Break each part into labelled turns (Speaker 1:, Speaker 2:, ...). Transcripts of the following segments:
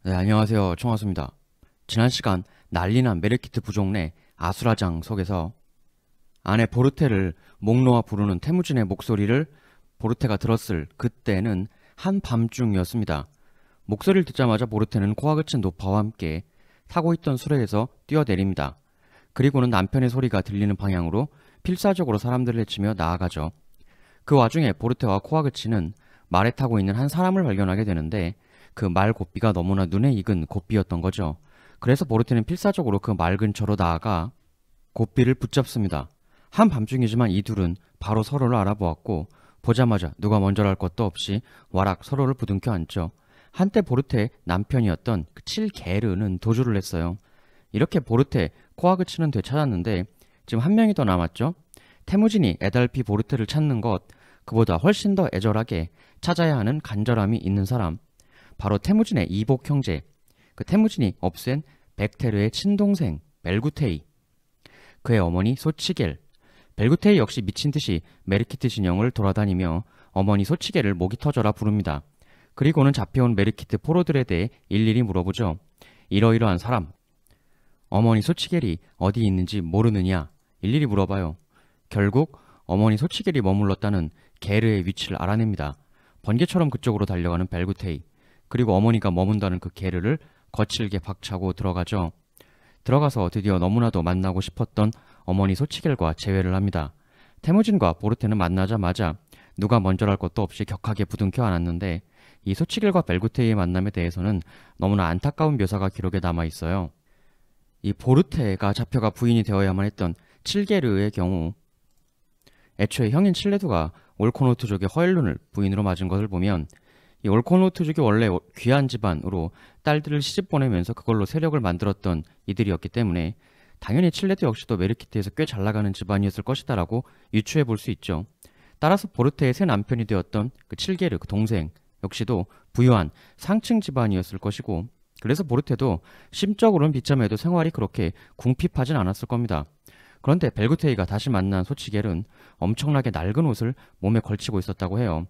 Speaker 1: 네, 안녕하세요. 청하수입니다. 지난 시간 난리난 메르키트 부족 내 아수라장 속에서 아내 보르테를 목 놓아 부르는 태무진의 목소리를 보르테가 들었을 그때는 한밤중이었습니다. 목소리를 듣자마자 보르테는 코가 그친 노파와 함께 타고 있던 수레에서 뛰어내립니다. 그리고는 남편의 소리가 들리는 방향으로 필사적으로 사람들을 해치며 나아가죠. 그 와중에 보르테와 코가 그치는 말에 타고 있는 한 사람을 발견하게 되는데 그 말 고삐가 너무나 눈에 익은 고삐였던 거죠. 그래서 보르테는 필사적으로 그 말 근처로 나아가 고삐를 붙잡습니다. 한밤중이지만 이 둘은 바로 서로를 알아보았고 보자마자 누가 먼저랄 것도 없이 와락 서로를 부둥켜 안죠. 한때 보르테의 남편이었던 그 칠게르는 도주를 했어요. 이렇게 보르테, 코아그치는 되찾았는데 지금 한 명이 더 남았죠. 태무진이 에달피 보르테를 찾는 것, 그보다 훨씬 더 애절하게 찾아야 하는 간절함이 있는 사람, 바로 태무진의 이복 형제, 그 태무진이 없앤 백테르의 친동생 벨구테이, 그의 어머니 소치겔. 벨구테이 역시 미친 듯이 메르키트 진영을 돌아다니며 어머니 소치겔을 목이 터져라 부릅니다. 그리고는 잡혀온 메르키트 포로들에 대해 일일이 물어보죠. 이러이러한 사람, 어머니 소치겔이 어디 있는지 모르느냐, 일일이 물어봐요. 결국 어머니 소치겔이 머물렀다는 게르의 위치를 알아냅니다. 번개처럼 그쪽으로 달려가는 벨구테이, 그리고 어머니가 머문다는 그 게르를 거칠게 박차고 들어가죠. 들어가서 드디어 너무나도 만나고 싶었던 어머니 소치겔과 재회를 합니다. 태무진과 보르테는 만나자마자 누가 먼저랄 것도 없이 격하게 부둥켜 안았는데 이 소치겔과 벨구테이의 만남에 대해서는 너무나 안타까운 묘사가 기록에 남아 있어요. 이 보르테가 잡혀가 부인이 되어야만 했던 칠게르의 경우 애초에 형인 칠레두가 올코노트족의 허엘룬을 부인으로 맞은 것을 보면 이 올코노트족이 원래 귀한 집안으로 딸들을 시집 보내면서 그걸로 세력을 만들었던 이들이었기 때문에 당연히 칠레드 역시도 메르키트에서 꽤 잘나가는 집안이었을 것이다라고 유추해 볼 수 있죠. 따라서 보르테의 새 남편이 되었던 그 칠게르 그 동생 역시도 부유한 상층 집안이었을 것이고, 그래서 보르테도 심적으로는 비참해도 생활이 그렇게 궁핍하진 않았을 겁니다. 그런데 벨구테이가 다시 만난 소치겔은 엄청나게 낡은 옷을 몸에 걸치고 있었다고 해요.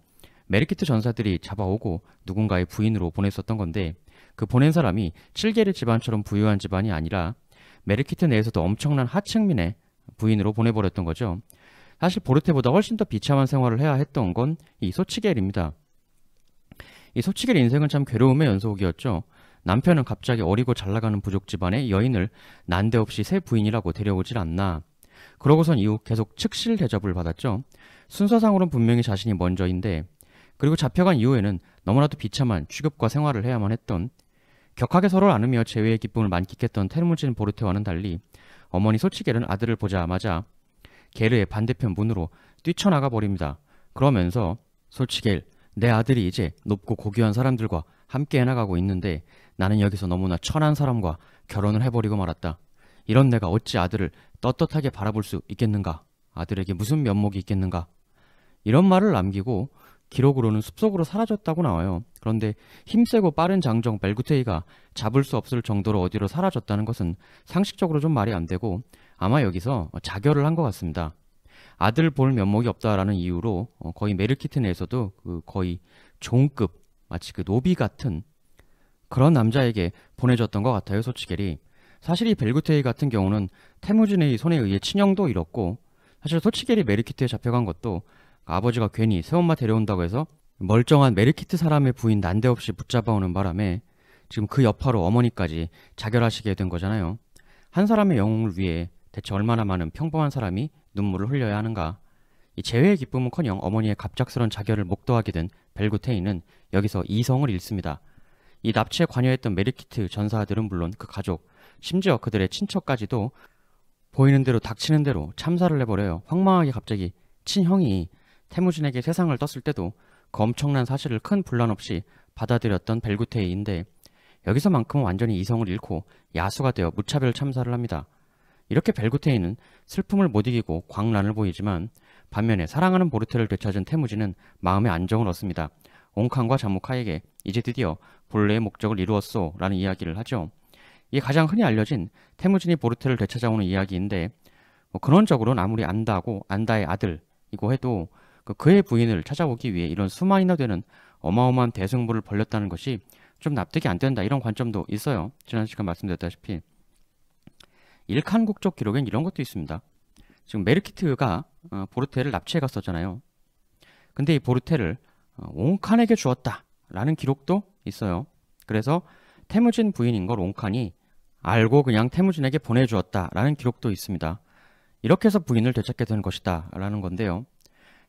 Speaker 1: 메르키트 전사들이 잡아오고 누군가의 부인으로 보냈었던 건데 그 보낸 사람이 칠게르 집안처럼 부유한 집안이 아니라 메르키트 내에서도 엄청난 하층민의 부인으로 보내버렸던 거죠. 사실 보르테보다 훨씬 더 비참한 생활을 해야 했던 건 이 소치겔입니다. 이 소치겔 인생은 참 괴로움의 연속이었죠. 남편은 갑자기 어리고 잘나가는 부족 집안의 여인을 난데없이 새 부인이라고 데려오질 않나. 그러고선 이후 계속 측실 대접을 받았죠. 순서상으로는 분명히 자신이 먼저인데, 그리고 잡혀간 이후에는 너무나도 비참한 취급과 생활을 해야만 했던, 격하게 서로를 안으며 재회의 기쁨을 만끽했던 태무진 보르테와는 달리 어머니 소치겔은 아들을 보자마자 게르의 반대편 문으로 뛰쳐나가 버립니다. 그러면서 소치겔, 내 아들이 이제 높고 고귀한 사람들과 함께 해나가고 있는데 나는 여기서 너무나 천한 사람과 결혼을 해버리고 말았다. 이런 내가 어찌 아들을 떳떳하게 바라볼 수 있겠는가? 아들에게 무슨 면목이 있겠는가? 이런 말을 남기고 기록으로는 숲속으로 사라졌다고 나와요. 그런데 힘세고 빠른 장정 벨구테이가 잡을 수 없을 정도로 어디로 사라졌다는 것은 상식적으로 좀 말이 안 되고 아마 여기서 자결을 한 것 같습니다. 아들 볼 면목이 없다라는 이유로 거의 메르키트 내에서도 그 거의 종급, 마치 그 노비 같은 그런 남자에게 보내줬던 것 같아요, 소치겔이. 사실 이 벨구테이 같은 경우는 태무진의 손에 의해 친형도 잃었고, 사실 소치겔이 메르키트에 잡혀간 것도 아버지가 괜히 새엄마 데려온다고 해서 멀쩡한 메르키트 사람의 부인 난데없이 붙잡아오는 바람에 지금 그 여파로 어머니까지 자결하시게 된 거잖아요. 한 사람의 영웅을 위해 대체 얼마나 많은 평범한 사람이 눈물을 흘려야 하는가. 이 재회의 기쁨은커녕 어머니의 갑작스런 자결을 목도하게 된 벨구테이는 여기서 이성을 잃습니다. 이 납치에 관여했던 메르키트 전사들은 물론 그 가족, 심지어 그들의 친척까지도 보이는 대로 닥치는 대로 참사를 해버려요. 황망하게 갑자기 친형이 태무진에게 세상을 떴을 때도 그 엄청난 사실을 큰 분란 없이 받아들였던 벨구테이인데 여기서만큼은 완전히 이성을 잃고 야수가 되어 무차별 참사를 합니다. 이렇게 벨구테이는 슬픔을 못 이기고 광란을 보이지만 반면에 사랑하는 보르테를 되찾은 태무진은 마음의 안정을 얻습니다. 옹칸과 자무카에게 이제 드디어 본래의 목적을 이루었소 라는 이야기를 하죠. 이게 가장 흔히 알려진 태무진이 보르테를 되찾아오는 이야기인데 근원적으로는 아무리 안다고 안다의 아들이고 해도 그의 부인을 찾아오기 위해 이런 수만이나 되는 어마어마한 대승부를 벌였다는 것이 좀 납득이 안 된다 이런 관점도 있어요. 지난 시간 말씀드렸다시피 일칸 국적 기록엔 이런 것도 있습니다. 지금 메르키트가 보르테를 납치해 갔었잖아요. 근데 이 보르테를 옹칸에게 주었다 라는 기록도 있어요. 그래서 태무진 부인인 걸 옹칸이 알고 그냥 태무진에게 보내주었다 라는 기록도 있습니다. 이렇게 해서 부인을 되찾게 된 것이다 라는 건데요.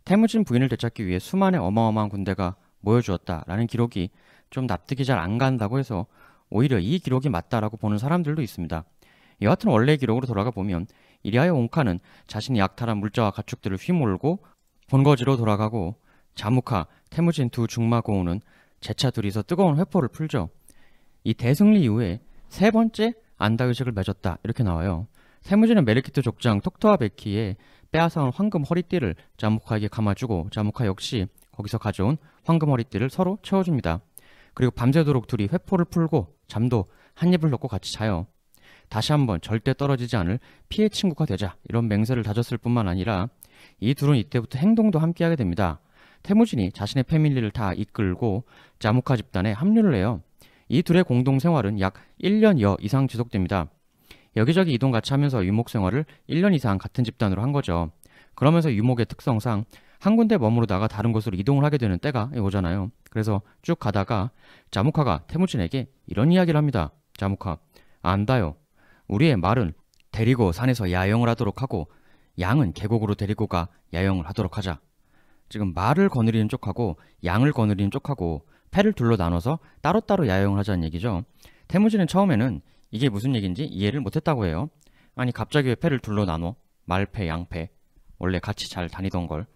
Speaker 1: 태무진 부인을 되찾기 위해 수만의 어마어마한 군대가 모여주었다 라는 기록이 좀 납득이 잘 안 간다고 해서 오히려 이 기록이 맞다라고 보는 사람들도 있습니다. 여하튼 원래의 기록으로 돌아가 보면 이리하여 옹칸은 자신이 약탈한 물자와 가축들을 휘몰고 본거지로 돌아가고 자무카, 태무진 두 중마고우는 제차 둘이서 뜨거운 회포를 풀죠. 이 대승리 이후에 세 번째 안다의식을 맺었다 이렇게 나와요. 태무진은 메르키트 족장 톡토와 베키의 빼앗아온 황금 허리띠를 자무카에게 감아주고 자무카 역시 거기서 가져온 황금 허리띠를 서로 채워줍니다. 그리고 밤새도록 둘이 회포를 풀고 잠도 한 입을 넣고 같이 자요. 다시 한번 절대 떨어지지 않을 피해 친구가 되자 이런 맹세를 다졌을 뿐만 아니라 이 둘은 이때부터 행동도 함께하게 됩니다. 태무진이 자신의 패밀리를 다 이끌고 자무카 집단에 합류를 해요. 이 둘의 공동 생활은 약 1년여 이상 지속됩니다. 여기저기 이동 같이 하면서 유목 생활을 1년 이상 같은 집단으로 한 거죠. 그러면서 유목의 특성상 한 군데 머무르다가 다른 곳으로 이동을 하게 되는 때가 오잖아요. 그래서 쭉 가다가 자무카가 태무진에게 이런 이야기를 합니다. 자무카, 안다요. 우리의 말은 데리고 산에서 야영을 하도록 하고 양은 계곡으로 데리고 가 야영을 하도록 하자. 지금 말을 거느리는 쪽하고 양을 거느리는 쪽하고 패를 둘러 나눠서 따로따로 야영을 하자는 얘기죠. 태무진은 처음에는 이게 무슨 얘기인지 이해를 못했다고 해요. 아니 갑자기 왜 패를 둘러 나눠? 말패, 양패. 원래 같이 잘 다니던 걸.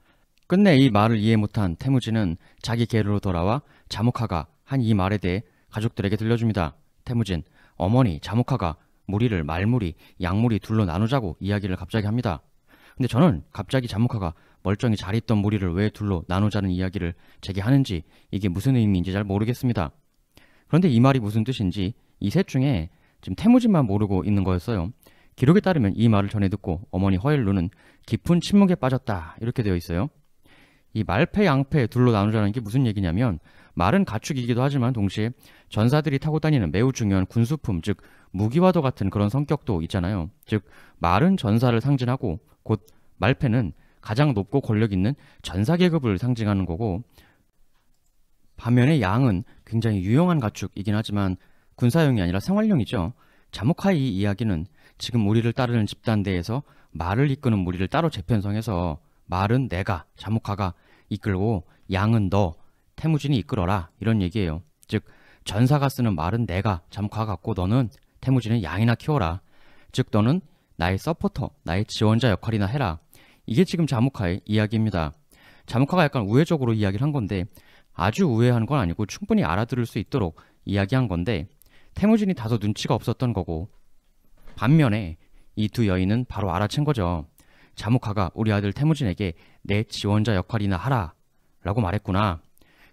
Speaker 1: 끝내 이 말을 이해 못한 태무진은 자기 계로로 돌아와 자무카가 한 이 말에 대해 가족들에게 들려줍니다. 태무진, 어머니 자무카가 무리를 말무리, 양무리 둘로 나누자고 이야기를 갑자기 합니다. 근데 저는 갑자기 자무카가 멀쩡히 잘 있던 무리를 왜 둘로 나누자는 이야기를 제게 하는지 이게 무슨 의미인지 잘 모르겠습니다. 그런데 이 말이 무슨 뜻인지 이 셋 중에 지금 태무진만 모르고 있는 거였어요. 기록에 따르면 이 말을 전해 듣고 어머니 허일루는 깊은 침묵에 빠졌다 이렇게 되어 있어요. 이 말패, 양패 둘로 나누자는 게 무슨 얘기냐면 말은 가축이기도 하지만 동시에 전사들이 타고 다니는 매우 중요한 군수품, 즉 무기와도 같은 그런 성격도 있잖아요. 즉 말은 전사를 상징하고 곧 말패는 가장 높고 권력 있는 전사 계급을 상징하는 거고 반면에 양은 굉장히 유용한 가축이긴 하지만 군사용이 아니라 생활용이죠. 자무카의 이야기는 지금 우리를 따르는 집단 내에서 말을 이끄는 무리를 따로 재편성해서 말은 내가, 자무카가 이끌고 양은 너, 태무진이 이끌어라 이런 얘기예요. 즉 전사가 쓰는 말은 내가, 자무카가 갖고 너는 태무진은 양이나 키워라. 즉 너는 나의 서포터, 나의 지원자 역할이나 해라. 이게 지금 자무카의 이야기입니다. 자무카가 약간 우회적으로 이야기를 한 건데 아주 우회한 건 아니고 충분히 알아들을 수 있도록 이야기한 건데 태무진이 다소 눈치가 없었던 거고 반면에 이 두 여인은 바로 알아챈 거죠. 자무카가 우리 아들 태무진에게 내 지원자 역할이나 하라 라고 말했구나.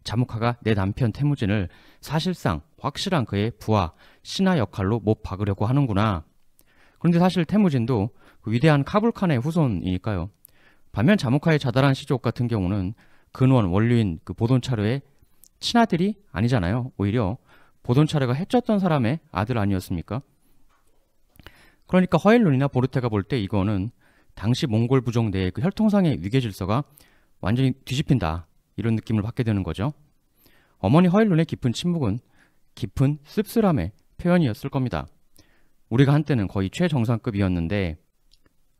Speaker 1: 자무카가 내 남편 태무진을 사실상 확실한 그의 부하, 신하 역할로 못 박으려고 하는구나. 그런데 사실 태무진도 그 위대한 카불칸의 후손이니까요. 반면 자무카의 자달한 시족 같은 경우는 근원, 원류인 그 보돈차르의 친아들이 아니잖아요. 오히려 보돈차르가 해쳤던 사람의 아들 아니었습니까? 그러니까 허일룬이나 보르테가 볼 때 이거는 당시 몽골 부족 내의 그 혈통상의 위계 질서가 완전히 뒤집힌다. 이런 느낌을 받게 되는 거죠. 어머니 허일룬의 깊은 침묵은 깊은 씁쓸함의 표현이었을 겁니다. 우리가 한때는 거의 최정상급이었는데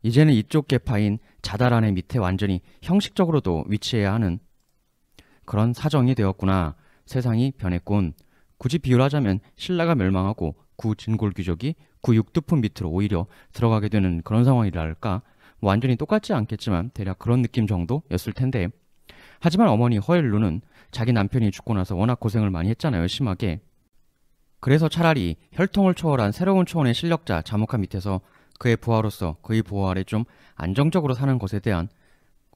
Speaker 1: 이제는 이쪽 계파인 자다란의 밑에 완전히 형식적으로도 위치해야 하는 그런 사정이 되었구나. 세상이 변했군. 굳이 비유하자면 신라가 멸망하고 구진골 귀족이 구육두품 밑으로 오히려 들어가게 되는 그런 상황이랄까. 뭐 완전히 똑같지 않겠지만 대략 그런 느낌 정도였을 텐데 하지만 어머니 허일루는 자기 남편이 죽고 나서 워낙 고생을 많이 했잖아요. 심하게. 그래서 차라리 혈통을 초월한 새로운 초원의 실력자 자무카 밑에서 그의 부하로서 그의 보호 아래 좀 안정적으로 사는 것에 대한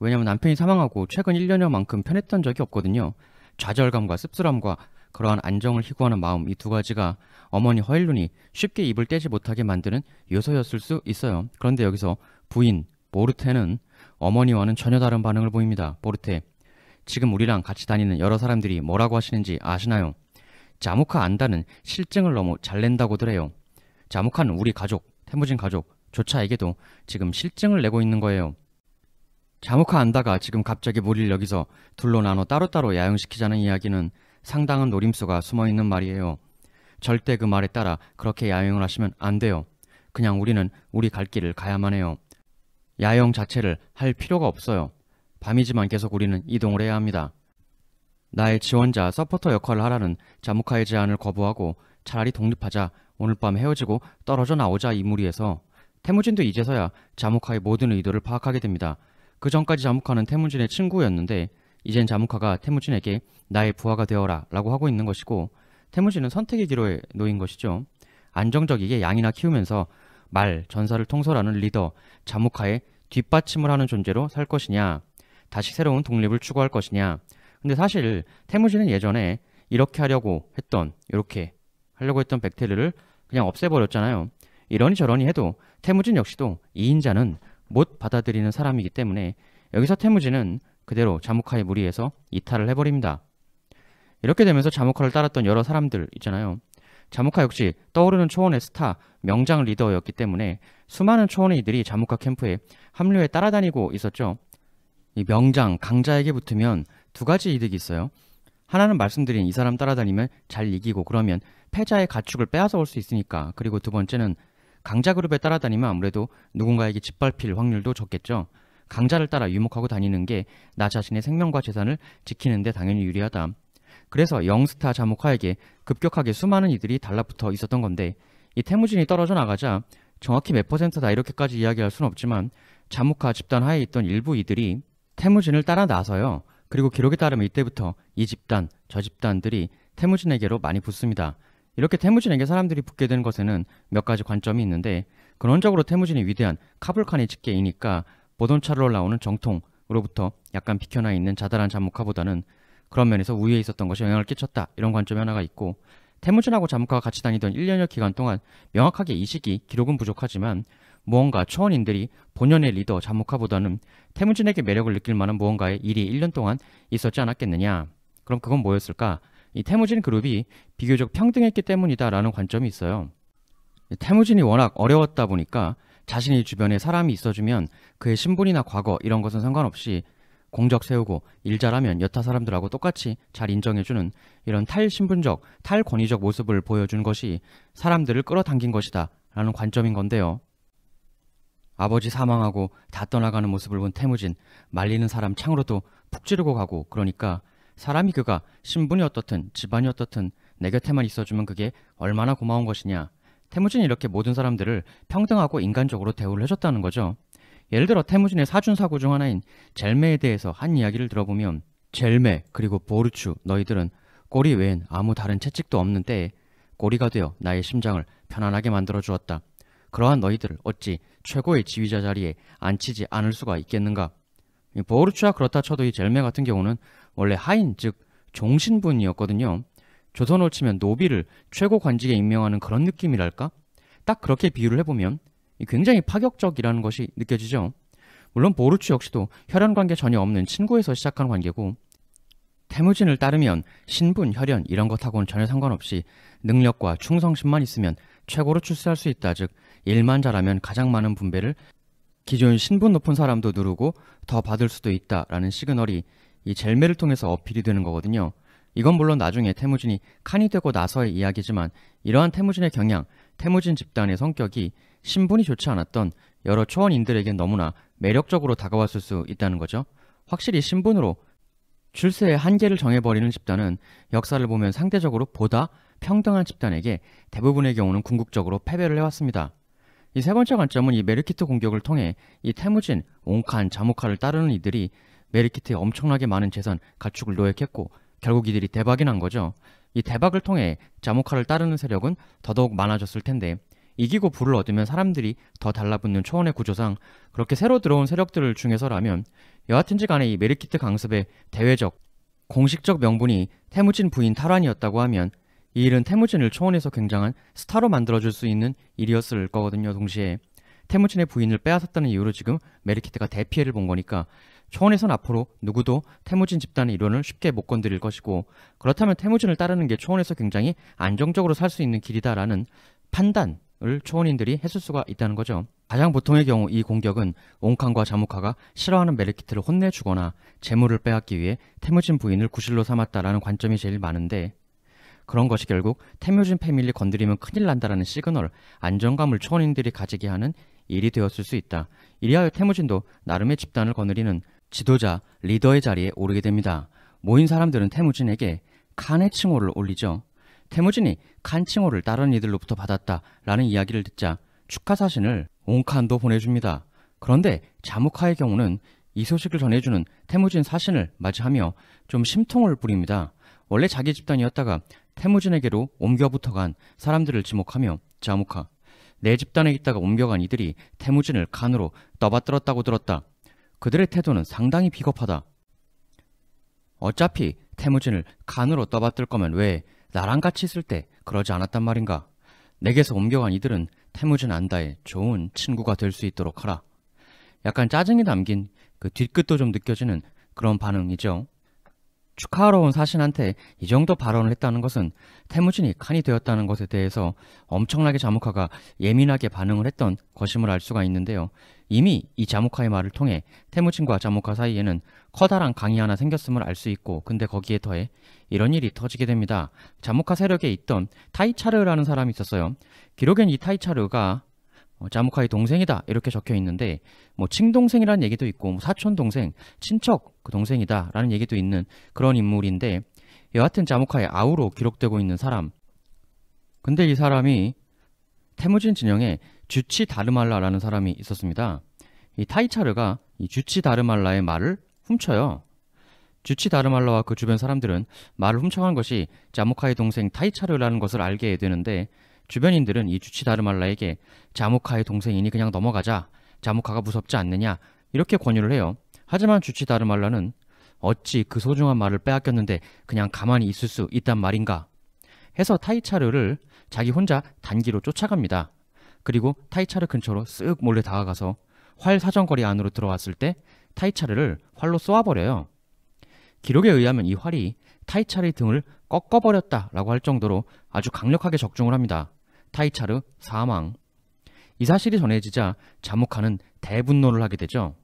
Speaker 1: 왜냐하면 남편이 사망하고 최근 1년여만큼 편했던 적이 없거든요. 좌절감과 씁쓸함과 그러한 안정을 희구하는 마음 이 두 가지가 어머니 허일룬이 쉽게 입을 떼지 못하게 만드는 요소였을 수 있어요. 그런데 여기서 부인 보르테는 어머니와는 전혀 다른 반응을 보입니다. 보르테, 지금 우리랑 같이 다니는 여러 사람들이 뭐라고 하시는지 아시나요? 자무카 안다는 실증을 너무 잘 낸다고들 해요. 자무카는 우리 가족, 태무진 가족조차에게도 지금 실증을 내고 있는 거예요. 자무카 안다가 지금 갑자기 우리를 여기서 둘로 나눠 따로따로 야영시키자는 이야기는 상당한 노림수가 숨어있는 말이에요. 절대 그 말에 따라 그렇게 야영을 하시면 안 돼요. 그냥 우리는 우리 갈 길을 가야만 해요. 야영 자체를 할 필요가 없어요. 밤이지만 계속 우리는 이동을 해야 합니다. 나의 지원자, 서포터 역할을 하라는 자무카의 제안을 거부하고 차라리 독립하자, 오늘 밤 헤어지고 떨어져 나오자 이 무리에서 태무진도 이제서야 자무카의 모든 의도를 파악하게 됩니다. 그 전까지 자무카는 태무진의 친구였는데 이젠 자무카가 태무진에게 나의 부하가 되어라 라고 하고 있는 것이고, 태무진은 선택의 기로에 놓인 것이죠. 안정적이게 양이나 키우면서 말, 전사를 통솔하는 리더 자무카의 뒷받침을 하는 존재로 살 것이냐, 다시 새로운 독립을 추구할 것이냐. 근데 사실 태무진은 예전에 이렇게 하려고 했던, 이렇게 하려고 했던 백테르를 그냥 없애버렸잖아요. 이러니 저러니 해도 태무진 역시도 2인자는 못 받아들이는 사람이기 때문에 여기서 태무진은 그대로 자무카의 무리에서 이탈을 해버립니다. 이렇게 되면서 자무카를 따랐던 여러 사람들 있잖아요. 자무카 역시 떠오르는 초원의 스타, 명장 리더였기 때문에 수많은 초원의 이들이 자무카 캠프에 합류해 따라다니고 있었죠. 이 명장, 강자에게 붙으면 두 가지 이득이 있어요. 하나는 말씀드린 이 사람 따라다니면 잘 이기고 그러면 패자의 가축을 빼앗아 올 수 있으니까. 그리고 두 번째는 강자 그룹에 따라다니면 아무래도 누군가에게 짓밟힐 확률도 적겠죠. 강자를 따라 유목하고 다니는 게 나 자신의 생명과 재산을 지키는 데 당연히 유리하다. 그래서 영스타 자무카에게 급격하게 수많은 이들이 달라붙어 있었던 건데, 이 태무진이 떨어져 나가자 정확히 몇 %다 이렇게까지 이야기할 수는 없지만 자무카 집단 하에 있던 일부 이들이 태무진을 따라 나서요. 그리고 기록에 따르면 이때부터 이 집단, 저 집단들이 태무진에게로 많이 붙습니다. 이렇게 태무진에게 사람들이 붙게 된 것에는 몇 가지 관점이 있는데, 근원적으로 태무진이 위대한 카불칸의 직계이니까 보돈차르로 나오는 정통으로부터 약간 비켜나 있는 자잘한 자무카보다는 그런 면에서 우위에 있었던 것이 영향을 끼쳤다, 이런 관점이 하나가 있고, 태무진하고 자무카가 같이 다니던 1년여 기간 동안 명확하게 이 시기 기록은 부족하지만 무언가 초원인들이 본연의 리더 자무카보다는 태무진에게 매력을 느낄 만한 무언가의 일이 1년 동안 있었지 않았겠느냐. 그럼 그건 뭐였을까? 이 태무진 그룹이 비교적 평등했기 때문이다라는 관점이 있어요. 태무진이 워낙 어려웠다 보니까 자신의 주변에 사람이 있어주면 그의 신분이나 과거 이런 것은 상관없이 공적 세우고 일 잘하면 여타 사람들하고 똑같이 잘 인정해주는 이런 탈신분적, 탈권위적 모습을 보여준 것이 사람들을 끌어당긴 것이다 라는 관점인 건데요. 아버지 사망하고 다 떠나가는 모습을 본 태무진, 말리는 사람 창으로도 푹 찌르고 가고, 그러니까 사람이 그가 신분이 어떻든 집안이 어떻든 내 곁에만 있어주면 그게 얼마나 고마운 것이냐. 태무진이 이렇게 모든 사람들을 평등하고 인간적으로 대우를 해줬다는 거죠. 예를 들어 태무진의 사준사구 중 하나인 젤메에 대해서 한 이야기를 들어보면, 젤메 그리고 보르추, 너희들은 꼬리 외엔 아무 다른 채찍도 없는 때에 꼬리가 되어 나의 심장을 편안하게 만들어 주었다. 그러한 너희들을 어찌 최고의 지휘자 자리에 앉히지 않을 수가 있겠는가. 보르추가 그렇다 쳐도 이 젤메 같은 경우는 원래 하인, 즉 종신분이었거든요. 조선으로 치면 노비를 최고 관직에 임명하는 그런 느낌이랄까? 딱 그렇게 비유를 해보면 굉장히 파격적이라는 것이 느껴지죠. 물론 보르추 역시도 혈연관계 전혀 없는 친구에서 시작한 관계고, 태무진을 따르면 신분, 혈연 이런 것하고는 전혀 상관없이 능력과 충성심만 있으면 최고로 출세할 수 있다. 즉 일만 잘하면 가장 많은 분배를 기존 신분 높은 사람도 누르고 더 받을 수도 있다라는 시그널이 이 젤메를 통해서 어필이 되는 거거든요. 이건 물론 나중에 태무진이 칸이 되고 나서의 이야기지만, 이러한 태무진의 경향, 태무진 집단의 성격이 신분이 좋지 않았던 여러 초원인들에겐 너무나 매력적으로 다가왔을 수 있다는 거죠. 확실히 신분으로 출세의 한계를 정해버리는 집단은 역사를 보면 상대적으로 보다 평등한 집단에게 대부분의 경우는 궁극적으로 패배를 해왔습니다. 이 세 번째 관점은 이 메르키트 공격을 통해 이 태무진, 옹칸, 자무카를 따르는 이들이 메르키트에 엄청나게 많은 재산, 가축을 노획했고 결국 이들이 대박이 난 거죠. 이 대박을 통해 자무카를 따르는 세력은 더더욱 많아졌을 텐데, 이기고 부를 얻으면 사람들이 더 달라붙는 초원의 구조상 그렇게 새로 들어온 세력들 중에서라면 여하튼지 간에 이 메르키트 강습의 대외적, 공식적 명분이 태무진 부인 탈환이었다고 하면 이 일은 태무진을 초원에서 굉장한 스타로 만들어줄 수 있는 일이었을 거거든요. 동시에 태무진의 부인을 빼앗았다는 이유로 지금 메르키트가 대피해를 본 거니까 초원에선 앞으로 누구도 태무진 집단의 일원을 쉽게 못 건드릴 것이고, 그렇다면 태무진을 따르는 게 초원에서 굉장히 안정적으로 살 수 있는 길이다라는 판단을 초원인들이 했을 수가 있다는 거죠. 가장 보통의 경우 이 공격은 옹칸과 자무카가 싫어하는 메르키트를 혼내주거나 재물을 빼앗기 위해 태무진 부인을 구실로 삼았다라는 관점이 제일 많은데, 그런 것이 결국 태무진 패밀리 건드리면 큰일 난다라는 시그널, 안정감을 초원인들이 가지게 하는 일이 되었을 수 있다. 이리하여 태무진도 나름의 집단을 거느리는 지도자, 리더의 자리에 오르게 됩니다. 모인 사람들은 태무진에게 칸의 칭호를 올리죠. 태무진이 칸 칭호를 다른 이들로부터 받았다라는 이야기를 듣자 축하 사신을 옹칸도 보내줍니다. 그런데 자무카의 경우는 이 소식을 전해주는 태무진 사신을 맞이하며 좀 심통을 부립니다. 원래 자기 집단이었다가 태무진에게로 옮겨 붙어간 사람들을 지목하며, 자무카, 내 집단에 있다가 옮겨간 이들이 태무진을 칸으로 떠받들었다고 들었다. 그들의 태도는 상당히 비겁하다. 어차피 태무진을 칸으로 떠받들 거면 왜 나랑 같이 있을 때 그러지 않았단 말인가. 내게서 옮겨간 이들은 태무진 안다의 좋은 친구가 될 수 있도록 하라. 약간 짜증이 담긴 그 뒤끝도 좀 느껴지는 그런 반응이죠. 축하하러 온 사신한테 이 정도 발언을 했다는 것은 태무진이 칸이 되었다는 것에 대해서 엄청나게 자무카가 예민하게 반응을 했던 것임을 알 수가 있는데요. 이미 이 자무카의 말을 통해 태무진과 자무카 사이에는 커다란 강이 하나 생겼음을 알 수 있고, 근데 거기에 더해 이런 일이 터지게 됩니다. 자무카 세력에 있던 타이차르라는 사람이 있었어요. 기록엔 이 타이차르가 자무카의 동생이다 이렇게 적혀 있는데, 뭐 친동생이라는 얘기도 있고, 뭐 사촌 동생, 친척 그 동생이다 라는 얘기도 있는 그런 인물인데, 여하튼 자무카의 아우로 기록되고 있는 사람. 근데 이 사람이 태무진 진영에 주치 다르말라라는 사람이 있었습니다. 이 타이차르가 이 주치 다르말라의 말을 훔쳐요. 주치 다르말라와 그 주변 사람들은 말을 훔쳐간 것이 자무카의 동생 타이차르라는 것을 알게 되는데, 주변인들은 이 주치 다르말라에게 자무카의 동생이니 그냥 넘어가자, 자무카가 무섭지 않느냐 이렇게 권유를 해요. 하지만 주치 다르말라는 어찌 그 소중한 말을 빼앗겼는데 그냥 가만히 있을 수 있단 말인가 해서 타이차르를 자기 혼자 단기로 쫓아갑니다. 그리고 타이차르 근처로 쓱 몰래 다가가서 활 사정거리 안으로 들어왔을 때 타이차르를 활로 쏘아버려요. 기록에 의하면 이 활이 타이차르의 등을 꺾어버렸다라고 할 정도로 아주 강력하게 적중을 합니다. 타이차르 사망. 이 사실이 전해지자 자무카는 대분노를 하게 되죠.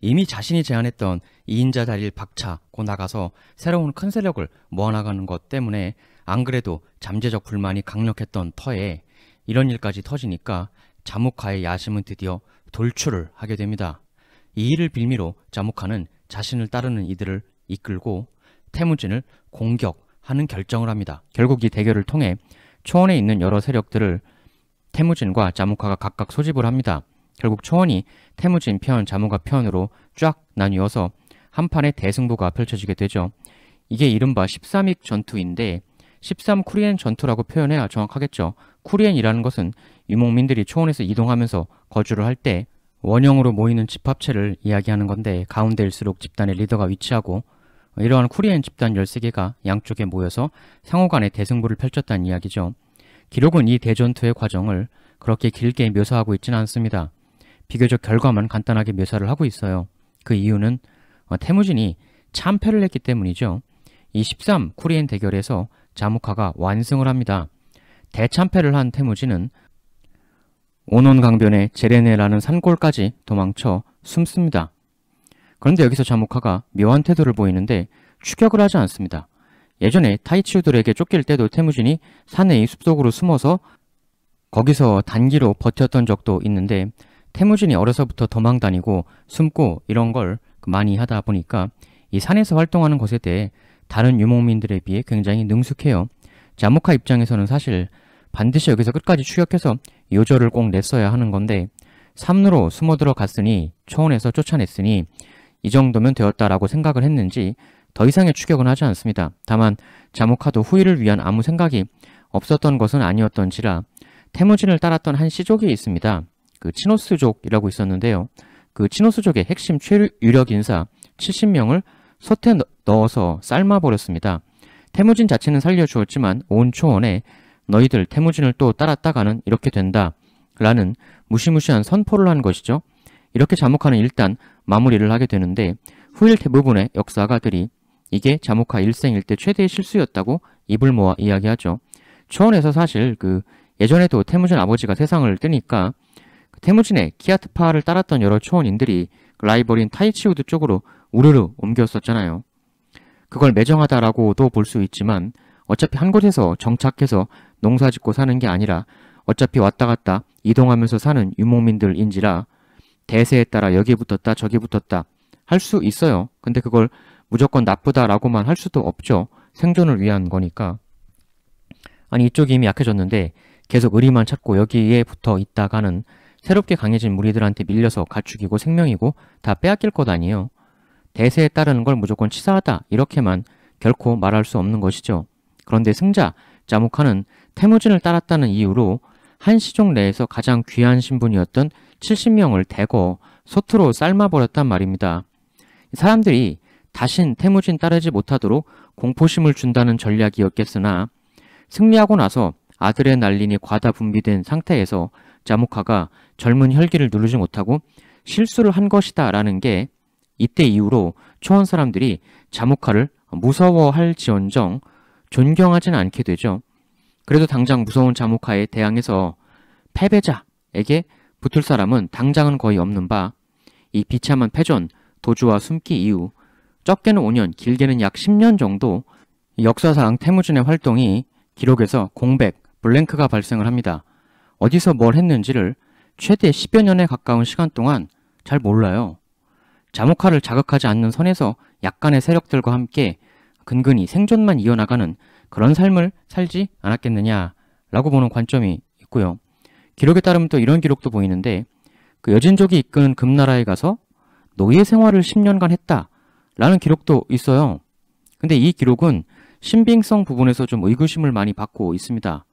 Speaker 1: 이미 자신이 제안했던 2인자 자리를 박차고 나가서 새로운 큰 세력을 모아나가는 것 때문에 안 그래도 잠재적 불만이 강력했던 터에 이런 일까지 터지니까 자무카의 야심은 드디어 돌출을 하게 됩니다. 이 일을 빌미로 자무카는 자신을 따르는 이들을 이끌고 태무진을 공격하는 결정을 합니다. 결국 이 대결을 통해 초원에 있는 여러 세력들을 태무진과 자무카가 각각 소집을 합니다. 결국 초원이 태무진 편, 자무카 편으로 쫙 나뉘어서 한판의 대승부가 펼쳐지게 되죠. 이게 이른바 13익 전투인데 13쿠리엔 전투라고 표현해야 정확하겠죠. 쿠리엔이라는 것은 유목민들이 초원에서 이동하면서 거주를 할 때 원형으로 모이는 집합체를 이야기하는 건데, 가운데일수록 집단의 리더가 위치하고, 이러한 쿠리엔 집단 13개가 양쪽에 모여서 상호간의 대승부를 펼쳤다는 이야기죠. 기록은 이 대전투의 과정을 그렇게 길게 묘사하고 있지는 않습니다. 비교적 결과만 간단하게 묘사를 하고 있어요. 그 이유는 태무진이 참패를 했기 때문이죠. 이 13쿠리엔 대결에서 자무카가 완승을 합니다. 대참패를 한 태무진은 오논강변의 제레네라는 산골까지 도망쳐 숨습니다. 그런데 여기서 자무카가 묘한 태도를 보이는데 추격을 하지 않습니다. 예전에 타이치우들에게 쫓길 때도 태무진이 산의 숲속으로 숨어서 거기서 단기로 버텼던 적도 있는데, 태무진이 어려서부터 도망 다니고 숨고 이런 걸 많이 하다 보니까 이 산에서 활동하는 것에 대해 다른 유목민들에 비해 굉장히 능숙해요. 자무카 입장에서는 사실 반드시 여기서 끝까지 추격해서 요절을 꼭 냈어야 하는 건데, 산으로 숨어 들어갔으니, 초원에서 쫓아냈으니 이 정도면 되었다라고 생각을 했는지 더 이상의 추격은 하지 않습니다. 다만 자무카도 후일을 위한 아무 생각이 없었던 것은 아니었던지라 태무진을 따랐던 한 시족이 있습니다. 그 치노스족이라고 있었는데요. 그 치노스족의 핵심 최유력 인사 70명을 솥에 넣어서 삶아버렸습니다. 태무진 자체는 살려주었지만 온 초원에 너희들 태무진을 또 따랐다가는 이렇게 된다 라는 무시무시한 선포를 한 것이죠.
Speaker 2: 이렇게 자무카는 일단 마무리를 하게 되는데 후일 대부분의 역사가들이 이게 자무카 일생 일대 최대의 실수였다고 입을 모아 이야기하죠. 초원에서 사실 예전에도 태무진 아버지가 세상을 뜨니까 태무진의 키아트파를 따랐던 여러 초원인들이 라이벌인 타이치우드 쪽으로 우르르 옮겼었잖아요. 그걸 매정하다라고도 볼 수 있지만 어차피 한 곳에서 정착해서 농사짓고 사는 게 아니라 어차피 왔다 갔다 이동하면서 사는 유목민들인지라 대세에 따라 여기 붙었다 저기 붙었다 할 수 있어요. 근데 그걸 무조건 나쁘다라고만 할 수도 없죠. 생존을 위한 거니까. 아니 이쪽이 이미 약해졌는데 계속 의리만 찾고 여기에 붙어 있다가는 새롭게 강해진 무리들한테 밀려서 가축이고 생명이고 다 빼앗길 것 아니에요. 대세에 따르는 걸 무조건 치사하다 이렇게만 결코 말할 수 없는 것이죠. 그런데 승자 자무카는 태무진을 따랐다는 이유로 한 시종 내에서 가장 귀한 신분이었던 70명을 대거 소트로 삶아버렸단 말입니다. 사람들이 다신 태무진 따르지 못하도록 공포심을 준다는 전략이었겠으나 승리하고 나서 아들의 난린이 과다 분비된 상태에서 자무카가 젊은 혈기를 누르지 못하고 실수를 한 것이다 라는 게 이때 이후로 초원 사람들이 자무카를 무서워할지언정 존경하진 않게 되죠. 그래도 당장 무서운 자무카에 대항해서 패배자에게 붙을 사람은 당장은 거의 없는 바 이 비참한 패전, 도주와 숨기 이후 적게는 5년, 길게는 약 10년 정도 역사상 태무진의 활동이 기록에서 공백, 블랭크가 발생을 합니다. 어디서 뭘 했는지를 최대 10여 년에 가까운 시간 동안 잘 몰라요. 자무카를 자극하지 않는 선에서 약간의 세력들과 함께 근근히 생존만 이어나가는 그런 삶을 살지 않았겠느냐라고 보는 관점이 있고요. 기록에 따르면 또 이런 기록도 보이는데 여진족이 이끄는 금나라에 가서 노예 생활을 10년간 했다라는 기록도 있어요. 근데 이 기록은 신빙성 부분에서 좀 의구심을 많이 받고 있습니다.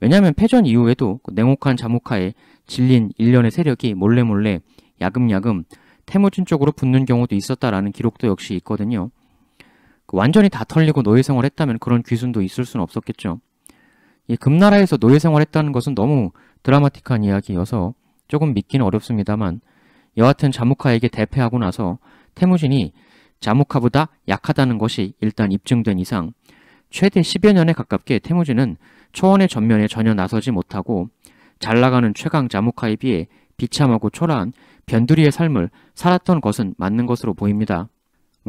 Speaker 2: 왜냐하면 패전 이후에도 냉혹한 자무카에 질린 일련의 세력이 몰래 야금야금 태무진 쪽으로 붙는 경우도 있었다라는 기록도 역시 있거든요. 완전히 다 털리고 노예 생활했다면 그런 귀순도 있을 수는 없었겠죠. 이 금나라에서 노예 생활했다는 것은 너무 드라마틱한 이야기여서 조금 믿기는 어렵습니다만 여하튼 자무카에게 대패하고 나서 태무진이 자무카보다 약하다는 것이 일단 입증된 이상 최대 10여 년에 가깝게 태무진은 초원의 전면에 전혀 나서지 못하고 잘나가는 최강 자무카에 비해 비참하고 초라한 변두리의 삶을 살았던 것은 맞는 것으로 보입니다.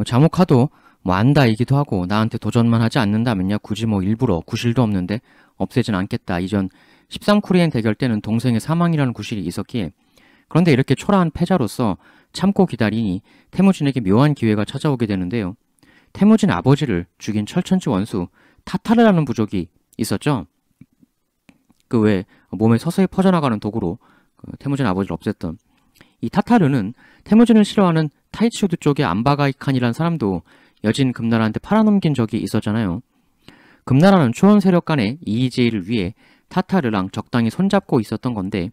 Speaker 2: 자무카도 안다이기도 하고 나한테 도전만 하지 않는다면야 굳이 일부러 구실도 없는데 없애진 않겠다. 이전 13쿠리엔 대결 때는 동생의 사망이라는 구실이 있었기에 그런데 이렇게 초라한 패자로서 참고 기다리니 태무진에게 묘한 기회가 찾아오게 되는데요. 태무진 아버지를 죽인 철천지 원수 타타르라는 부족이 있었죠. 왜 몸에 서서히 퍼져나가는 도구로 태무진 아버지를 없앴던 이 타타르는 태무진을 싫어하는 타이치우드 쪽의 안바가이칸이라는 사람도 여진 금나라한테 팔아넘긴 적이 있었잖아요. 금나라는 초원 세력 간의 이의제의를 위해 타타르랑 적당히 손잡고 있었던 건데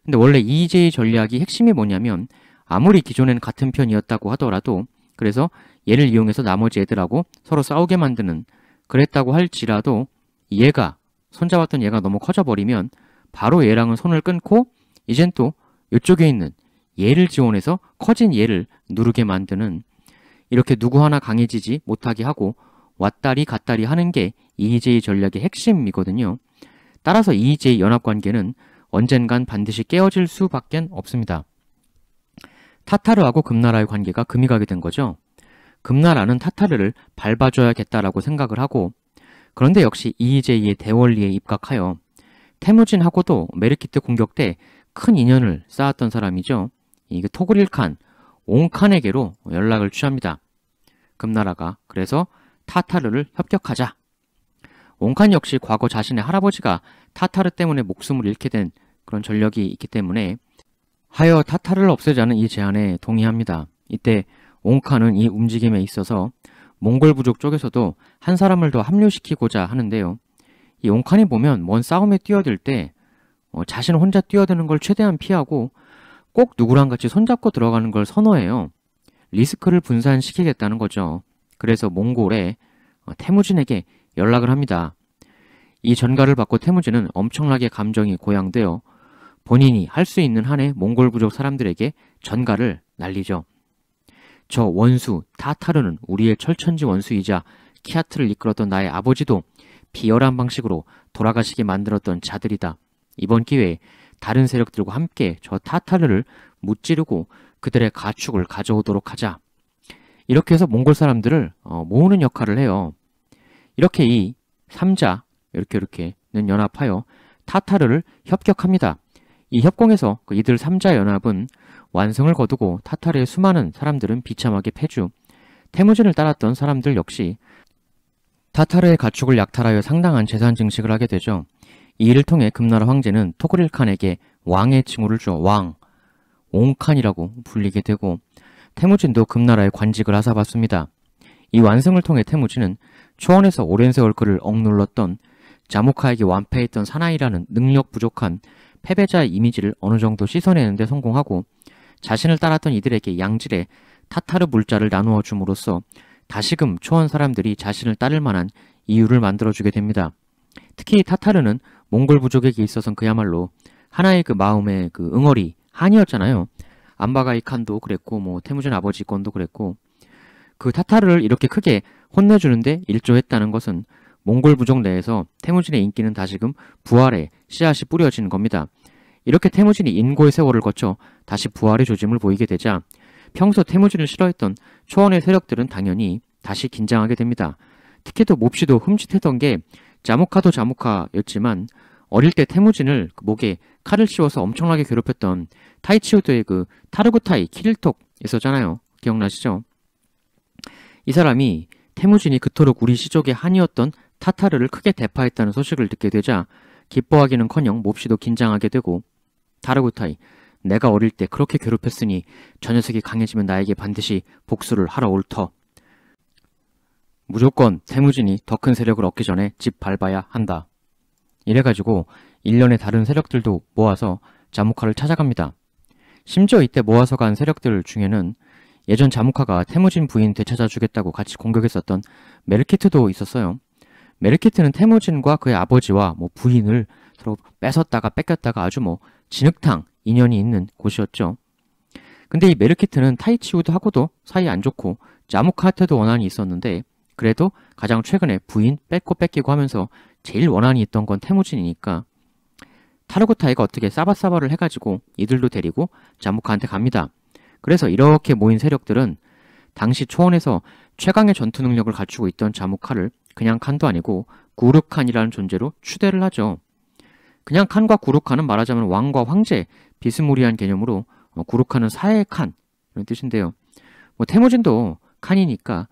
Speaker 2: 근데 원래 이의제의 전략이 핵심이 뭐냐면 아무리 기존엔 같은 편이었다고 하더라도 그래서 얘를 이용해서 나머지 애들하고 서로 싸우게 만드는 그랬다고 할지라도 얘가 손잡았던 얘가 너무 커져버리면 바로 얘랑은 손을 끊고 이젠 또 이쪽에 있는 얘를 지원해서 커진 얘를 누르게 만드는 이렇게 누구 하나 강해지지 못하게 하고 왔다리 갔다리 하는 게 이의제의 전략의 핵심이거든요. 따라서 이의제의 연합관계는 언젠간 반드시 깨어질 수밖에 없습니다. 타타르하고 금나라의 관계가 금이 가게 된 거죠. 금나라는 타타르를 밟아줘야겠다라고 생각을 하고 그런데 역시 이의제의 대원리에 입각하여 태무진하고도 메르키트 공격 때 큰 인연을 쌓았던 사람이죠. 이 토그릴 칸, 옹칸에게로 연락을 취합니다. 금나라가. 그래서 타타르를 협격하자. 옹칸 역시 과거 자신의 할아버지가 타타르 때문에 목숨을 잃게 된 그런 전력이 있기 때문에 하여 타타르를 없애자는 이 제안에 동의합니다. 이때 옹칸은 이 움직임에 있어서 몽골 부족 쪽에서도 한 사람을 더 합류시키고자 하는데요. 이 옹칸이 보면 먼 싸움에 뛰어들 때 자신 혼자 뛰어드는 걸 최대한 피하고 꼭 누구랑 같이 손잡고 들어가는 걸 선호해요. 리스크를 분산시키겠다는 거죠. 그래서 몽골에 태무진에게 연락을 합니다. 이 전가를 받고 태무진은 엄청나게 감정이 고양되어 본인이 할 수 있는 한의 몽골 부족 사람들에게 전가를 날리죠. 저 원수 타타르는 우리의 철천지 원수이자 키아트를 이끌었던 나의 아버지도 비열한 방식으로 돌아가시게 만들었던 자들이다. 이번 기회에 다른 세력들과 함께 저 타타르를 무찌르고 그들의 가축을 가져오도록 하자. 이렇게 해서 몽골 사람들을 모으는 역할을 해요. 이렇게 이 3자 이렇게는 연합하여 타타르를 협격합니다. 이 협공에서 이들 3자 연합은 완성을 거두고 타타르의 수많은 사람들은 비참하게 패주, 태무진을 따랐던 사람들 역시 타타르의 가축을 약탈하여 상당한 재산 증식을 하게 되죠. 이 일을 통해 금나라 황제는 토그릴 칸에게 왕의 칭호를 주어 왕, 옹칸이라고 불리게 되고 태무진도 금나라의 관직을 하사받습니다. 이 완성을 통해 태무진은 초원에서 오랜 세월 그를 억눌렀던 자모카에게 완패했던 사나이라는 능력 부족한 패배자의 이미지를 어느 정도 씻어내는 데 성공하고 자신을 따랐던 이들에게 양질의 타타르 물자를 나누어 줌으로써 다시금 초원 사람들이 자신을 따를 만한 이유를 만들어주게 됩니다. 특히 타타르는 몽골 부족에게 있어서는 그야말로 하나의 그 마음의 그 응어리, 한이었잖아요. 안바가이 칸도 그랬고 태무진 아버지 건도 그랬고 그 타타르를 이렇게 크게 혼내주는데 일조했다는 것은 몽골 부족 내에서 태무진의 인기는 다시금 부활의 씨앗이 뿌려지는 겁니다. 이렇게 태무진이 인고의 세월을 거쳐 다시 부활의 조짐을 보이게 되자 평소 태무진을 싫어했던 초원의 세력들은 당연히 다시 긴장하게 됩니다. 특히 또 몹시도 흠칫했던 게 자모카도 자모카였지만 어릴 때 태무진을 목에 칼을 씌워서 엄청나게 괴롭혔던 타이치우드의 그 타르구타이 키릴톡 있었잖아요. 기억나시죠? 이 사람이 태무진이 그토록 우리 시족의 한이었던 타타르를 크게 대파했다는 소식을 듣게 되자 기뻐하기는커녕 몹시도 긴장하게 되고 타르구타이, 내가 어릴 때 그렇게 괴롭혔으니 저 녀석이 강해지면 나에게 반드시 복수를 하러 올 터. 무조건 태무진이 더 큰 세력을 얻기 전에 집 밟아야 한다. 이래가지고 일련의 다른 세력들도 모아서 자모카를 찾아갑니다. 심지어 이때 모아서 간 세력들 중에는 예전 자모카가 태무진 부인 되찾아주겠다고 같이 공격했었던 메르키트도 있었어요. 메르키트는 태무진과 그의 아버지와 부인을 서로 뺏었다가 뺏겼다가 아주 진흙탕 인연이 있는 곳이었죠. 근데 이 메르키트는 타이치우드하고도 사이 안 좋고 자모카한테도 원한이 있었는데 그래도 가장 최근에 부인 뺏고 뺏기고 하면서 제일 원한이 있던 건 태무진이니까 타르구타이가 어떻게 싸바싸바를 해가지고 이들도 데리고 자모카한테 갑니다. 그래서 이렇게 모인 세력들은 당시 초원에서 최강의 전투 능력을 갖추고 있던 자모카를 그냥 칸도 아니고 구르칸이라는 존재로 추대를 하죠. 그냥 칸과 구르칸은 말하자면 왕과 황제 비스무리한 개념으로 구르칸은 사해의 칸 이런 뜻인데요. 태무진도 칸이니까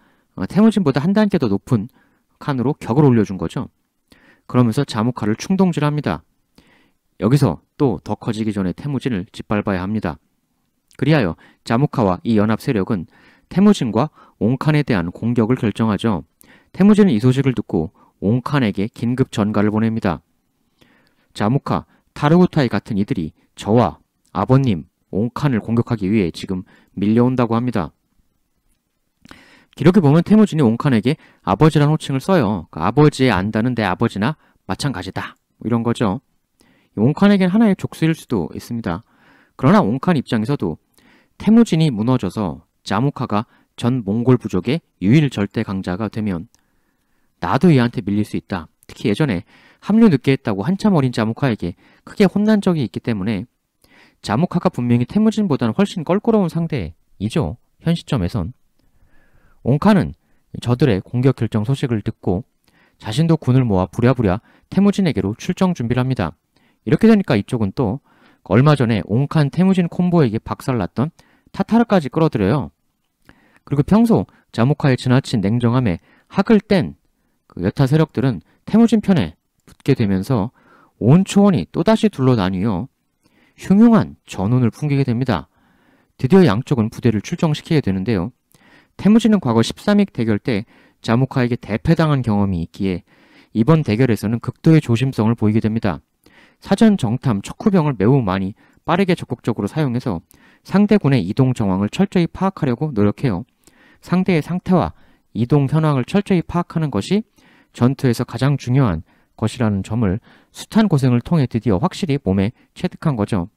Speaker 2: 태무진보다 한 단계 더 높은 칸으로 격을 올려준 거죠. 그러면서 자모카를 충동질합니다. 여기서 또 더 커지기 전에 태무진을 짓밟아야 합니다. 그리하여 자모카와 이 연합 세력은 태무진과 옹칸에 대한 공격을 결정하죠. 태무진은 이 소식을 듣고 옹칸에게 긴급 전가를 보냅니다. 자모카, 타르구타이 같은 이들이 저와 아버님 옹칸을 공격하기 위해 지금 밀려온다고 합니다. 기록에 보면 태무진이 옹칸에게 아버지라는 호칭을 써요. 아버지의 안다는 내 아버지나 마찬가지다. 이런 거죠. 옹칸에겐 하나의 족수일 수도 있습니다. 그러나 옹칸 입장에서도 태무진이 무너져서 자모카가 전 몽골 부족의 유일 절대 강자가 되면 나도 얘한테 밀릴 수 있다. 특히 예전에 합류 늦게 했다고 한참 어린 자모카에게 크게 혼난 적이 있기 때문에 자모카가 분명히 태무진보다는 훨씬 껄끄러운 상대이죠. 현 시점에선. 옹칸은 저들의 공격 결정 소식을 듣고 자신도 군을 모아 부랴부랴 태무진에게로 출정 준비를 합니다. 이렇게 되니까 이쪽은 또 얼마 전에 옹칸 태무진 콤보에게 박살났던 타타르까지 끌어들여요. 그리고 평소 자모카의 지나친 냉정함에 학을 뗀 그 여타 세력들은 태무진 편에 붙게 되면서 온 초원이 또다시 둘러 나뉘어 흉흉한 전운을 풍기게 됩니다. 드디어 양쪽은 부대를 출정시키게 되는데요. 태무진은 과거 13익 대결 때 자모카에게 대패당한 경험이 있기에 이번 대결에서는 극도의 조심성을 보이게 됩니다. 사전 정탐, 척후병을 매우 많이 빠르게 적극적으로 사용해서 상대군의 이동 정황을 철저히 파악하려고 노력해요. 상대의 상태와 이동 현황을 철저히 파악하는 것이 전투에서 가장 중요한 것이라는 점을 숱한 고생을 통해 드디어 확실히 몸에 체득한 거죠.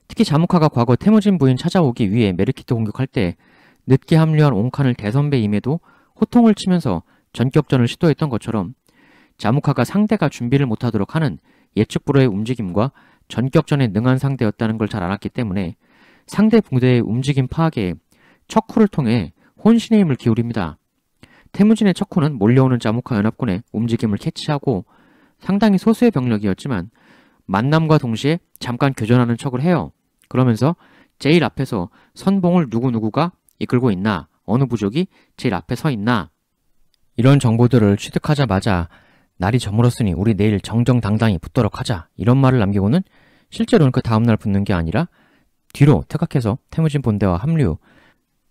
Speaker 2: 특히 자무카가 과거 태무진 부인 찾아오기 위해 메르키트 공격할 때 늦게 합류한 옹칸을 대선배임에도 호통을 치면서 전격전을 시도했던 것처럼 자무카가 상대가 준비를 못하도록 하는 예측 불허의 움직임과 전격전에 능한 상대였다는 걸 잘 알았기 때문에 상대 부대의 움직임 파악에 척후를 통해 혼신의 힘을 기울입니다. 태무진의 척후는 몰려오는 자무카 연합군의 움직임을 캐치하고 상당히 소수의 병력이었지만 만남과 동시에 잠깐 교전하는 척을 해요. 그러면서 제일 앞에서 선봉을 누구누구가 이끌고 있나, 어느 부족이 제일 앞에 서 있나, 이런 정보들을 취득하자마자 날이 저물었으니 우리 내일 정정당당히 붙도록 하자, 이런 말을 남기고는 실제로는 그 다음날 붙는 게 아니라 뒤로 퇴각해서 태무진 본대와 합류,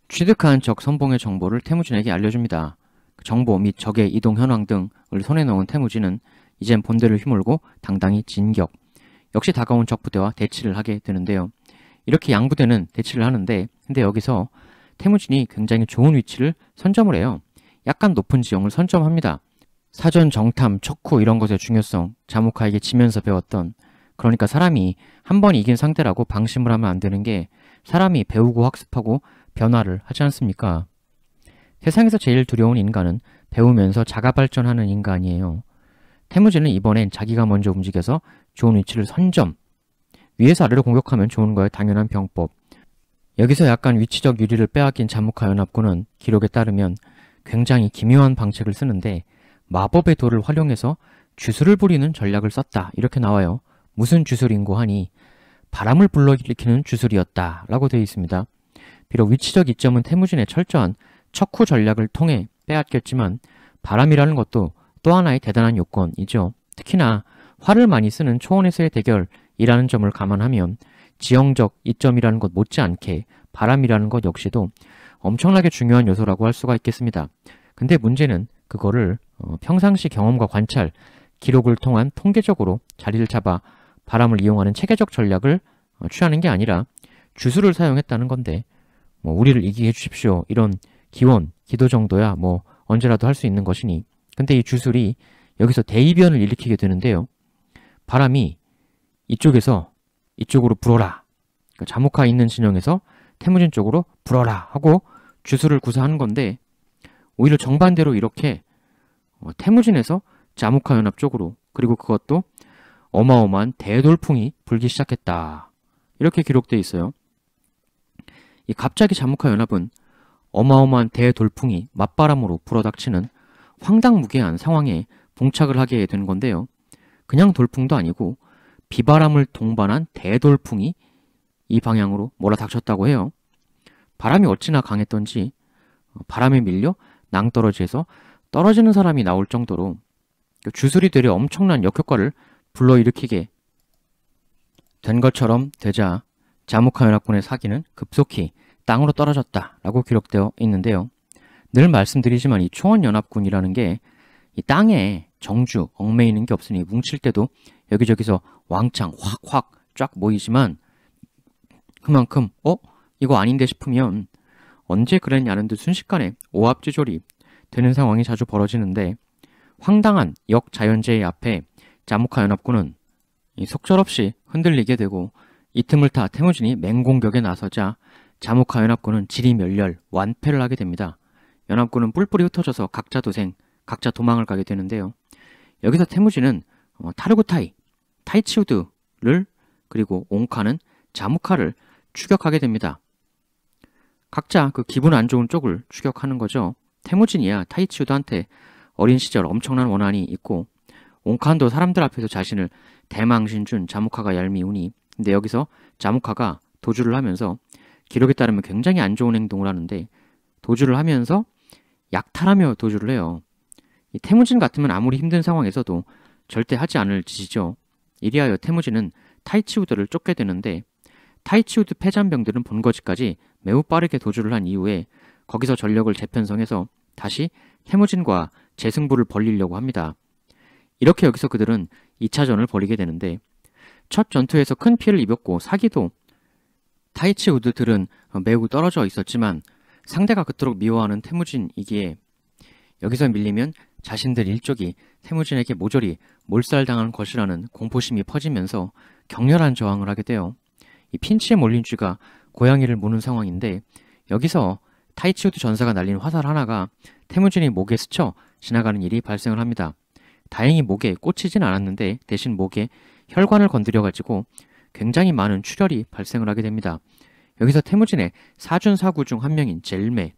Speaker 2: 취득한 적 선봉의 정보를 태무진에게 알려줍니다. 그 정보 및 적의 이동 현황 등을 손에 넣은 태무진은 이젠 본대를 휘몰고 당당히 진격, 역시 다가온 적 부대와 대치를 하게 되는데요. 이렇게 양부대는 대치를 하는데, 근데 여기서 태무진이 굉장히 좋은 위치를 선점을 해요. 약간 높은 지형을 선점합니다. 사전 정탐, 척후 이런 것의 중요성, 자무카에게 지면서 배웠던, 그러니까 사람이 한 번 이긴 상대라고 방심을 하면 안 되는 게 사람이 배우고 학습하고 변화를 하지 않습니까? 세상에서 제일 두려운 인간은 배우면서 자가 발전하는 인간이에요. 태무진은 이번엔 자기가 먼저 움직여서 좋은 위치를 선점, 위에서 아래로 공격하면 좋은 거에 당연한 병법. 여기서 약간 위치적 유리를 빼앗긴 자무카 연합군은 기록에 따르면 굉장히 기묘한 방책을 쓰는데 마법의 돌을 활용해서 주술을 부리는 전략을 썼다, 이렇게 나와요. 무슨 주술인고 하니 바람을 불러일으키는 주술이었다 라고 되어 있습니다. 비록 위치적 이점은 태무진의 철저한 척후 전략을 통해 빼앗겼지만 바람이라는 것도 또 하나의 대단한 요건이죠. 특히나 활을 많이 쓰는 초원에서의 대결이라는 점을 감안하면 지형적 이점이라는 것 못지않게 바람이라는 것 역시도 엄청나게 중요한 요소라고 할 수가 있겠습니다. 근데 문제는 그거를 평상시 경험과 관찰, 기록을 통한 통계적으로 자리를 잡아 바람을 이용하는 체계적 전략을 취하는 게 아니라 주술을 사용했다는 건데, 우리를 이기게 해주십시오, 이런 기원, 기도 정도야 언제라도 할 수 있는 것이니. 근데 이 주술이 여기서 대이변을 일으키게 되는데요. 바람이 이쪽에서 이쪽으로 불어라, 그러니까 자무카 있는 진영에서 태무진 쪽으로 불어라 하고 주술을 구사하는 건데, 오히려 정반대로 이렇게 태무진에서 자무카 연합 쪽으로, 그리고 그것도 어마어마한 대돌풍이 불기 시작했다, 이렇게 기록되어 있어요. 이 갑자기 자무카 연합은 어마어마한 대돌풍이 맞바람으로 불어닥치는 황당무계한 상황에 봉착을 하게 된 건데요. 그냥 돌풍도 아니고 비바람을 동반한 대돌풍이 이 방향으로 몰아닥쳤다고 해요. 바람이 어찌나 강했던지 바람에 밀려 낭떠러지에서 떨어지는 사람이 나올 정도로 주술이 되려 엄청난 역효과를 불러일으키게 된 것처럼 되자 자무카 연합군의 사기는 급속히 땅으로 떨어졌다라고 기록되어 있는데요. 늘 말씀드리지만 이 초원연합군이라는 게 이 땅에 정주, 얽매이는 게 없으니 뭉칠 때도 여기저기서 왕창 확확 쫙 모이지만 그만큼 이거 아닌데 싶으면 언제 그랬냐는 듯 순식간에 오합지졸이 되는 상황이 자주 벌어지는데, 황당한 역자연재해 앞에 자무카 연합군은 속절없이 흔들리게 되고 이 틈을 타 태무진이 맹공격에 나서자 자무카 연합군은 지리멸렬 완패를 하게 됩니다. 연합군은 뿔뿔이 흩어져서 각자 도생, 각자 도망을 가게 되는데요. 여기서 태무진은 타르구타이, 타이치우드를, 그리고 옹카는 자무카를 추격하게 됩니다. 각자 그 기분 안 좋은 쪽을 추격하는 거죠. 태무진이야 타이치우드한테 어린 시절 엄청난 원한이 있고, 옹칸도 사람들 앞에서 자신을 대망신 준 자무카가 얄미우니, 근데 여기서 자무카가 도주를 하면서 기록에 따르면 굉장히 안 좋은 행동을 하는데, 도주를 하면서 약탈하며 도주를 해요. 이 태무진 같으면 아무리 힘든 상황에서도 절대 하지 않을 짓이죠. 이리하여 태무진은 타이치우드를 쫓게 되는데, 타이치우드 패잔병들은 본거지까지 매우 빠르게 도주를 한 이후에 거기서 전력을 재편성해서 다시 태무진과 재승부를 벌이려고 합니다. 이렇게 여기서 그들은 2차전을 벌이게 되는데, 첫 전투에서 큰 피해를 입었고 사기도 타이치우드들은 매우 떨어져 있었지만 상대가 그토록 미워하는 태무진이기에 여기서 밀리면 자신들 일족이 태무진에게 모조리 몰살당한 것이라는 공포심이 퍼지면서 격렬한 저항을 하게 돼요. 이 핀치에 몰린 쥐가 고양이를 무는 상황인데 여기서 타이치우드 전사가 날린 화살 하나가 태무진이 목에 스쳐 지나가는 일이 발생을 합니다. 다행히 목에 꽂히진 않았는데 대신 목에 혈관을 건드려가지고 굉장히 많은 출혈이 발생을 하게 됩니다. 여기서 태무진의 사준사구 중 한 명인 젤메,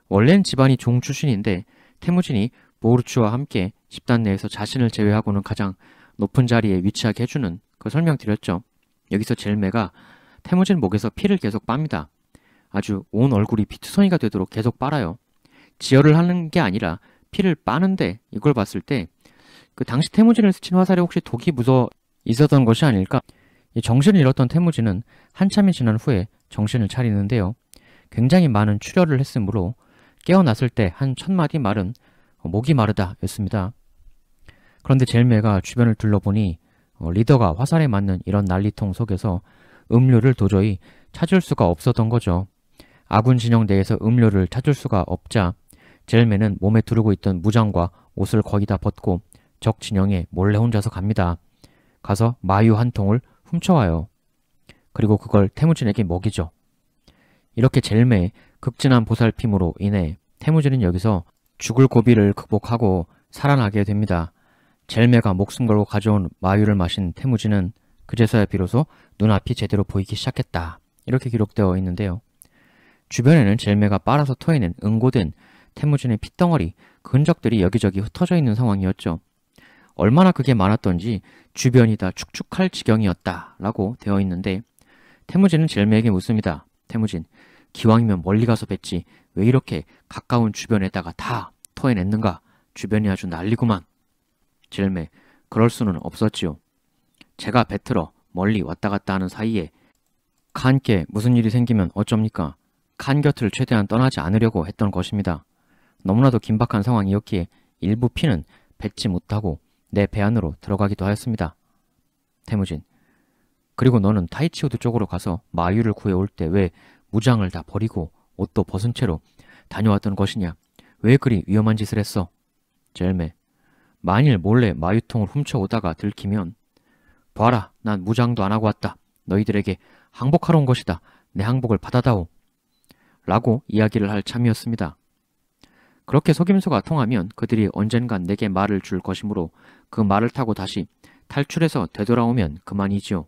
Speaker 2: 원래는 집안이 종 출신인데 태무진이 보르츠와 함께 집단 내에서 자신을 제외하고는 가장 높은 자리에 위치하게 해주는 그 설명드렸죠. 여기서 젤메가 태무진 목에서 피를 계속 빱니다. 아주 온 얼굴이 피투성이가 되도록 계속 빨아요. 지혈을 하는 게 아니라 피를 빠는데 이걸 봤을 때 그 당시 태무진을 스친 화살에 혹시 독이 묻어 있었던 것이 아닐까? 이 정신을 잃었던 태무진은 한참이 지난 후에 정신을 차리는데요. 굉장히 많은 출혈을 했으므로 깨어났을 때 한 첫 마디 말은 목이 마르다 였습니다. 그런데 젤메가 주변을 둘러보니 리더가 화살에 맞는 이런 난리통 속에서 음료를 도저히 찾을 수가 없었던 거죠. 아군 진영 내에서 음료를 찾을 수가 없자 젤메는 몸에 두르고 있던 무장과 옷을 거의 다 벗고 적 진영에 몰래 혼자서 갑니다. 가서 마유 한 통을 훔쳐와요. 그리고 그걸 태무진에게 먹이죠. 이렇게 젤메의 극진한 보살핌으로 인해 태무진은 여기서 죽을 고비를 극복하고 살아나게 됩니다. 젤메가 목숨 걸고 가져온 마유를 마신 태무진은 그제서야 비로소 눈앞이 제대로 보이기 시작했다. 이렇게 기록되어 있는데요. 주변에는 젤메가 빨아서 토해낸 응고된 태무진의 핏덩어리, 그 흔적들이 여기저기 흩어져 있는 상황이었죠. 얼마나 그게 많았던지 주변이 다 축축할 지경이었다라고 되어 있는데 태무진은 젤메에게 묻습니다. 태무진, 기왕이면 멀리 가서 뱉지 왜 이렇게 가까운 주변에다가 다 토해냈는가? 주변이 아주 난리구만. 젤메, 그럴 수는 없었지요. 제가 뱉으러 멀리 왔다 갔다 하는 사이에 칸께 무슨 일이 생기면 어쩝니까? 칸 곁을 최대한 떠나지 않으려고 했던 것입니다. 너무나도 긴박한 상황이었기에 일부 피는 뱉지 못하고 내 배 안으로 들어가기도 하였습니다. 태무진, 그리고 너는 타이치우드 쪽으로 가서 마유를 구해올 때 왜 무장을 다 버리고 옷도 벗은 채로 다녀왔던 것이냐? 왜 그리 위험한 짓을 했어? 젤메, 만일 몰래 마유통을 훔쳐오다가 들키면 봐라, 난 무장도 안 하고 왔다. 너희들에게 항복하러 온 것이다. 내 항복을 받아다오. 라고 이야기를 할 참이었습니다. 그렇게 속임수가 통하면 그들이 언젠간 내게 말을 줄 것이므로 그 말을 타고 다시 탈출해서 되돌아오면 그만이지요.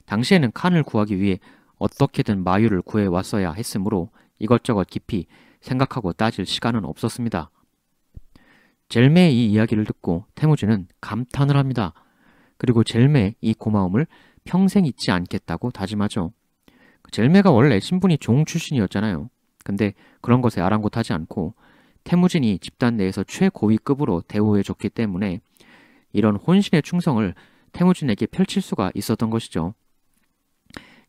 Speaker 2: 당시에는 칸을 구하기 위해 어떻게든 마유를 구해왔어야 했으므로 이것저것 깊이 생각하고 따질 시간은 없었습니다. 젤메의 이 이야기를 듣고 태무진은 감탄을 합니다. 그리고 젤메의 이 고마움을 평생 잊지 않겠다고 다짐하죠. 젤메가 원래 신분이 종 출신이었잖아요. 근데 그런 것에 아랑곳하지 않고 태무진이 집단 내에서 최고위급으로 대우해줬기 때문에 이런 혼신의 충성을 태무진에게 펼칠 수가 있었던 것이죠.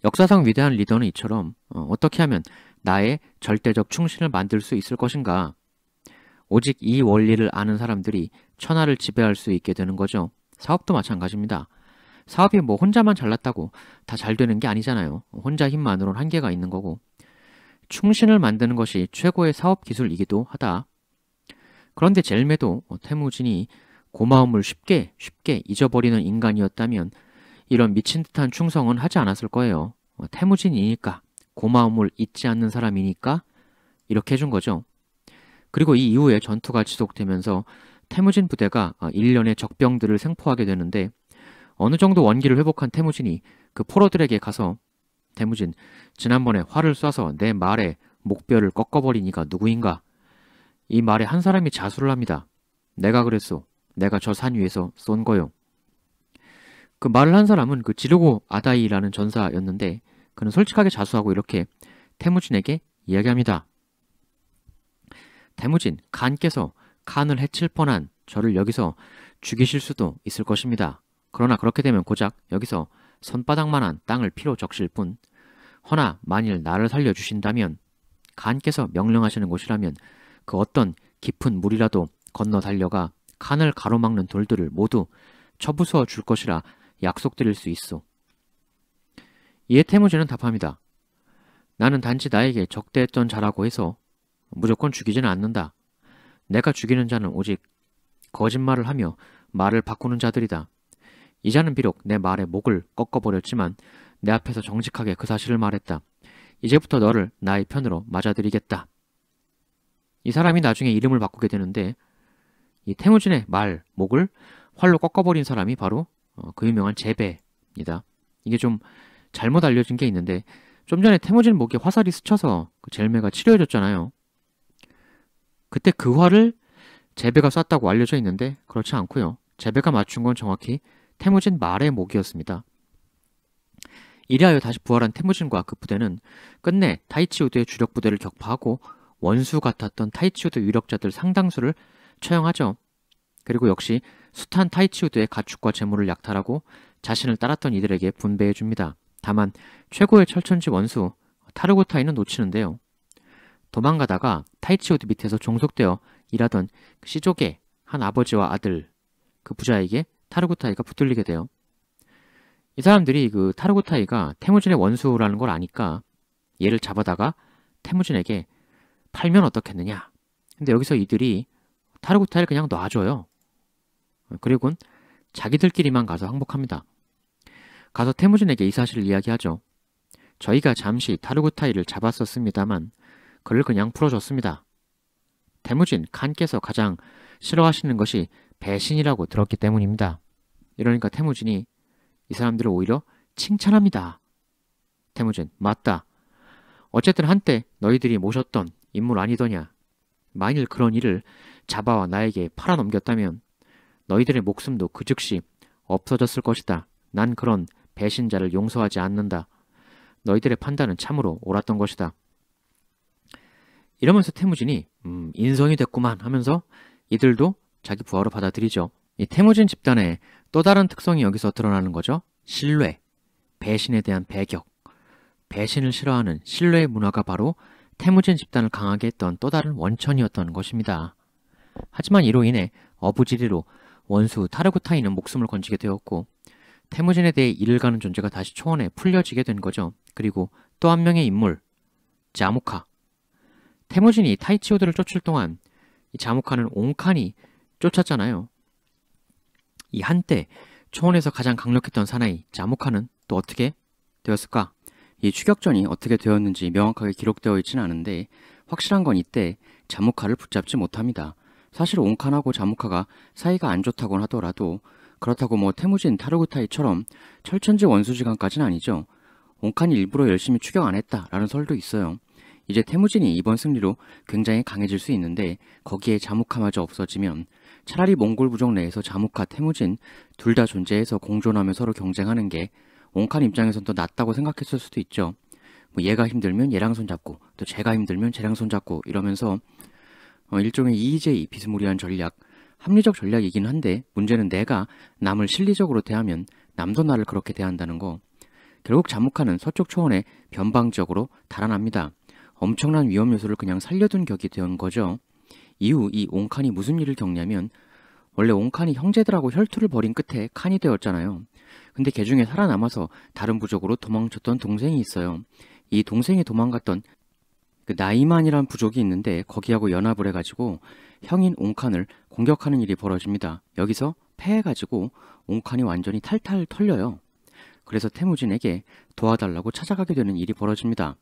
Speaker 2: 역사상 위대한 리더는 이처럼 어떻게 하면 나의 절대적 충신을 만들 수 있을 것인가? 오직 이 원리를 아는 사람들이 천하를 지배할 수 있게 되는 거죠. 사업도 마찬가지입니다. 사업이 뭐 혼자만 잘났다고 다 잘 되는 게 아니잖아요. 혼자 힘만으로는 한계가 있는 거고. 충신을 만드는 것이 최고의 사업 기술이기도 하다. 그런데 젤메도 태무진이 고마움을 쉽게 잊어버리는 인간이었다면 이런 미친 듯한 충성은 하지 않았을 거예요. 태무진이니까, 고마움을 잊지 않는 사람이니까 이렇게 해준 거죠. 그리고 이 이후에 전투가 지속되면서 태무진 부대가 일련의 적병들을 생포하게 되는데 어느 정도 원기를 회복한 태무진이 그 포로들에게 가서 태무진, 지난번에 활을 쏴서 내 말에 목뼈를 꺾어버린 이가 누구인가? 이 말에 한 사람이 자수를 합니다. 내가 그랬소. 내가 저 산 위에서 쏜 거요. 그 말을 한 사람은 그 지르고 아다이라는 전사였는데 그는 솔직하게 자수하고 이렇게 태무진에게 이야기합니다. 태무진, 칸께서 칸을 해칠 뻔한 저를 여기서 죽이실 수도 있을 것입니다. 그러나 그렇게 되면 고작 여기서 손바닥만한 땅을 피로 적실 뿐, 허나 만일 나를 살려주신다면 칸께서 명령하시는 곳이라면 그 어떤 깊은 물이라도 건너 달려가 칸을 가로막는 돌들을 모두 쳐부수어 줄 것이라 약속드릴 수 있소. 이에 태무진은 답합니다. 나는 단지 나에게 적대했던 자라고 해서 무조건 죽이지는 않는다. 내가 죽이는 자는 오직 거짓말을 하며 말을 바꾸는 자들이다. 이 자는 비록 내 말에 목을 꺾어버렸지만 내 앞에서 정직하게 그 사실을 말했다. 이제부터 너를 나의 편으로 맞아들이겠다. 이 사람이 나중에 이름을 바꾸게 되는데 이 태무진의 말, 목을 활로 꺾어버린 사람이 바로 그 유명한 제배입니다. 이게 좀 잘못 알려진 게 있는데 좀 전에 태무진 목에 화살이 스쳐서 그 젤메가 치료해줬잖아요. 그때 그 활을 제배가 쐈다고 알려져 있는데 그렇지 않고요. 제배가 맞춘 건 정확히 태무진 말의 목이었습니다. 이리하여 다시 부활한 태무진과 그 부대는 끝내 타이치우드의 주력 부대를 격파하고 원수 같았던 타이치우드 유력자들 상당수를 처형하죠. 그리고 역시 숱한 타이치우드의 가축과 재물을 약탈하고 자신을 따랐던 이들에게 분배해줍니다. 다만 최고의 철천지 원수 타르고타이는 놓치는데요. 도망가다가 타이치우드 밑에서 종속되어 일하던 시족의 한 아버지와 아들 그 부자에게 타르고타이가 붙들리게 돼요. 이 사람들이 그 타르고타이가 태무진의 원수라는 걸 아니까 얘를 잡아다가 태무진에게 팔면 어떻겠느냐. 근데 여기서 이들이 타르고타이를 그냥 놔줘요. 그리고는 자기들끼리만 가서 항복합니다. 가서 태무진에게 이 사실을 이야기하죠. 저희가 잠시 타르고타이를 잡았었습니다만 그를 그냥 풀어줬습니다. 태무진 칸께서 가장 싫어하시는 것이 배신이라고 들었기 때문입니다. 이러니까 태무진이 이 사람들을 오히려 칭찬합니다. 태무진, 맞다. 어쨌든 한때 너희들이 모셨던 인물 아니더냐. 만일 그런 일을 잡아와 나에게 팔아넘겼다면 너희들의 목숨도 그 즉시 없어졌을 것이다. 난 그런 배신자를 용서하지 않는다. 너희들의 판단은 참으로 옳았던 것이다. 이러면서 태무진이 인성이 됐구만 하면서 이들도 자기 부하로 받아들이죠. 이 태무진 집단의 또 다른 특성이 여기서 드러나는 거죠. 신뢰, 배신에 대한 배격, 배신을 싫어하는 신뢰의 문화가 바로 태무진 집단을 강하게 했던 또 다른 원천이었던 것입니다. 하지만 이로 인해 어부지리로 원수 타르고타이는 목숨을 건지게 되었고 태무진에 대해 이를 가는 존재가 다시 초원에 풀려지게 된 거죠. 그리고 또 한 명의 인물, 자무카. 태무진이 타이치오드를 쫓을 동안 이 자무카는 옹칸이 쫓았잖아요. 이 한때 초원에서 가장 강력했던 사나이 자무카는 또 어떻게 되었을까?
Speaker 1: 이 추격전이 어떻게 되었는지 명확하게 기록되어 있지는 않은데 확실한 건 이때 자무카를 붙잡지 못합니다. 사실 옹칸하고 자무카가 사이가 안 좋다곤 하더라도 그렇다고 뭐 태무진 타르고타이처럼 철천지 원수지간까지는 아니죠. 옹칸이 일부러 열심히 추격 안 했다라는 설도 있어요. 이제 태무진이 이번 승리로 굉장히 강해질 수 있는데 거기에 자무카마저 없어지면 차라리 몽골 부족 내에서 자무카, 태무진 둘 다 존재해서 공존하며 서로 경쟁하는 게 옹칸 입장에선 더 낫다고 생각했을 수도 있죠. 뭐 얘가 힘들면 얘랑 손잡고 또 제가 힘들면 쟤랑 손잡고 이러면서 일종의 이의제의 비스무리한 전략, 합리적 전략이긴 한데 문제는 내가 남을 실리적으로 대하면 남도 나를 그렇게 대한다는 거. 결국 자무카는 서쪽 초원의 변방 지역으로 달아납니다. 엄청난 위험 요소를 그냥 살려둔 격이 된 거죠. 이후 이 옹칸이 무슨 일을 겪냐면 원래 옹칸이 형제들하고 혈투를 벌인 끝에 칸이 되었잖아요. 근데 걔 중에 살아남아서 다른 부족으로 도망쳤던 동생이 있어요. 이 동생이 도망갔던 그 나이만이란 부족이 있는데 거기하고 연합을 해가지고 형인 옹칸을 공격하는 일이 벌어집니다. 여기서 패해가지고 옹칸이 완전히 탈탈 털려요. 그래서 태무진에게 도와달라고 찾아가게 되는 일이 벌어집니다.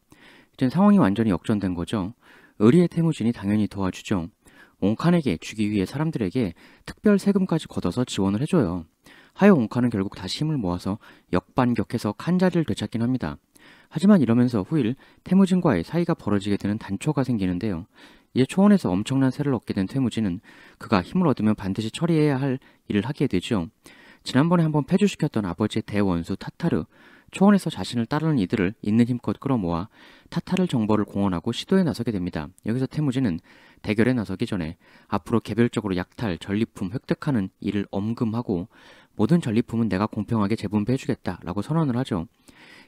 Speaker 1: 이젠 상황이 완전히 역전된 거죠. 의리의 태무진이 당연히 도와주죠. 옹칸에게 주기 위해 사람들에게 특별 세금까지 걷어서 지원을 해줘요. 하여 옹칸은 결국 다시 힘을 모아서 역반격해서 칸 자리를 되찾긴 합니다. 하지만 이러면서 후일 태무진과의 사이가 벌어지게 되는 단초가 생기는데요. 이제 초원에서 엄청난 세를 얻게 된 태무진은 그가 힘을 얻으면 반드시 처리해야 할 일을 하게 되죠. 지난번에 한번 폐주시켰던 아버지의 대원수 타타르, 초원에서 자신을 따르는 이들을 있는 힘껏 끌어모아 타타르 정벌을 공언하고 시도에 나서게 됩니다. 여기서 태무진은 대결에 나서기 전에 앞으로 개별적으로 약탈, 전리품 획득하는 일을 엄금하고 모든 전리품은 내가 공평하게 재분배해주겠다 라고 선언을 하죠.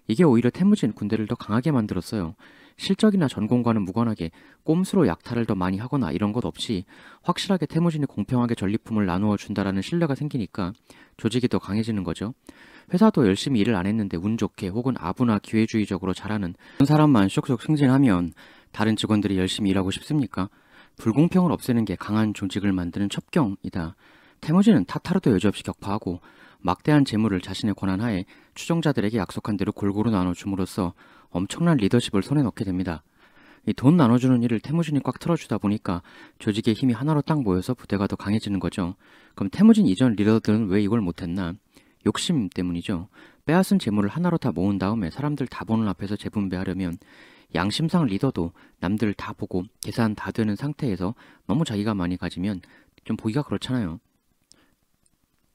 Speaker 1: 이게 오히려 태무진 군대를 더 강하게 만들었어요. 실적이나 전공과는 무관하게 꼼수로 약탈을 더 많이 하거나 이런 것 없이 확실하게 태무진이 공평하게 전리품을 나누어 준다라는 신뢰가 생기니까 조직이 더 강해지는 거죠. 회사도 열심히 일을 안 했는데 운 좋게 혹은 아부나 기회주의적으로 잘하는 그런 사람만 쏙쏙 승진하면 다른 직원들이 열심히 일하고 싶습니까?
Speaker 2: 불공평을 없애는 게 강한 조직을 만드는 첩경이다. 태무진은 타타르도 여지없이 격파하고 막대한 재물을 자신의 권한하에 추종자들에게 약속한 대로 골고루 나눠줌으로써 엄청난 리더십을 손에 넣게 됩니다. 이 돈 나눠주는 일을 태무진이 꽉 틀어주다 보니까 조직의 힘이 하나로 딱 모여서 부대가 더 강해지는 거죠. 그럼 태무진 이전 리더들은 왜 이걸 못했나? 욕심 때문이죠. 빼앗은 재물을 하나로 다 모은 다음에 사람들 다 보는 앞에서 재분배하려면 양심상 리더도 남들 다 보고 계산 다 되는 상태에서 너무 자기가 많이 가지면 좀 보기가 그렇잖아요.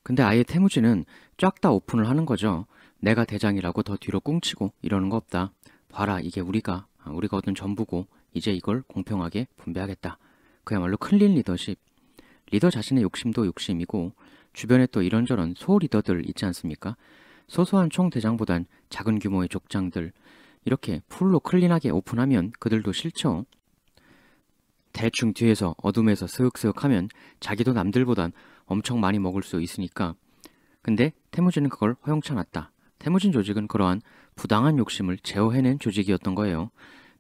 Speaker 2: 근데 아예 태무진은 쫙 다 오픈을 하는 거죠. 내가 대장이라고 더 뒤로 꿍치고 이러는 거 없다. 봐라, 이게 우리가 얻은 전부고 이제 이걸 공평하게 분배하겠다. 그야말로 클린 리더십. 리더 자신의 욕심도 욕심이고 주변에 또 이런저런 소 리더들 있지 않습니까? 소소한 총대장보단 작은 규모의 족장들. 이렇게 풀로 클린하게 오픈하면 그들도 싫죠. 대충 뒤에서 어둠에서 스윽스윽 하면 자기도 남들보단 엄청 많이 먹을 수 있으니까. 근데 태무진은 그걸 허용치 않았다. 태무진 조직은 그러한 부당한 욕심을 제어해낸 조직이었던 거예요.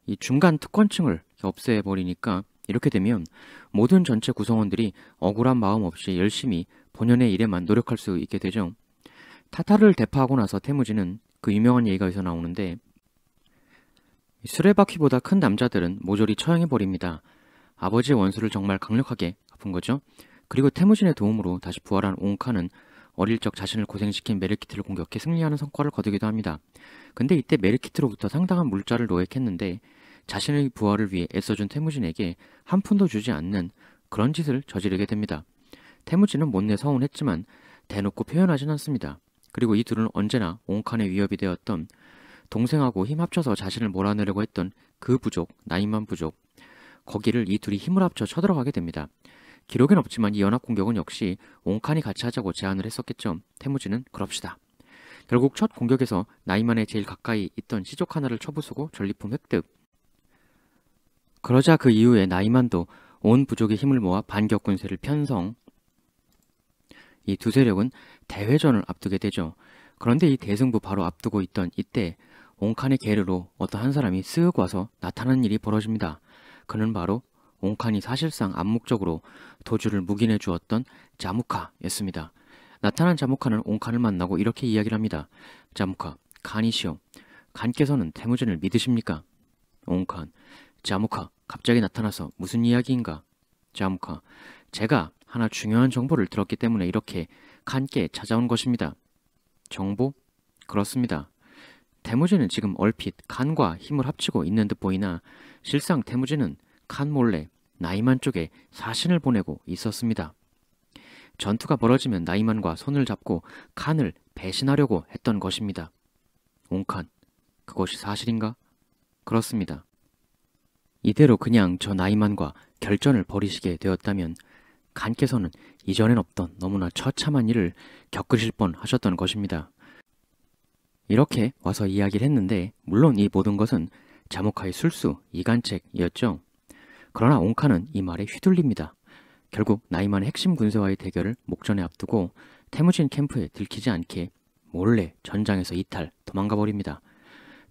Speaker 2: 이 중간 특권층을 없애버리니까 이렇게 되면 모든 전체 구성원들이 억울한 마음 없이 열심히 본연의 일에만 노력할 수 있게 되죠. 타타르를 대파하고 나서 태무진은 그 유명한 얘기가 여기서 나오는데 수레바퀴보다 큰 남자들은 모조리 처형해버립니다. 아버지의 원수를 정말 강력하게 갚은 거죠. 그리고 태무진의 도움으로 다시 부활한 옹칸은 어릴 적 자신을 고생시킨 메르키트를 공격해 승리하는 성과를 거두기도 합니다. 근데 이때 메르키트로부터 상당한 물자를 노획했는데 자신의 부활을 위해 애써준 태무진에게 한 푼도 주지 않는 그런 짓을 저지르게 됩니다. 태무진은 못내 서운했지만 대놓고 표현하진 않습니다. 그리고 이 둘은 언제나 옹칸의 위협이 되었던 동생하고 힘 합쳐서 자신을 몰아내려고 했던 그 부족, 나이만 부족, 거기를 이 둘이 힘을 합쳐 쳐들어가게 됩니다. 기록엔 없지만 이 연합 공격은 역시 옹칸이 같이 하자고 제안을 했었겠죠. 태무진은 그럽시다. 결국 첫 공격에서 나이만에 제일 가까이 있던 시족 하나를 쳐부수고 전리품 획득. 그러자 그 이후에 나이만도 온 부족의 힘을 모아 반격 군세를 편성. 이 두 세력은 대회전을 앞두게 되죠. 그런데 이 대승부 바로 앞두고 있던 이때 옹칸의 계르로 어떤 한 사람이 쓱 와서 나타나는 일이 벌어집니다. 그는 바로 옹칸이 사실상 암묵적으로 도주를 묵인해 주었던 자무카였습니다. 나타난 자무카는 옹칸을 만나고 이렇게 이야기를 합니다. 자무카, 칸이시오. 칸께서는 태무진을 믿으십니까? 옹칸, 자무카, 갑자기 나타나서 무슨 이야기인가? 자무카, 제가 하나 중요한 정보를 들었기 때문에 이렇게 칸께 찾아온 것입니다. 정보? 그렇습니다. 태무진은 지금 얼핏 칸과 힘을 합치고 있는 듯 보이나 실상 태무진은 칸 몰래 나이만 쪽에 사신을 보내고 있었습니다. 전투가 벌어지면 나이만과 손을 잡고 칸을 배신하려고 했던 것입니다. 옹칸, 그것이 사실인가? 그렇습니다. 이대로 그냥 저 나이만과 결전을 벌이시게 되었다면 칸께서는 이전엔 없던 너무나 처참한 일을 겪으실 뻔 하셨던 것입니다. 이렇게 와서 이야기를 했는데 물론 이 모든 것은 자모카의 술수, 이간책이었죠. 그러나 옹칸은 이 말에 휘둘립니다. 결국 나이만의 핵심 군세와의 대결을 목전에 앞두고 태무진 캠프에 들키지 않게 몰래 전장에서 이탈, 도망가 버립니다.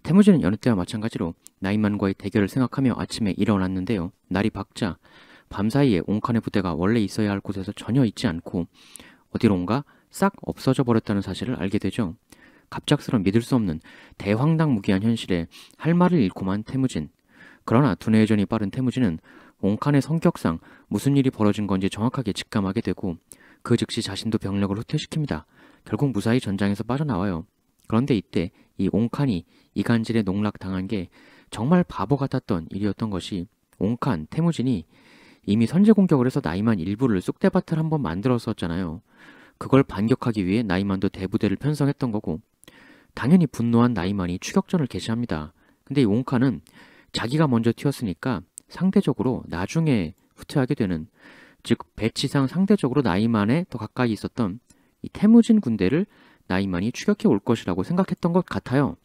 Speaker 2: 태무진은 여느 때와 마찬가지로 나이만과의 대결을 생각하며 아침에 일어났는데요. 날이 밝자 밤사이에 옹칸의 부대가 원래 있어야 할 곳에서 전혀 있지 않고 어디론가 싹 없어져 버렸다는 사실을 알게 되죠. 갑작스런 믿을 수 없는 대황당무계한 현실에 할 말을 잃고만 태무진. 그러나 두뇌 회전이 빠른 태무진은 옹칸의 성격상 무슨 일이 벌어진 건지 정확하게 직감하게 되고 그 즉시 자신도 병력을 후퇴시킵니다. 결국 무사히 전장에서 빠져나와요. 그런데 이때 이 옹칸이 이간질에 농락당한 게 정말 바보 같았던 일이었던 것이 옹칸, 태무진이 이미 선제 공격을 해서 나이만 일부를 쑥대밭을 한번 만들었었잖아요. 그걸 반격하기 위해 나이만도 대부대를 편성했던 거고 당연히 분노한 나이만이 추격전을 개시합니다. 근데 이 옹칸은 자기가 먼저 튀었으니까 상대적으로 나중에 후퇴하게 되는, 즉 배치상 상대적으로 나이만에 더 가까이 있었던 이 태무진 군대를 나이만이 추격해 올 것이라고 생각했던 것 같아요.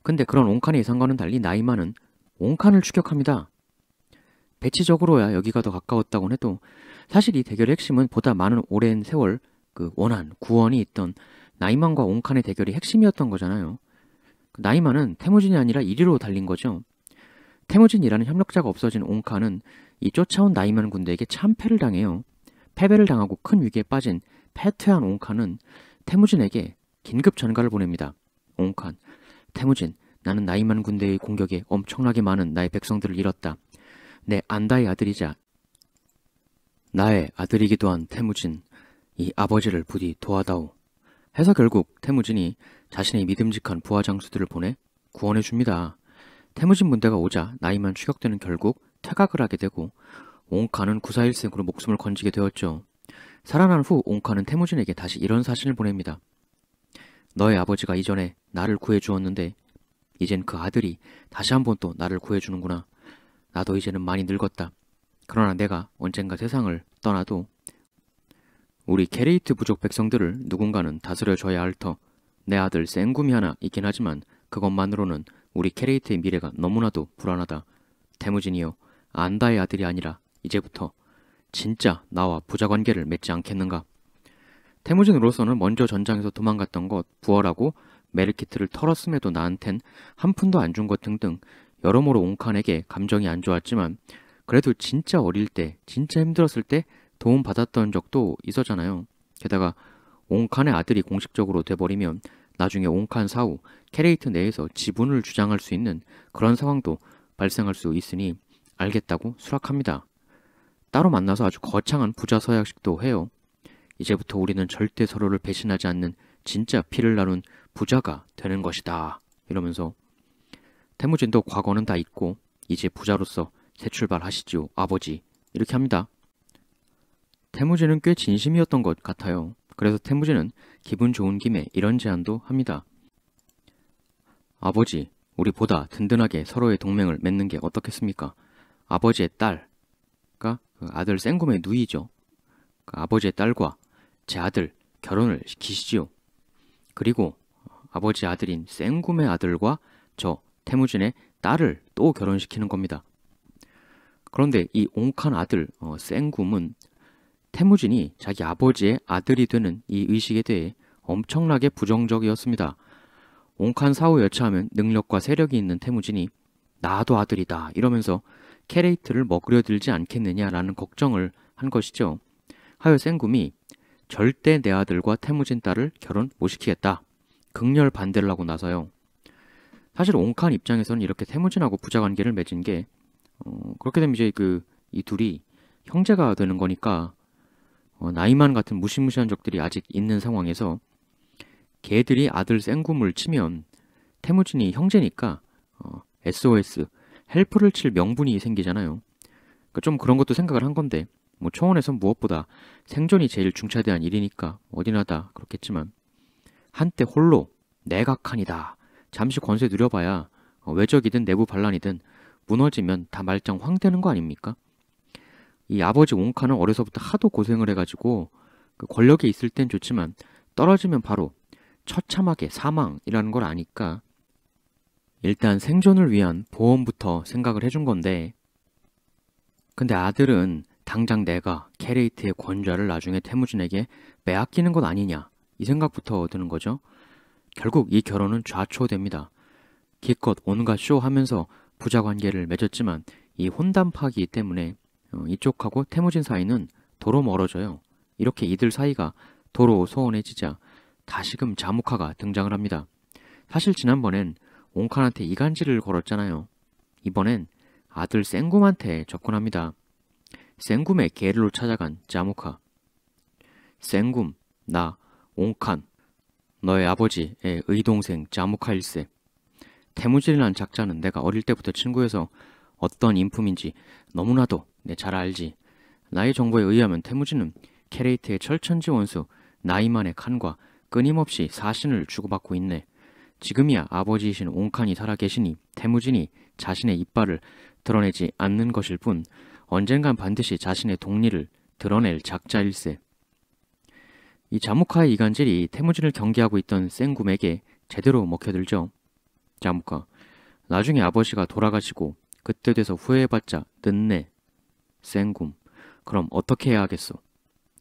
Speaker 2: 근데 그런 옹칸의 예상과는 달리 나이만은 옹칸을 추격합니다. 배치적으로야 여기가 더 가까웠다곤 해도 사실 이 대결의 핵심은 보다 많은 오랜 세월 그 원한, 구원이 있던 나이만과 옹칸의 대결이 핵심이었던 거잖아요. 나이만은 태무진이 아니라 이리로 달린 거죠. 태무진이라는 협력자가 없어진 옹칸은 이 쫓아온 나이만 군대에게 참패를 당해요. 패배를 당하고 큰 위기에 빠진 패퇴한 옹칸은 태무진에게 긴급 전가를 보냅니다. 옹칸, 태무진, 나는 나이만 군대의 공격에 엄청나게 많은 나의 백성들을 잃었다. 내 안다의 아들이자 나의 아들이기도 한 태무진, 이 아버지를 부디 도와다오. 해서 결국 태무진이 자신의 믿음직한 부하 장수들을 보내 구원해 줍니다. 태무진 문대가 오자 나이만 추격대는 결국 퇴각을 하게 되고 옹칸은 구사일생으로 목숨을 건지게 되었죠. 살아난 후 옹칸은 태무진에게 다시 이런 사신을 보냅니다. 너의 아버지가 이전에 나를 구해주었는데 이젠 그 아들이 다시 한번 또 나를 구해주는구나. 나도 이제는 많이 늙었다. 그러나 내가 언젠가 세상을 떠나도 우리 케레이트 부족 백성들을 누군가는 다스려줘야 할 터. 내 아들 생굼이 하나 있긴 하지만 그것만으로는 우리 케레이트의 미래가 너무나도 불안하다. 태무진이여, 안다의 아들이 아니라 이제부터 진짜 나와 부자관계를 맺지 않겠는가. 태무진으로서는 먼저 전장에서 도망갔던 것, 부활하고 메르키트를 털었음에도 나한텐 한 푼도 안 준 것 등등 여러모로 옹칸에게 감정이 안 좋았지만 그래도 진짜 어릴 때, 진짜 힘들었을 때 도움 받았던 적도 있었잖아요. 게다가 옹칸의 아들이 공식적으로 돼버리면 나중에 옹칸 사후 케레이트 내에서 지분을 주장할 수 있는 그런 상황도 발생할 수 있으니 알겠다고 수락합니다. 따로 만나서 아주 거창한 부자 서약식도 해요. 이제부터 우리는 절대 서로를 배신하지 않는 진짜 피를 나눈 부자가 되는 것이다. 이러면서 태무진도 과거는 다 잊고 이제 부자로서 새 출발하시지요, 아버지. 이렇게 합니다. 태무진은 꽤 진심이었던 것 같아요. 그래서 태무진은 기분 좋은 김에 이런 제안도 합니다. 아버지, 우리 보다 든든하게 서로의 동맹을 맺는 게 어떻겠습니까? 아버지의 딸과 그 아들 생굼의 누이죠. 그 아버지의 딸과 제 아들 결혼을 시키시지요. 그리고 아버지 아들인 생굼의 아들과 저 태무진의 딸을 또 결혼시키는 겁니다. 그런데 이 옹칸 아들 생굼은 태무진이 자기 아버지의 아들이 되는 이 의식에 대해 엄청나게 부정적이었습니다. 옹칸 사후 여차하면 능력과 세력이 있는 태무진이 나도 아들이다 이러면서 케레이트를 먹으려들지 않겠느냐라는 걱정을 한 것이죠. 하여 생굼이 절대 내 아들과 태무진 딸을 결혼 못 시키겠다. 극렬 반대를 하고 나서요. 사실 옹칸 입장에서는 이렇게 태무진하고 부자관계를 맺은 게 그렇게 되면 이제 이 둘이 형제가 되는 거니까 나이만 같은 무시무시한 적들이 아직 있는 상황에서 걔들이 아들 생굼을 치면 태무진이 형제니까 SOS 헬프를 칠 명분이 생기잖아요. 그러니까 좀 그런 것도 생각을 한 건데 뭐 초원에선 무엇보다 생존이 제일 중차대한 일이니까 어디나 다 그렇겠지만 한때 홀로 내각한이다. 잠시 권세 누려봐야 외적이든 내부 반란이든 무너지면 다 말짱 황되는 거 아닙니까? 이 아버지 옹칸은 어려서부터 하도 고생을 해가지고 그 권력에 있을 땐 좋지만 떨어지면 바로 처참하게 사망이라는 걸 아니까 일단 생존을 위한 보험부터 생각을 해준 건데 근데 아들은 당장 내가 케레이트의 권좌를 나중에 태무진에게 빼앗기는 것 아니냐 이 생각부터 드는 거죠. 결국 이 결혼은 좌초됩니다. 기껏 온갖 쇼하면서 부자관계를 맺었지만 이 혼담파기 때문에 이쪽하고 태무진 사이는 도로 멀어져요. 이렇게 이들 사이가 도로 소원해지자 다시금 자무카가 등장을 합니다. 사실 지난번엔 옹칸한테 이간질을 걸었잖아요. 이번엔 아들 생굼한테 접근합니다. 생굼의 계를 찾아간 자무카. 생굼, 나 옹칸, 너의 아버지의 의동생 자무카일세. 태무진이란 작자는 내가 어릴 때부터 친구여서 어떤 인품인지 너무나도 잘 알지. 나의 정보에 의하면 태무진은 케레이트의 철천지 원수 나이만의 칸과 끊임없이 사신을 주고받고 있네. 지금이야 아버지이신 옹칸이 살아계시니 태무진이 자신의 이빨을 드러내지 않는 것일 뿐 언젠간 반드시 자신의 독리를 드러낼 작자일세. 이 자무카의 이간질이 태무진을 경계하고 있던 생굼에게 제대로 먹혀들죠. 자무카, 나중에 아버지가 돌아가시고 그때 돼서 후회해봤자 늦네. 생굼, 그럼 어떻게 해야 하겠소?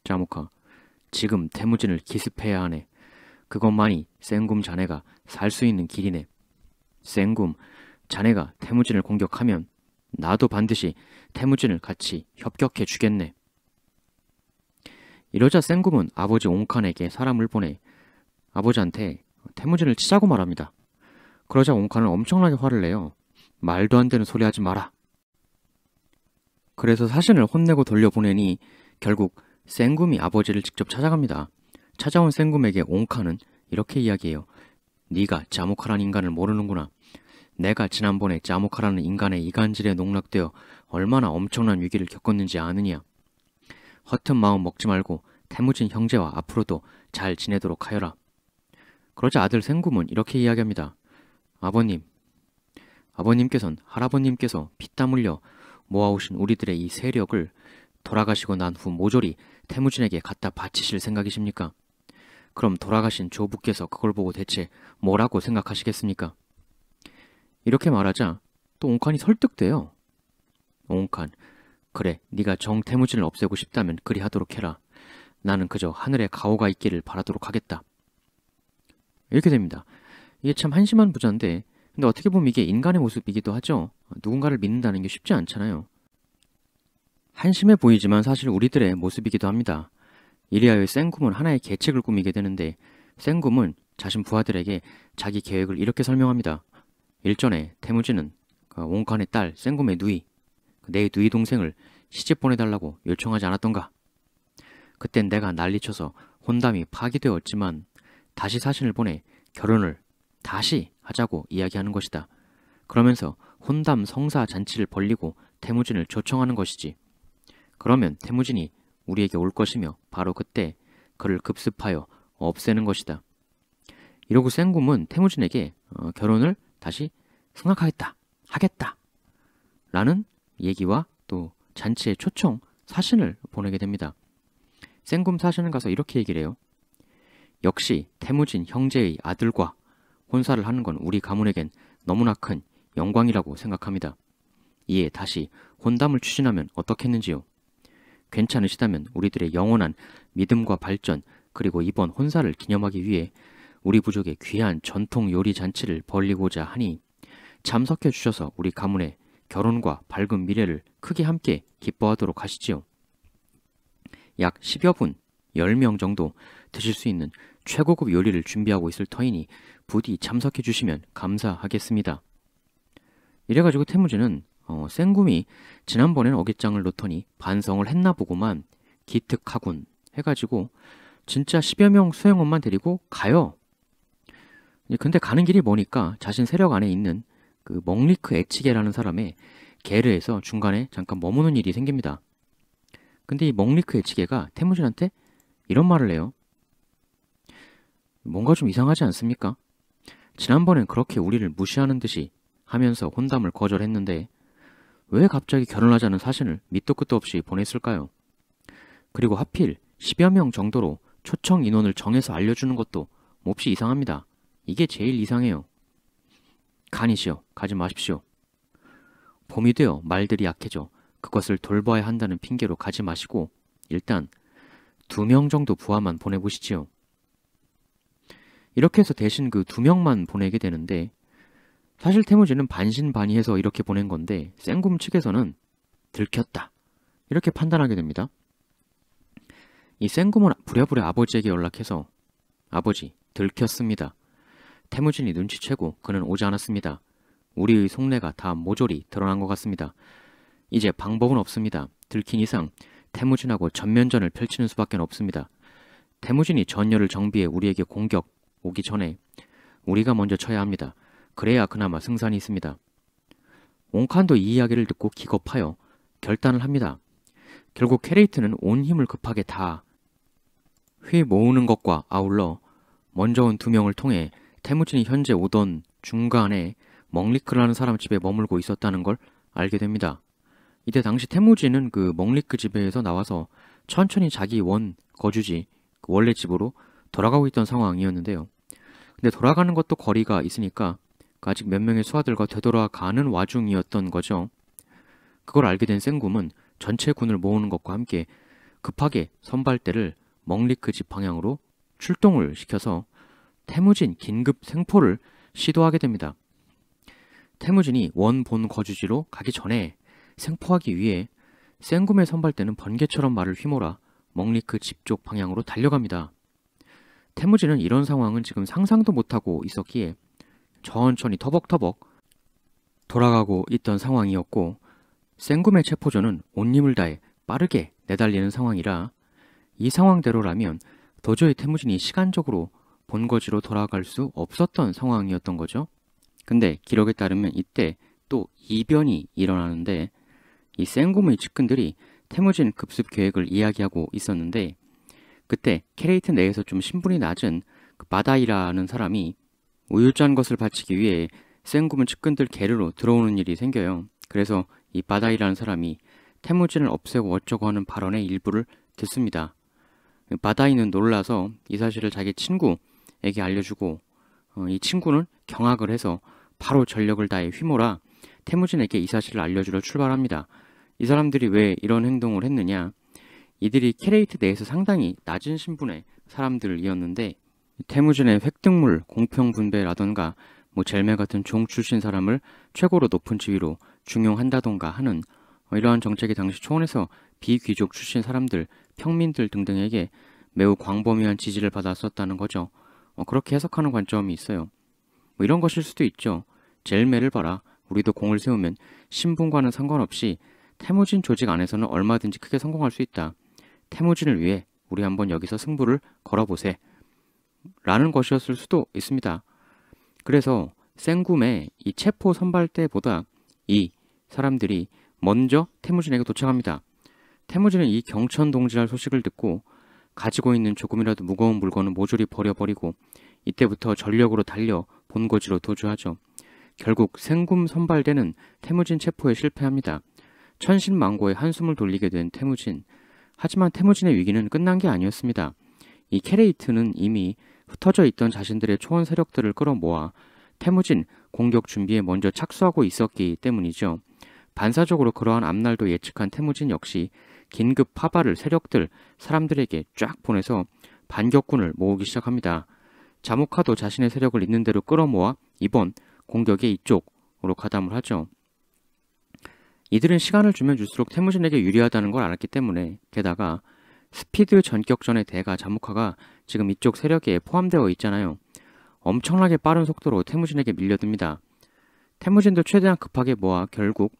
Speaker 2: 자무카, 지금 태무진을 기습해야 하네. 그것만이 생굼 자네가 살 수 있는 길이네. 생굼, 자네가 태무진을 공격하면 나도 반드시 태무진을 같이 협격해 주겠네. 이러자 생굼은 아버지 옹칸에게 사람을 보내 아버지한테 태무진을 치자고 말합니다. 그러자 옹칸은 엄청나게 화를 내요. 말도 안 되는 소리 하지 마라. 그래서 사신을 혼내고 돌려보내니 결국 생굼이 아버지를 직접 찾아갑니다. 찾아온 생굼에게 옹칸은 이렇게 이야기해요. 네가 자모카라는 인간을 모르는구나. 내가 지난번에 자모카라는 인간의 이간질에 농락되어 얼마나 엄청난 위기를 겪었는지 아느냐. 허튼 마음 먹지 말고 태무진 형제와 앞으로도 잘 지내도록 하여라. 그러자 아들 생굼은 이렇게 이야기합니다. 아버님께선 할아버님께서 피땀 흘려 모아오신 우리들의 이 세력을 돌아가시고 난 후 모조리 태무진에게 갖다 바치실 생각이십니까? 그럼 돌아가신 조부께서 그걸 보고 대체 뭐라고 생각하시겠습니까? 이렇게 말하자 또 옹칸이 설득돼요. 옹칸, 그래, 네가 정태무진을 없애고 싶다면 그리 하도록 해라. 나는 그저 하늘에 가오가 있기를 바라도록 하겠다. 이렇게 됩니다. 이게 참 한심한 부자인데 근데 어떻게 보면 이게 인간의 모습이기도 하죠. 누군가를 믿는다는 게 쉽지 않잖아요. 한심해 보이지만 사실 우리들의 모습이기도 합니다. 이리하여 생굼은 하나의 계책을 꾸미게 되는데 생굼은 자신 부하들에게 자기 계획을 이렇게 설명합니다. 일전에 태무진은 옹칸의 딸 생굼의 누이, 내 누이 동생을 시집 보내달라고 요청하지 않았던가? 그땐 내가 난리쳐서 혼담이 파기되었지만 다시 사신을 보내 결혼을 다시 하자고 이야기하는 것이다. 그러면서 혼담 성사 잔치를 벌리고 태무진을 초청하는 것이지. 그러면 태무진이 우리에게 올 것이며 바로 그때 그를 급습하여 없애는 것이다. 이러고 생굼은 태무진에게 결혼을 다시 승낙하겠다, 하겠다 라는 얘기와 또 잔치의 초청 사신을 보내게 됩니다. 생굼 사신은 가서 이렇게 얘기를 해요. 역시 태무진 형제의 아들과 혼사를 하는 건 우리 가문에겐 너무나 큰 영광이라고 생각합니다. 이에 다시 혼담을 추진하면 어떻겠는지요? 괜찮으시다면 우리들의 영원한 믿음과 발전 그리고 이번 혼사를 기념하기 위해 우리 부족의 귀한 전통 요리 잔치를 벌리고자 하니 참석해 주셔서 우리 가문의 결혼과 밝은 미래를 크게 함께 기뻐하도록 하시지요. 약 10여 분, 10명 정도 드실 수 있는 최고급 요리를 준비하고 있을 터이니 부디 참석해 주시면 감사하겠습니다. 이래가지고 태무진은 생굼이 지난번에는 어깃장을 놓더니 반성을 했나 보고만 기특하군 해가지고 진짜 10여 명 수행원만 데리고 가요. 근데 가는 길이 머니까 자신 세력 안에 있는 그 멍리크 에치게라는 사람의 게르에서 중간에 잠깐 머무는 일이 생깁니다. 근데 이 멍리크 에치게가 태무진한테 이런 말을 해요. 뭔가 좀 이상하지 않습니까? 지난번엔 그렇게 우리를 무시하는 듯이 하면서 혼담을 거절했는데 왜 갑자기 결혼하자는 사신을 밑도 끝도 없이 보냈을까요? 그리고 하필 10여 명 정도로 초청 인원을 정해서 알려주는 것도 몹시 이상합니다. 이게 제일 이상해요. 가니시오. 가지 마십시오. 봄이 되어 말들이 약해져 그것을 돌봐야 한다는 핑계로 가지 마시고 일단 2명 정도 부하만 보내보시지요. 이렇게 해서 대신 그 2명만 보내게 되는데 사실 태무진은 반신반의해서 이렇게 보낸 건데 생굼 측에서는 들켰다 이렇게 판단하게 됩니다. 이 생굼은 부랴부랴 아버지에게 연락해서 아버지 들켰습니다. 태무진이 눈치채고 그는 오지 않았습니다. 우리의 속내가 다 모조리 드러난 것 같습니다. 이제 방법은 없습니다. 들킨 이상 태무진하고 전면전을 펼치는 수밖에 없습니다. 태무진이 전열을 정비해 우리에게 공격 오기 전에 우리가 먼저 쳐야 합니다. 그래야 그나마 승산이 있습니다. 옹칸도 이 이야기를 듣고 기겁하여 결단을 합니다. 결국 캐레이트는 온 힘을 급하게 다 휘모으는 것과 아울러 먼저 온 2명을 통해 태무진이 현재 오던 중간에 멍리크라는 사람 집에 머물고 있었다는 걸 알게 됩니다. 이때 당시 태무진은 그 멍리크 집에서 나와서 천천히 자기 원 거주지 그 원래 집으로 돌아가고 있던 상황이었는데요. 근데 돌아가는 것도 거리가 있으니까 아직 몇 명의 수하들과 되돌아가는 와중이었던 거죠. 그걸 알게 된 생굼은 전체 군을 모으는 것과 함께 급하게 선발대를 멍리크 집 방향으로 출동을 시켜서 태무진 긴급 생포를 시도하게 됩니다. 태무진이 원 본 거주지로 가기 전에 생포하기 위해 생굼의 선발대는 번개처럼 말을 휘몰아 먹리크 집 쪽 방향으로 달려갑니다. 태무진은 이런 상황은 지금 상상도 못하고 있었기에 천천히 터벅터벅 돌아가고 있던 상황이었고, 생굼의 체포조는 온 힘을 다해 빠르게 내달리는 상황이라 이 상황대로라면 도저히 태무진이 시간적으로 본거지로 돌아갈 수 없었던 상황이었던 거죠. 근데 기록에 따르면 이때 또 이변이 일어나는데, 이 생굼의 측근들이 태무진 급습 계획을 이야기하고 있었는데, 그때 캐레이트 내에서 좀 신분이 낮은 그 바다이라는 사람이 우유 짠 것을 바치기 위해 생굼은 측근들 계르로 들어오는 일이 생겨요. 그래서 이 바다이라는 사람이 태무진을 없애고 어쩌고 하는 발언의 일부를 듣습니다. 바다이는 놀라서 이 사실을 자기 친구에게 알려주고, 이 친구는 경악을 해서 바로 전력을 다해 휘몰아 태무진에게 이 사실을 알려주려 출발합니다. 이 사람들이 왜 이런 행동을 했느냐, 이들이 캐레이트 내에서 상당히 낮은 신분의 사람들이었는데, 태무진의 획득물 공평 분배라던가 젤메 같은 종 출신 사람을 최고로 높은 지위로 중용한다던가 하는 이러한 정책이 당시 초원에서 비귀족 출신 사람들, 평민들 등등에게 매우 광범위한 지지를 받았었다는 거죠. 그렇게 해석하는 관점이 있어요. 이런 것일 수도 있죠. 젤메를 봐라. 우리도 공을 세우면 신분과는 상관없이 태무진 조직 안에서는 얼마든지 크게 성공할 수 있다. 태무진을 위해 우리 한번 여기서 승부를 걸어보세. 라는 것이었을 수도 있습니다. 그래서 생굼의 이 체포 선발대보다 이 사람들이 먼저 태무진에게 도착합니다. 태무진은 이 경천 동지랄 소식을 듣고 가지고 있는 조금이라도 무거운 물건은 모조리 버려버리고 이때부터 전력으로 달려 본거지로 도주하죠. 결국 생굼 선발대는 태무진 체포에 실패합니다. 천신만고의 한숨을 돌리게 된 태무진. 하지만 태무진의 위기는 끝난 게 아니었습니다. 이 캐레이트는 이미 흩어져 있던 자신들의 초원 세력들을 끌어모아 태무진 공격 준비에 먼저 착수하고 있었기 때문이죠. 반사적으로 그러한 앞날도 예측한 태무진 역시 긴급 파발을 세력들, 사람들에게 쫙 보내서 반격군을 모으기 시작합니다. 자모카도 자신의 세력을 있는 대로 끌어모아 이번 공격에 이쪽으로 가담을 하죠. 이들은 시간을 주면 줄수록 태무진에게 유리하다는 걸 알았기 때문에, 게다가 스피드 전격전의 대가 자모카가 지금 이쪽 세력에 포함되어 있잖아요. 엄청나게 빠른 속도로 태무진에게 밀려듭니다. 태무진도 최대한 급하게 모아 결국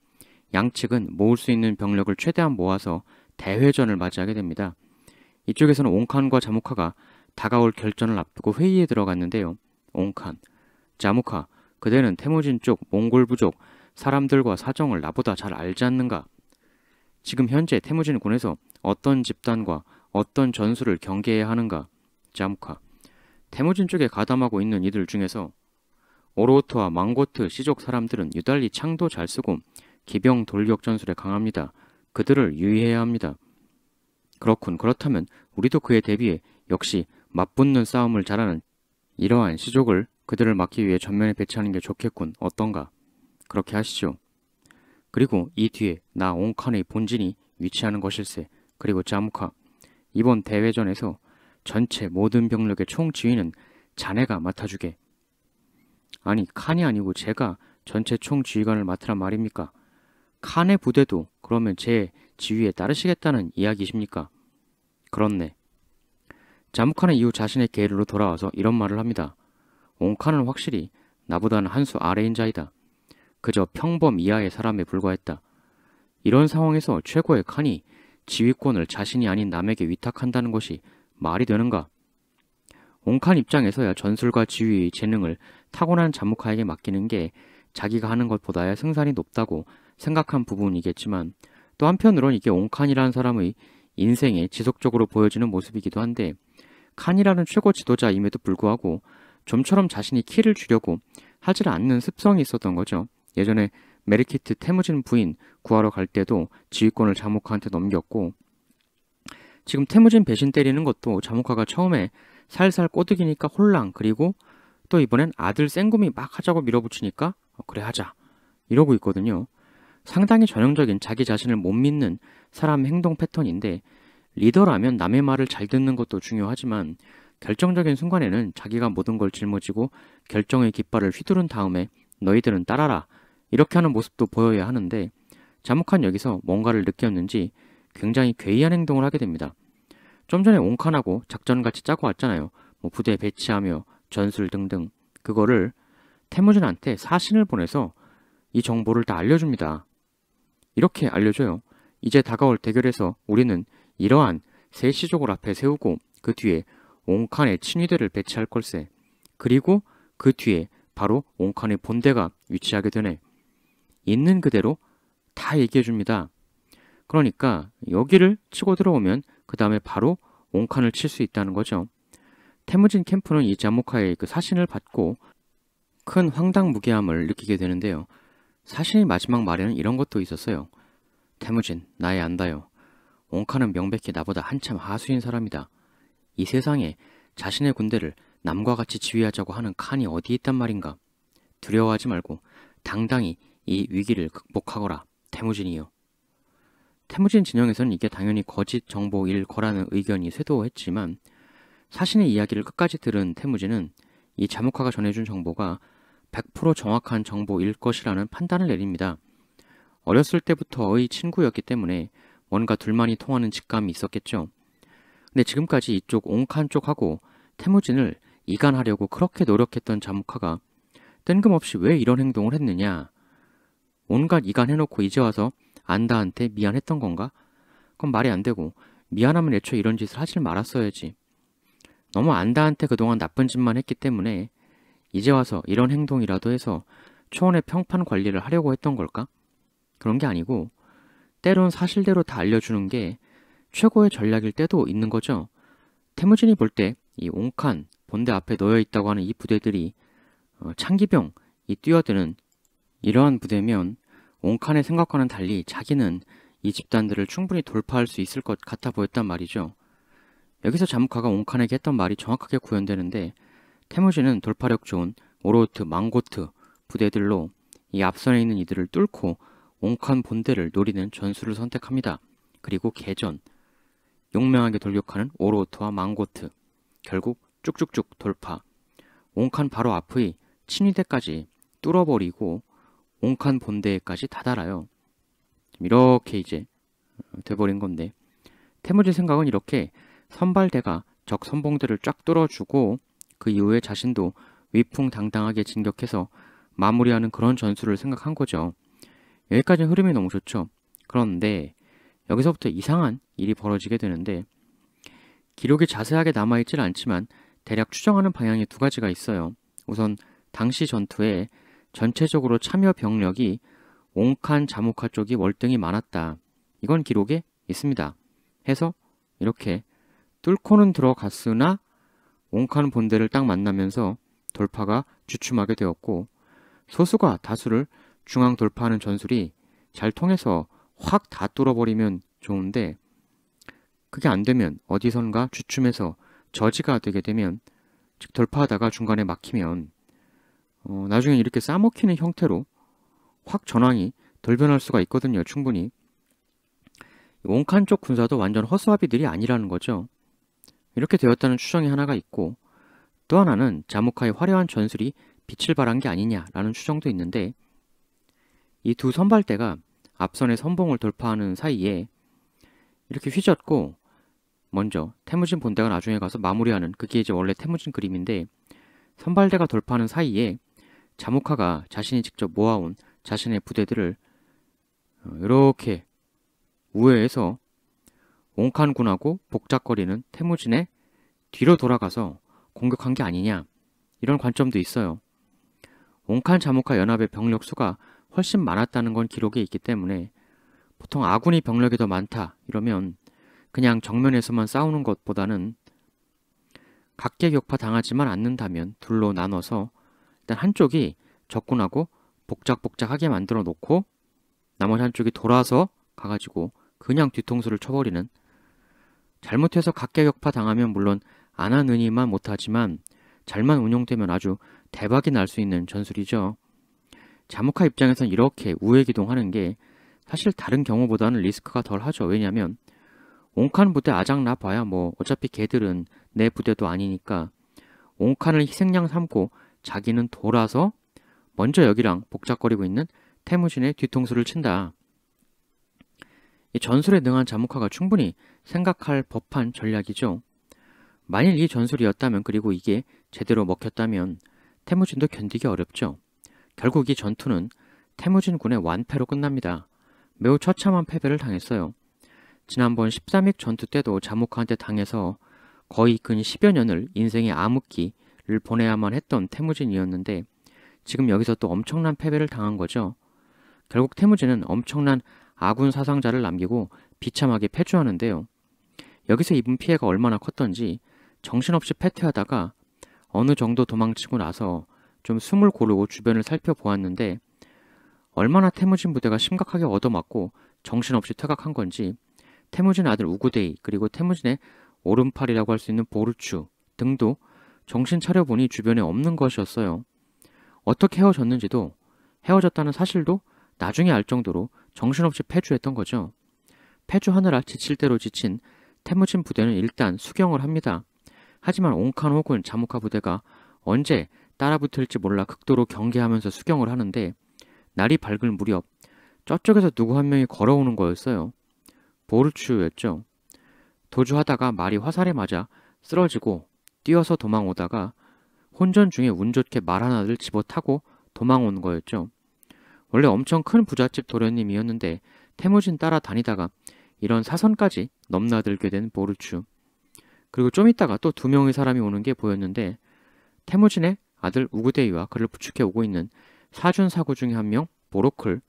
Speaker 2: 양측은 모을 수 있는 병력을 최대한 모아서 대회전을 맞이하게 됩니다. 이쪽에서는 옹칸과 자모카가 다가올 결전을 앞두고 회의에 들어갔는데요. 옹칸, 자모카, 그대는 태무진 쪽 몽골 부족 사람들과 사정을 나보다 잘 알지 않는가? 지금 현재 태무진 군에서 어떤 집단과 어떤 전술을 경계해야 하는가? 자모카, 태무진 쪽에 가담하고 있는 이들 중에서 오로트와 망고트 시족 사람들은 유달리 창도 잘 쓰고 기병 돌격 전술에 강합니다. 그들을 유의해야 합니다. 그렇군. 그렇다면 우리도 그에 대비해 역시 맞붙는 싸움을 잘하는 이러한 시족을 그들을 막기 위해 전면에 배치하는 게 좋겠군. 어떤가? 그렇게 하시죠. 그리고 이 뒤에 나 옹칸의 본진이 위치하는 것일세. 그리고 자모카, 이번 대회전에서 전체 모든 병력의 총지휘는 자네가 맡아주게. 아니, 칸이 아니고 제가 전체 총지휘관을 맡으란 말입니까? 칸의 부대도 그러면 제 지휘에 따르시겠다는 이야기십니까? 그렇네. 자모카는 이후 자신의 계르로 돌아와서 이런 말을 합니다. 옹칸은 확실히 나보다는 한 수 아래인 자이다. 그저 평범 이하의 사람에 불과했다. 이런 상황에서 최고의 칸이 지휘권을 자신이 아닌 남에게 위탁한다는 것이 말이 되는가? 옹칸 입장에서야 전술과 지휘의 재능을 타고난 자모카에게 맡기는 게 자기가 하는 것보다야 승산이 높다고 생각한 부분이겠지만, 또 한편으론 이게 옹칸이라는 사람의 인생에 지속적으로 보여지는 모습이기도 한데, 칸이라는 최고 지도자임에도 불구하고 좀처럼 자신이 키를 주려고 하질 않는 습성이 있었던 거죠. 예전에 메르키트 태무진 부인 구하러 갈 때도 지휘권을 자모카한테 넘겼고, 지금 태무진 배신 때리는 것도 자모카가 처음에 살살 꼬드기니까 홀랑, 그리고 또 이번엔 아들 생굼이 막 하자고 밀어붙이니까 그래 하자 이러고 있거든요. 상당히 전형적인 자기 자신을 못 믿는 사람 행동 패턴인데, 리더라면 남의 말을 잘 듣는 것도 중요하지만 결정적인 순간에는 자기가 모든 걸 짊어지고 결정의 깃발을 휘두른 다음에 너희들은 따라라 이렇게 하는 모습도 보여야 하는데, 자묵한 여기서 뭔가를 느꼈는지 굉장히 괴이한 행동을 하게 됩니다. 좀 전에 옹칸하고 작전같이 짜고 왔잖아요. 뭐 부대 배치하며 전술 등등. 그거를 태무진한테 사신을 보내서 이 정보를 다 알려줍니다. 이렇게 알려줘요. 이제 다가올 대결에서 우리는 이러한 세시족을 앞에 세우고 그 뒤에 옹칸의 친위대를 배치할 걸세. 그리고 그 뒤에 바로 옹칸의 본대가 위치하게 되네. 있는 그대로 다 얘기해줍니다. 그러니까 여기를 치고 들어오면 그 다음에 바로 옹칸을 칠 수 있다는 거죠. 태무진 캠프는 이 자모카의 그 사신을 받고 큰 황당무계함을 느끼게 되는데요. 사신의 마지막 말에는 이런 것도 있었어요. 태무진, 나의 안다요. 옹칸은 명백히 나보다 한참 하수인 사람이다. 이 세상에 자신의 군대를 남과 같이 지휘하자고 하는 칸이 어디 있단 말인가. 두려워하지 말고 당당히 이 위기를 극복하거라. 태무진이요. 태무진 진영에서는 이게 당연히 거짓 정보일 거라는 의견이 쇄도했지만 사신의 이야기를 끝까지 들은 태무진은 이 자묵화가 전해준 정보가 100% 정확한 정보일 것이라는 판단을 내립니다. 어렸을 때부터의 친구였기 때문에 뭔가 둘만이 통하는 직감이 있었겠죠. 근데 지금까지 이쪽 옹칸 쪽하고 태무진을 이간하려고 그렇게 노력했던 자묵화가 뜬금없이 왜 이런 행동을 했느냐. 온갖 이간해놓고 이제 와서 안다한테 미안했던 건가? 그건 말이 안 되고 미안하면 애초에 이런 짓을 하질 말았어야지. 너무 안다한테 그동안 나쁜 짓만 했기 때문에 이제 와서 이런 행동이라도 해서 초원의 평판 관리를 하려고 했던 걸까? 그런 게 아니고 때론 사실대로 다 알려주는 게 최고의 전략일 때도 있는 거죠. 태무진이 볼 때 이 옹칸 본대 앞에 놓여 있다고 하는 이 부대들이 창기병, 이 뛰어드는 이러한 부대면 옹칸의 생각과는 달리 자기는 이 집단들을 충분히 돌파할 수 있을 것 같아 보였단 말이죠. 여기서 자묵화가 옹칸에게 했던 말이 정확하게 구현되는데 태무진은 돌파력 좋은 오로트, 망고트 부대들로 이 앞선에 있는 이들을 뚫고 옹칸 본대를 노리는 전술을 선택합니다. 그리고 개전, 용맹하게 돌격하는 오로트와 망고트, 결국 쭉쭉쭉 돌파, 옹칸 바로 앞의 친위대까지 뚫어버리고 옹칸 본대까지 다다라요. 이렇게 이제 돼버린 건데 태무진 생각은 이렇게 선발대가 적 선봉대를 쫙 뚫어주고 그 이후에 자신도 위풍당당하게 진격해서 마무리하는 그런 전술을 생각한 거죠. 여기까지는 흐름이 너무 좋죠. 그런데 여기서부터 이상한 일이 벌어지게 되는데 기록이 자세하게 남아있질 않지만 대략 추정하는 방향이 두 가지가 있어요. 우선 당시 전투에 전체적으로 참여 병력이 옹칸 자묵화 쪽이 월등히 많았다. 이건 기록에 있습니다. 해서 이렇게 뚫고는 들어갔으나 옹칸 본대를 딱 만나면서 돌파가 주춤하게 되었고 소수가 다수를 중앙 돌파하는 전술이 잘 통해서 확 다 뚫어버리면 좋은데 그게 안 되면 어디선가 주춤해서 저지가 되게 되면 즉 돌파하다가 중간에 막히면 나중에 이렇게 싸먹히는 형태로 확 전황이 돌변할 수가 있거든요. 충분히. 옹칸 쪽 군사도 완전 허수아비들이 아니라는 거죠. 이렇게 되었다는 추정이 하나가 있고 또 하나는 자묵화의 화려한 전술이 빛을 발한 게 아니냐라는 추정도 있는데 이 두 선발대가 앞선의 선봉을 돌파하는 사이에 이렇게 휘젓고 먼저 태무진 본대가 나중에 가서 마무리하는 그게 이제 원래 태무진 그림인데 선발대가 돌파하는 사이에 자묵화가 자신이 직접 모아온 자신의 부대들을 이렇게 우회해서 옹칸군하고 복잡거리는 태무진의 뒤로 돌아가서 공격한 게 아니냐 이런 관점도 있어요. 옹칸 자묵화 연합의 병력 수가 훨씬 많았다는 건 기록에 있기 때문에 보통 아군이 병력이 더 많다 이러면 그냥 정면에서만 싸우는 것보다는 각계격파 당하지만 않는다면 둘로 나눠서 일단 한쪽이 적군하고 복작복작하게 만들어 놓고 나머지 한쪽이 돌아서 가가지고 그냥 뒤통수를 쳐버리는 잘못해서 각계격파 당하면 물론 안 하느니만 못하지만 잘만 운용되면 아주 대박이 날 수 있는 전술이죠. 자묵화 입장에선 이렇게 우회기동하는 게 사실 다른 경우보다는 리스크가 덜 하죠. 왜냐하면 옹칸 부대 아작나 봐야 뭐 어차피 걔들은 내 부대도 아니니까 옹칸을 희생양 삼고 자기는 돌아서 먼저 여기랑 복잡거리고 있는 태무진의 뒤통수를 친다. 이 전술에 능한 자무카가 충분히 생각할 법한 전략이죠. 만일 이 전술이었다면, 그리고 이게 제대로 먹혔다면 태무진도 견디기 어렵죠. 결국 이 전투는 태무진군의 완패로 끝납니다. 매우 처참한 패배를 당했어요. 지난번 13획 전투 때도 자무카한테 당해서 거의 근 10여 년을 인생의 암흑기를 보내야만 했던 태무진이었는데, 지금 여기서 또 엄청난 패배를 당한 거죠. 결국 태무진은 엄청난 아군 사상자를 남기고 비참하게 패주하는데요. 여기서 입은 피해가 얼마나 컸던지 정신없이 패퇴하다가 어느 정도 도망치고 나서 좀 숨을 고르고 주변을 살펴보았는데, 얼마나 태무진 부대가 심각하게 얻어맞고 정신없이 퇴각한 건지 태무진 아들 우구데이, 그리고 태무진의 오른팔이라고 할 수 있는 보르추 등도 정신 차려보니 주변에 없는 것이었어요. 어떻게 헤어졌는지도, 헤어졌다는 사실도 나중에 알 정도로 정신없이 패주했던 거죠. 패주하느라 지칠 대로 지친 태무진 부대는 일단 수경을 합니다. 하지만 옹칸 혹은 자무카 부대가 언제 따라붙을지 몰라 극도로 경계하면서 수경을 하는데, 날이 밝을 무렵 저쪽에서 누구 한 명이 걸어오는 거였어요. 보르추였죠. 도주하다가 말이 화살에 맞아 쓰러지고 뛰어서 도망오다가 혼전 중에 운 좋게 말 하나를 집어타고 도망온 거였죠. 원래 엄청 큰 부잣집 도련님이었는데 태무진 따라다니다가 이런 사선까지 넘나들게 된 보르추. 그리고 좀 있다가 또 2명의 사람이 오는 게 보였는데, 태무진의 아들 우구데이와 그를 부축해 오고 있는 사준 사구 중에 한 명 보로클.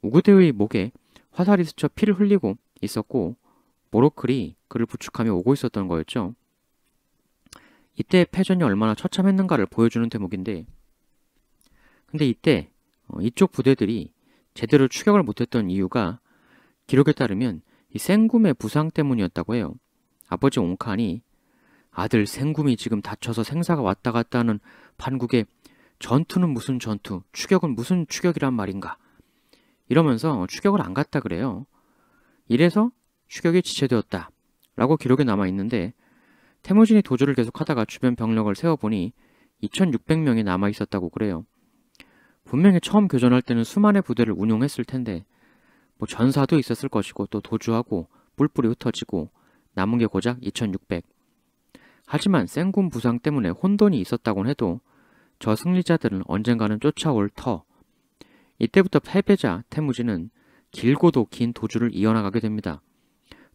Speaker 2: 우구데이의 목에 화살이 스쳐 피를 흘리고 있었고 보로클이 그를 부축하며 오고 있었던 거였죠. 이때 패전이 얼마나 처참했는가를 보여주는 대목인데, 근데 이때 이쪽 부대들이 제대로 추격을 못했던 이유가 기록에 따르면 이 생굼의 부상 때문이었다고 해요. 아버지 옹칸이 아들 생굼이 지금 다쳐서 생사가 왔다 갔다 하는 판국에 전투는 무슨 전투, 추격은 무슨 추격이란 말인가, 이러면서 추격을 안 갔다 그래요. 이래서 추격이 지체되었다 라고 기록에 남아있는데, 태무진이 도주를 계속하다가 주변 병력을 세어보니 2600명이 남아있었다고 그래요. 분명히 처음 교전할 때는 수만의 부대를 운용했을 텐데 뭐 전사도 있었을 것이고, 또 도주하고 뿔뿔이 흩어지고 남은 게 고작 2600. 하지만 생굼 부상 때문에 혼돈이 있었다곤 해도 저 승리자들은 언젠가는 쫓아올 터. 이때부터 패배자 태무진은 길고도 긴 도주를 이어나가게 됩니다.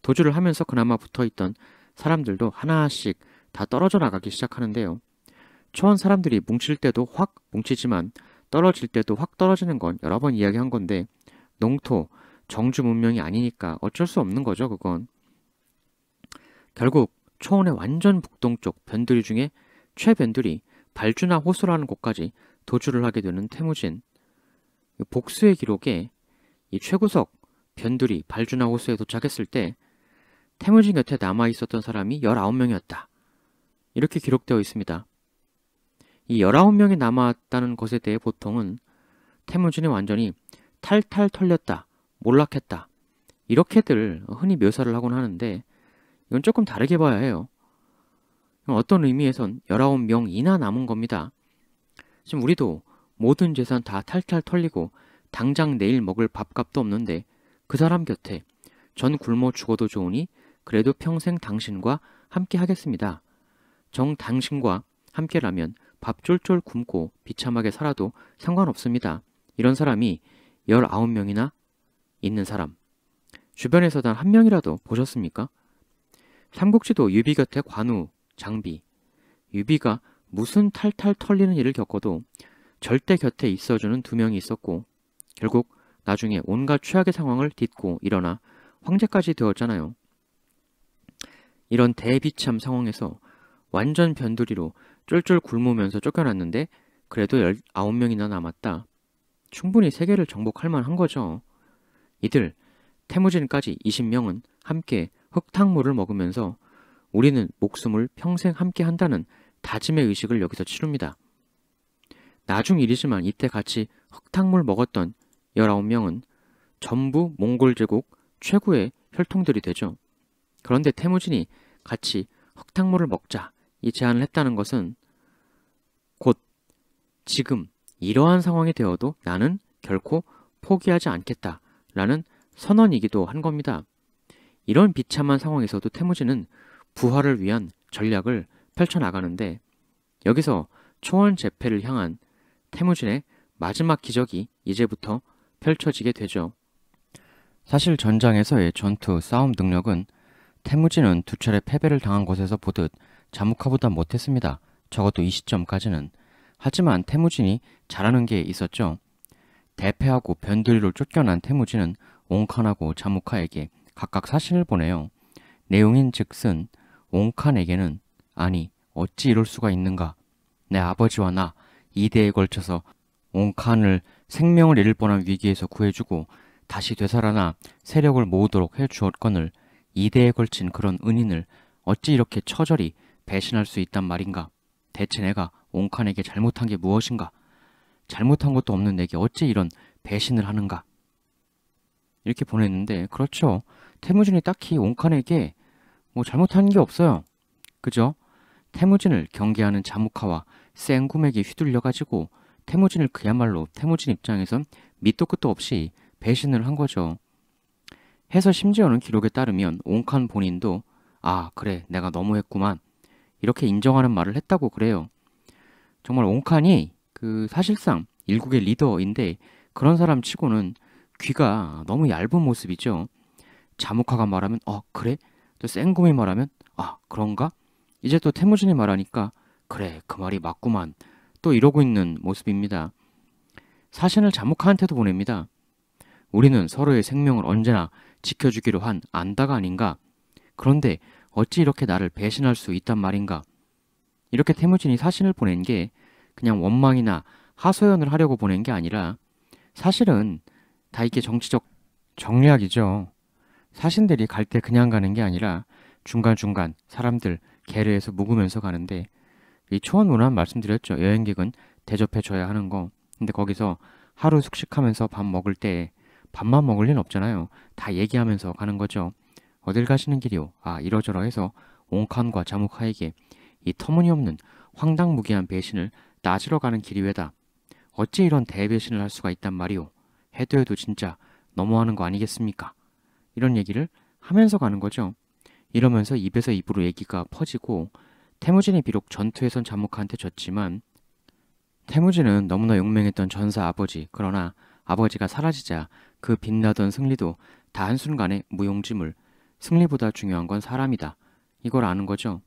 Speaker 2: 도주를 하면서 그나마 붙어있던 사람들도 하나씩 다 떨어져 나가기 시작하는데요. 초원 사람들이 뭉칠 때도 확 뭉치지만 떨어질 때도 확 떨어지는 건 여러 번 이야기한 건데, 농토, 정주 문명이 아니니까 어쩔 수 없는 거죠, 그건. 결국 초원의 완전 북동쪽 변두리 중에 최변두리 발주나 호수라는 곳까지 도주를 하게 되는 태무진. 복수의 기록에 이 최구석 변두리 발주나 호수에 도착했을 때 태무진 곁에 남아있었던 사람이 19명이었다. 이렇게 기록되어 있습니다. 이 19명이 남아있다는 것에 대해 보통은 태무진이 완전히 탈탈 털렸다, 몰락했다, 이렇게들 흔히 묘사를 하곤 하는데, 이건 조금 다르게 봐야 해요. 어떤 의미에선 19명이나 남은 겁니다. 지금 우리도 모든 재산 다 탈탈 털리고 당장 내일 먹을 밥값도 없는데 그 사람 곁에 전 굶어 죽어도 좋으니 그래도 평생 당신과 함께 하겠습니다. 정 당신과 함께라면 밥 쫄쫄 굶고 비참하게 살아도 상관없습니다. 이런 사람이 19명이나 있는 사람. 주변에서 단 한 명이라도 보셨습니까? 삼국지도 유비 곁에 관우, 장비. 유비가 무슨 탈탈 털리는 일을 겪어도 절대 곁에 있어주는 2명이 있었고, 결국 나중에 온갖 최악의 상황을 딛고 일어나 황제까지 되었잖아요. 이런 대비참 상황에서 완전 변두리로 쫄쫄 굶으면서 쫓겨났는데 그래도 19명이나 남았다. 충분히 세계를 정복할 만한 거죠. 이들 태무진까지 20명은 함께 흙탕물을 먹으면서 우리는 목숨을 평생 함께 한다는 다짐의 의식을 여기서 치룹니다. 나중 일이지만 이때 같이 흙탕물 먹었던 19명은 전부 몽골 제국 최고의 혈통들이 되죠. 그런데 태무진이 같이 흙탕물을 먹자 이 제안을 했다는 것은 곧 지금 이러한 상황이 되어도 나는 결코 포기하지 않겠다라는 선언이기도 한 겁니다. 이런 비참한 상황에서도 태무진은 부활을 위한 전략을 펼쳐나가는데 여기서 초원 제패를 향한 태무진의 마지막 기적이 이제부터 펼쳐지게 되죠.
Speaker 1: 사실 전장에서의 전투 싸움 능력은 태무진은 두 차례 패배를 당한 곳에서 보듯 자무카보다 못했습니다. 적어도 이 시점까지는. 하지만 태무진이 잘하는 게 있었죠. 대패하고 변두리로 쫓겨난 태무진은 옹칸하고 자무카에게 각각 사신을 보내요. 내용인 즉슨 옹칸에게는 아니 어찌 이럴 수가 있는가. 내 아버지와 나 2대에 걸쳐서 옹칸을 생명을 잃을 뻔한 위기에서 구해주고 다시 되살아나 세력을 모으도록 해주었거늘 2대에 걸친 그런 은인을 어찌 이렇게 처절히 배신할 수 있단 말인가. 대체 내가 옹칸에게 잘못한 게 무엇인가. 잘못한 것도 없는 내게 어찌 이런 배신을 하는가. 이렇게 보냈는데 그렇죠. 태무진이 딱히 옹칸에게 뭐 잘못한 게 없어요. 그죠? 태무진을 경계하는 자무카와 생굼에게 휘둘려가지고 태무진을 그야말로 태무진 입장에선 밑도 끝도 없이 배신을 한 거죠. 해서 심지어는 기록에 따르면 옹칸 본인도 아 그래 내가 너무했구만 이렇게 인정하는 말을 했다고 그래요. 정말 옹칸이 사실상 일국의 리더인데 그런 사람 치고는 귀가 너무 얇은 모습이죠. 자무카가 말하면 그래? 또 생굼이 말하면 그런가? 이제 또 태무진이 말하니까 그래 그 말이 맞구만 또 이러고 있는 모습입니다. 사신을 자무카한테도 보냅니다. 우리는 서로의 생명을 언제나 지켜주기로 한 안다가 아닌가? 그런데 어찌 이렇게 나를 배신할 수 있단 말인가? 이렇게 태무진이 사신을 보낸 게 그냥 원망이나 하소연을 하려고 보낸 게 아니라 사실은 다 이게 정치적 정략이죠. 사신들이 갈 때 그냥 가는 게 아니라 중간중간 사람들 계례에서 묵으면서 가는데 이 초원 문안 말씀드렸죠. 여행객은 대접해줘야 하는 거. 근데 거기서 하루 숙식하면서 밥 먹을 때 밥만 먹을 리는 없잖아요. 다 얘기하면서 가는 거죠. 어딜 가시는 길이요? 이러저러 해서 옹칸과 자무카에게 이 터무니없는 황당무계한 배신을 따지러 가는 길이 왜다. 어찌 이런 대배신을 할 수가 있단 말이오. 해도 진짜 너무하는 거 아니겠습니까? 이런 얘기를 하면서 가는 거죠. 이러면서 입에서 입으로 얘기가 퍼지고 태무진이 비록 전투에선 자무카한테 졌지만 태무진은 너무나 용맹했던 전사 아버지 그러나 아버지가 사라지자 그 빛나던 승리도 다 한순간에 무용지물 승리보다 중요한 건 사람이다. 이걸 아는 거죠.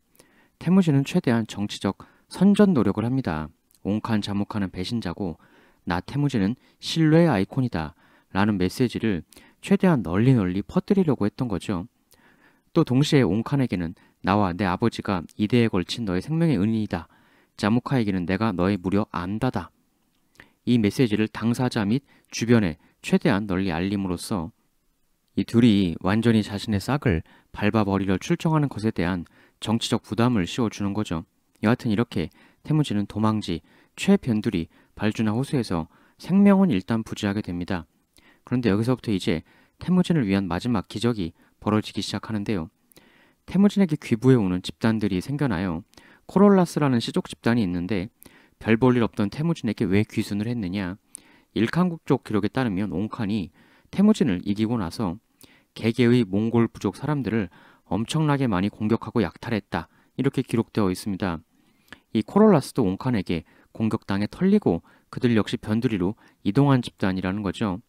Speaker 1: 태무진은 최대한 정치적 선전 노력을 합니다. 옹칸 자무카는 배신자고 나 태무진은 신뢰의 아이콘이다 라는 메시지를 최대한 널리 퍼뜨리려고 했던 거죠. 또 동시에 옹칸에게는 나와 내 아버지가 2대에 걸친 너의 생명의 은인이다. 자무카에게는 내가 너의 무려 안다다. 이 메시지를 당사자 및 주변에 최대한 널리 알림으로써 이 둘이 완전히 자신의 싹을 밟아버리려 출정하는 것에 대한 정치적 부담을 씌워주는 거죠. 여하튼 이렇게 태무진은 도망지 최변두리 발주나 호수에서 생명은 일단 부지하게 됩니다. 그런데 여기서부터 이제 태무진을 위한 마지막 기적이 벌어지기 시작하는데요. 태무진에게 귀부해오는 집단들이 생겨나요. 코롤라스라는 시족 집단이 있는데 별 볼 일 없던 태무진에게 왜 귀순을 했느냐. 일칸국 쪽 기록에 따르면 옹칸이 태무진을 이기고 나서 개개의 몽골 부족 사람들을 엄청나게 많이 공격하고 약탈했다. 이렇게 기록되어 있습니다. 이 코롤라스도 옹칸에게 공격당해 털리고 그들 역시 변두리로 이동한 집단이라는 거죠.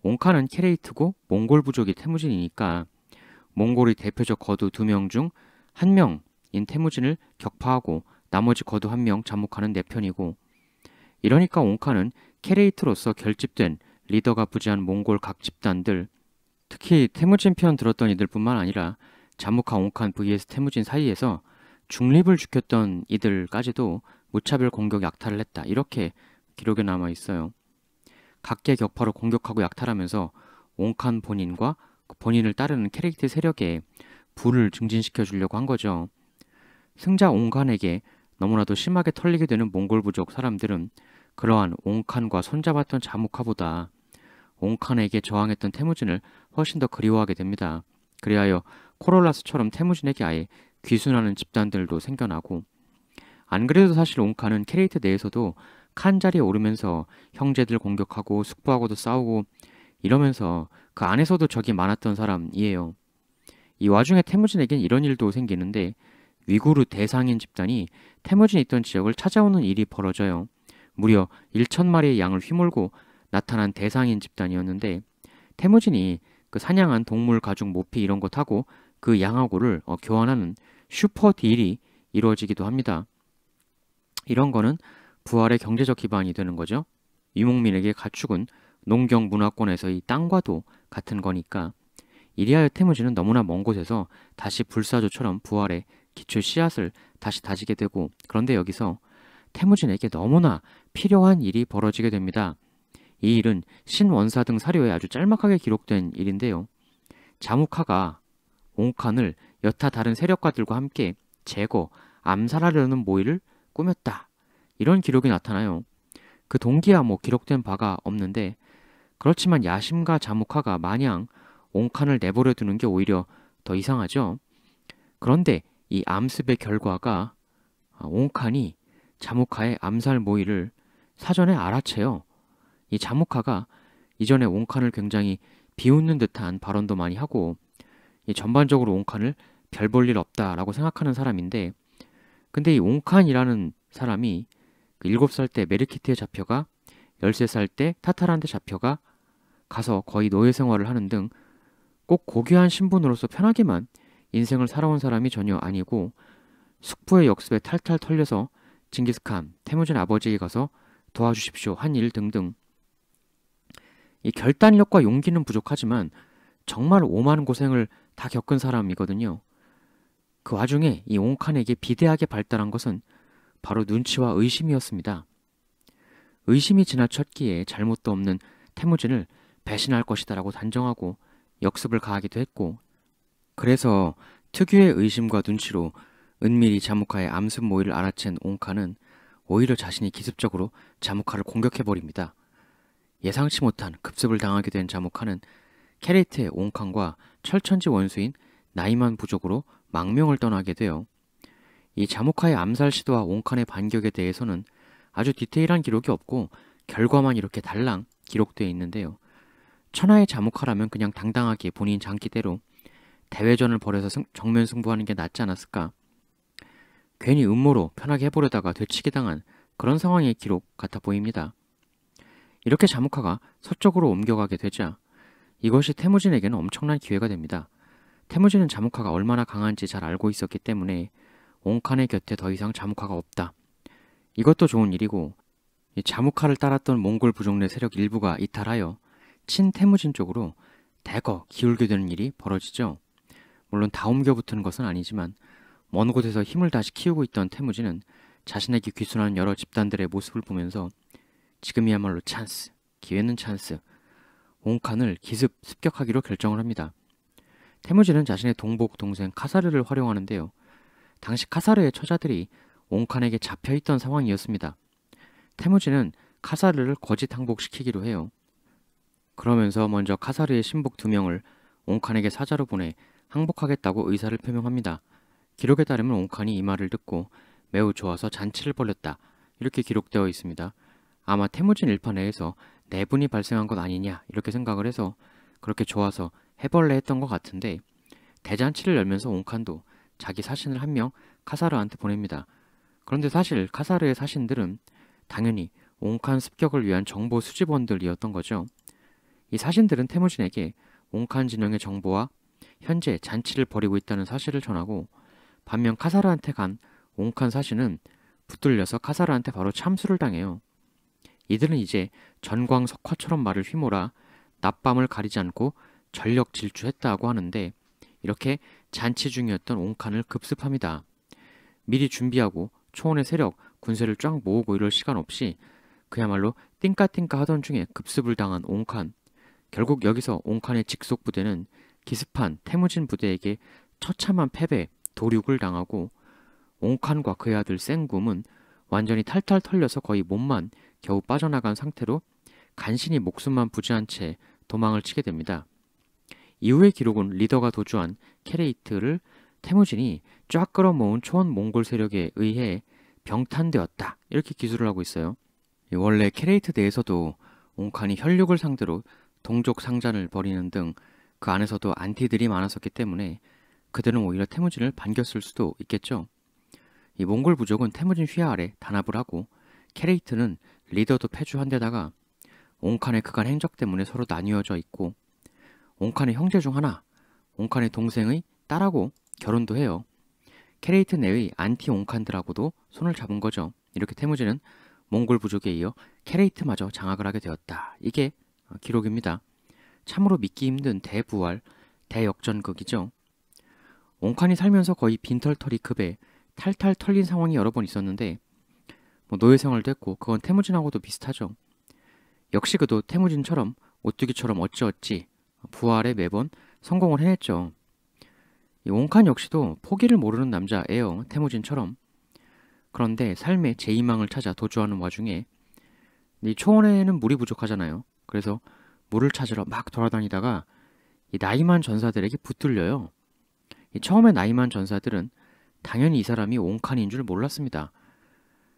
Speaker 1: 옹칸은 케레이트고 몽골 부족이 태무진이니까 몽골의 대표적 거두 2명 중 1명인 태무진을 격파하고 나머지 거두 1명 잠복하는 내 편이고 이러니까 옹칸은 케레이트로서 결집된 리더가 부재한 몽골 각 집단들 특히 태무진 편 들었던 이들뿐만 아니라 자무카 옹칸 vs 태무진 사이에서 중립을 지켰던 이들까지도 무차별 공격 약탈을 했다. 이렇게 기록에 남아 있어요. 각계 격파로 공격하고 약탈하면서 옹칸 본인과 본인을 따르는 케레이트 세력에 불을 증진시켜 주려고 한 거죠. 승자 옹칸에게 너무나도 심하게 털리게 되는 몽골 부족 사람들은 그러한 옹칸과 손잡았던 자무카보다 옹칸에게 저항했던 태무진을 훨씬 더 그리워하게 됩니다. 그리하여 코롤라스처럼 태무진에게 아예 귀순하는 집단들도 생겨나고 안 그래도 사실 옹칸은 케레이트 내에서도 칸 자리에 오르면서 형제들 공격하고 숙부하고도 싸우고
Speaker 2: 이러면서 그 안에서도 적이 많았던 사람이에요. 이 와중에 태무진에겐 이런 일도 생기는데 위구르 대상인 집단이 태무진이 있던 지역을 찾아오는 일이 벌어져요. 무려 1,000마리의 양을 휘몰고 나타난 대상인 집단이었는데 태무진이 그 사냥한 동물, 가죽, 모피 이런 거 타고 그 양하고를 교환하는 슈퍼 딜이 이루어지기도 합니다. 이런 거는 부활의 경제적 기반이 되는 거죠. 유목민에게 가축은 농경 문화권에서의 땅과도 같은 거니까 이리하여 태무진은 너무나 먼 곳에서 다시 불사조처럼 부활의 기초 씨앗을 다시 다지게 되고 그런데 여기서 태무진에게 너무나 필요한 일이 벌어지게 됩니다. 이 일은 신원사 등 사료에 아주 짤막하게 기록된 일인데요. 자무카가 옹칸을 여타 다른 세력가들과 함께 제거, 암살하려는 모의를 꾸몄다. 이런 기록이 나타나요. 그 동기야 기록된 바가 없는데 그렇지만 야심과 자무카가 마냥 옹칸을 내버려 두는 게 오히려 더 이상하죠. 그런데 이 암습의 결과가 옹칸이 자무카의 암살 모의를 사전에 알아채요. 이 자무카가 이전에 옹칸을 굉장히 비웃는 듯한 발언도 많이 하고 이 전반적으로 옹칸을 별 볼 일 없다라고 생각하는 사람인데 근데 이 옹칸이라는 사람이 그 7살 때 메르키트에 잡혀가 13살 때 타타르한테 잡혀가 가서 거의 노예 생활을 하는 등 꼭 고귀한 신분으로서 편하게만 인생을 살아온 사람이 전혀 아니고 숙부의 역습에 탈탈 털려서 징기스칸, 태무진 아버지에게 가서 도와주십시오 한 일 등등 이 결단력과 용기는 부족하지만 정말 오만 고생을 다 겪은 사람이거든요. 그 와중에 이 옹칸에게 비대하게 발달한 것은 바로 눈치와 의심이었습니다. 의심이 지나쳤기에 잘못도 없는 태무진을 배신할 것이다라고 단정하고 역습을 가하기도 했고 그래서 특유의 의심과 눈치로 은밀히 자무카의 암습 모의를 알아챈 옹칸은 오히려 자신이 기습적으로 자무카를 공격해버립니다. 예상치 못한 급습을 당하게 된 자무카는 케레이트의 옹칸과 철천지 원수인 나이만 부족으로 망명을 떠나게 돼요. 이 자무카의 암살 시도와 옹칸의 반격에 대해서는 아주 디테일한 기록이 없고 결과만 이렇게 달랑 기록되어 있는데요. 천하의 자무카라면 그냥 당당하게 본인 장기대로 대회전을 벌여서 정면 승부하는 게 낫지 않았을까. 괜히 음모로 편하게 해보려다가 되치게 당한 그런 상황의 기록 같아 보입니다. 이렇게 자무카가 서쪽으로 옮겨가게 되자 이것이 태무진에게는 엄청난 기회가 됩니다. 태무진은 자무카가 얼마나 강한지 잘 알고 있었기 때문에 옹칸의 곁에 더 이상 자무카가 없다. 이것도 좋은 일이고 이 자무카를 따랐던 몽골 부족내 세력 일부가 이탈하여 친태무진 쪽으로 대거 기울게 되는 일이 벌어지죠. 물론 다 옮겨붙는 것은 아니지만 먼 곳에서 힘을 다시 키우고 있던 태무진은 자신에게 귀순하는 여러 집단들의 모습을 보면서 지금이야말로 찬스, 기회는 찬스, 옹칸을 기습 습격하기로 결정을 합니다. 태무진은 자신의 동복 동생 카사르를 활용하는데요. 당시 카사르의 처자들이 옹칸에게 잡혀있던 상황이었습니다. 태무진은 카사르를 거짓 항복시키기로 해요. 그러면서 먼저 카사르의 신복 2명을 옹칸에게 사자로 보내 항복하겠다고 의사를 표명합니다. 기록에 따르면 옹칸이 이 말을 듣고 매우 좋아서 잔치를 벌였다. 이렇게 기록되어 있습니다. 아마 태무진 일파 내에서 내분이 발생한 것 아니냐 이렇게 생각을 해서 그렇게 좋아서 해벌레 했던 것 같은데 대잔치를 열면서 옹칸도 자기 사신을 한 명 카사르한테 보냅니다. 그런데 사실 카사르의 사신들은 당연히 옹칸 습격을 위한 정보 수집원들이었던 거죠. 이 사신들은 태무진에게 옹칸 진영의 정보와 현재 잔치를 벌이고 있다는 사실을 전하고 반면 카사르한테 간 옹칸 사신은 붙들려서 카사르한테 바로 참수를 당해요. 이들은 이제 전광석화처럼 말을 휘몰아 낮밤을 가리지 않고 전력 질주했다고 하는데 이렇게 잔치 중이었던 옹칸을 급습합니다. 미리 준비하고 초원의 세력, 군세를 쫙 모으고 이럴 시간 없이 그야말로 띵까띵까 하던 중에 급습을 당한 옹칸. 결국 여기서 옹칸의 직속 부대는 기습한 태무진 부대에게 처참한 패배, 도륙을 당하고 옹칸과 그의 아들 생굼은 완전히 탈탈 털려서 거의 몸만 겨우 빠져나간 상태로 간신히 목숨만 부지한 채 도망을 치게 됩니다. 이후의 기록은 리더가 도주한 케레이트를 태무진이 쫙 끌어모은 초원 몽골 세력에 의해 병탄되었다. 이렇게 기술을 하고 있어요. 원래 케레이트 내에서도 옹칸이 혈육을 상대로 동족 상잔을 벌이는 등 그 안에서도 안티들이 많았었기 때문에 그들은 오히려 태무진을 반겼을 수도 있겠죠. 이 몽골 부족은 태무진 휘하 아래 단합을 하고 케레이트는 리더도 패주한 데다가 옹칸의 그간 행적 때문에 서로 나뉘어져 있고 옹칸의 형제 중 하나, 옹칸의 동생의 딸하고 결혼도 해요. 케레이트 내의 안티 옹칸들하고도 손을 잡은 거죠. 이렇게 태무진은 몽골 부족에 이어 케레이트마저 장악을 하게 되었다. 이게 기록입니다. 참으로 믿기 힘든 대부활, 대역전극이죠. 옹칸이 살면서 거의 빈털터리 급에 탈탈 털린 상황이 여러 번 있었는데 노예 생활도 했고 그건 태무진하고도 비슷하죠. 역시 그도 태무진처럼 오뚜기처럼 어찌어찌 부활에 매번 성공을 해냈죠. 이 옹칸 역시도 포기를 모르는 남자예요. 태무진처럼. 그런데 삶의 제2망을 찾아 도주하는 와중에 이 초원에는 물이 부족하잖아요. 그래서 물을 찾으러 막 돌아다니다가 이 나이만 전사들에게 붙들려요. 처음에 나이만 전사들은 당연히 이 사람이 옹칸인 줄 몰랐습니다.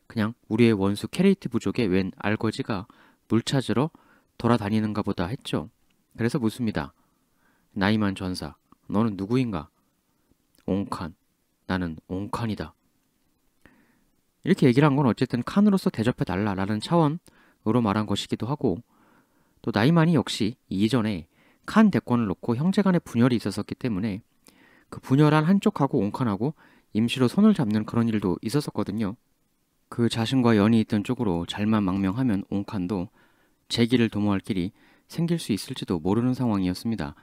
Speaker 2: 그냥 우리의 원수 케레이트 부족의 웬 알거지가 물 찾으러 돌아다니는가 보다 했죠. 그래서 묻습니다. 나이만 전사, 너는 누구인가? 옹칸, 나는 옹칸이다. 이렇게 얘기를 한 건 어쨌든 칸으로서 대접해달라라는 차원으로 말한 것이기도 하고 또 나이만이 역시 이전에 칸 대권을 놓고 형제간의 분열이 있었기 때문에 그 분열한 한쪽하고 옹칸하고 임시로 손을 잡는 그런 일도 있었거든요. 그 자신과 연이 있던 쪽으로 잘만 망명하면 옹칸도 제 길을 도모할 길이 생길 수 있을지도 모르는 상황이었습니다.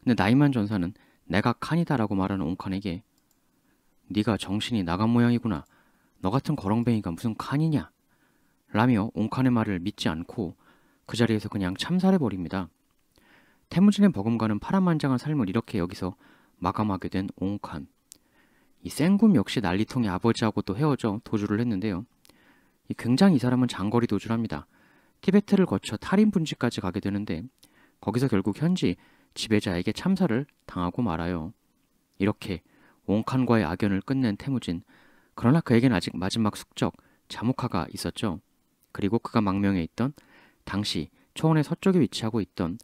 Speaker 2: 근데 나이만 전사는 내가 칸이다라고 말하는 옹칸에게 네가 정신이 나간 모양이구나. 너 같은 거렁뱅이가 무슨 칸이냐? 라며 옹칸의 말을 믿지 않고 그 자리에서 그냥 참살해버립니다. 태무진의 버금가는 파란만장한 삶을 이렇게 여기서 마감하게 된 옹칸. 이 생굼 역시 난리통의 아버지하고도 헤어져 도주를 했는데요. 굉장히 이 사람은 장거리 도주를 합니다. 티베트를 거쳐 탈인 분지까지 가게 되는데 거기서 결국 현지 지배자에게 참살을 당하고 말아요. 이렇게 옹칸과의 악연을 끝낸 태무진. 그러나 그에겐 아직 마지막 숙적 자모카가 있었죠. 그리고 그가 망명해 있던 당시 초원의 서쪽에 위치하고 있던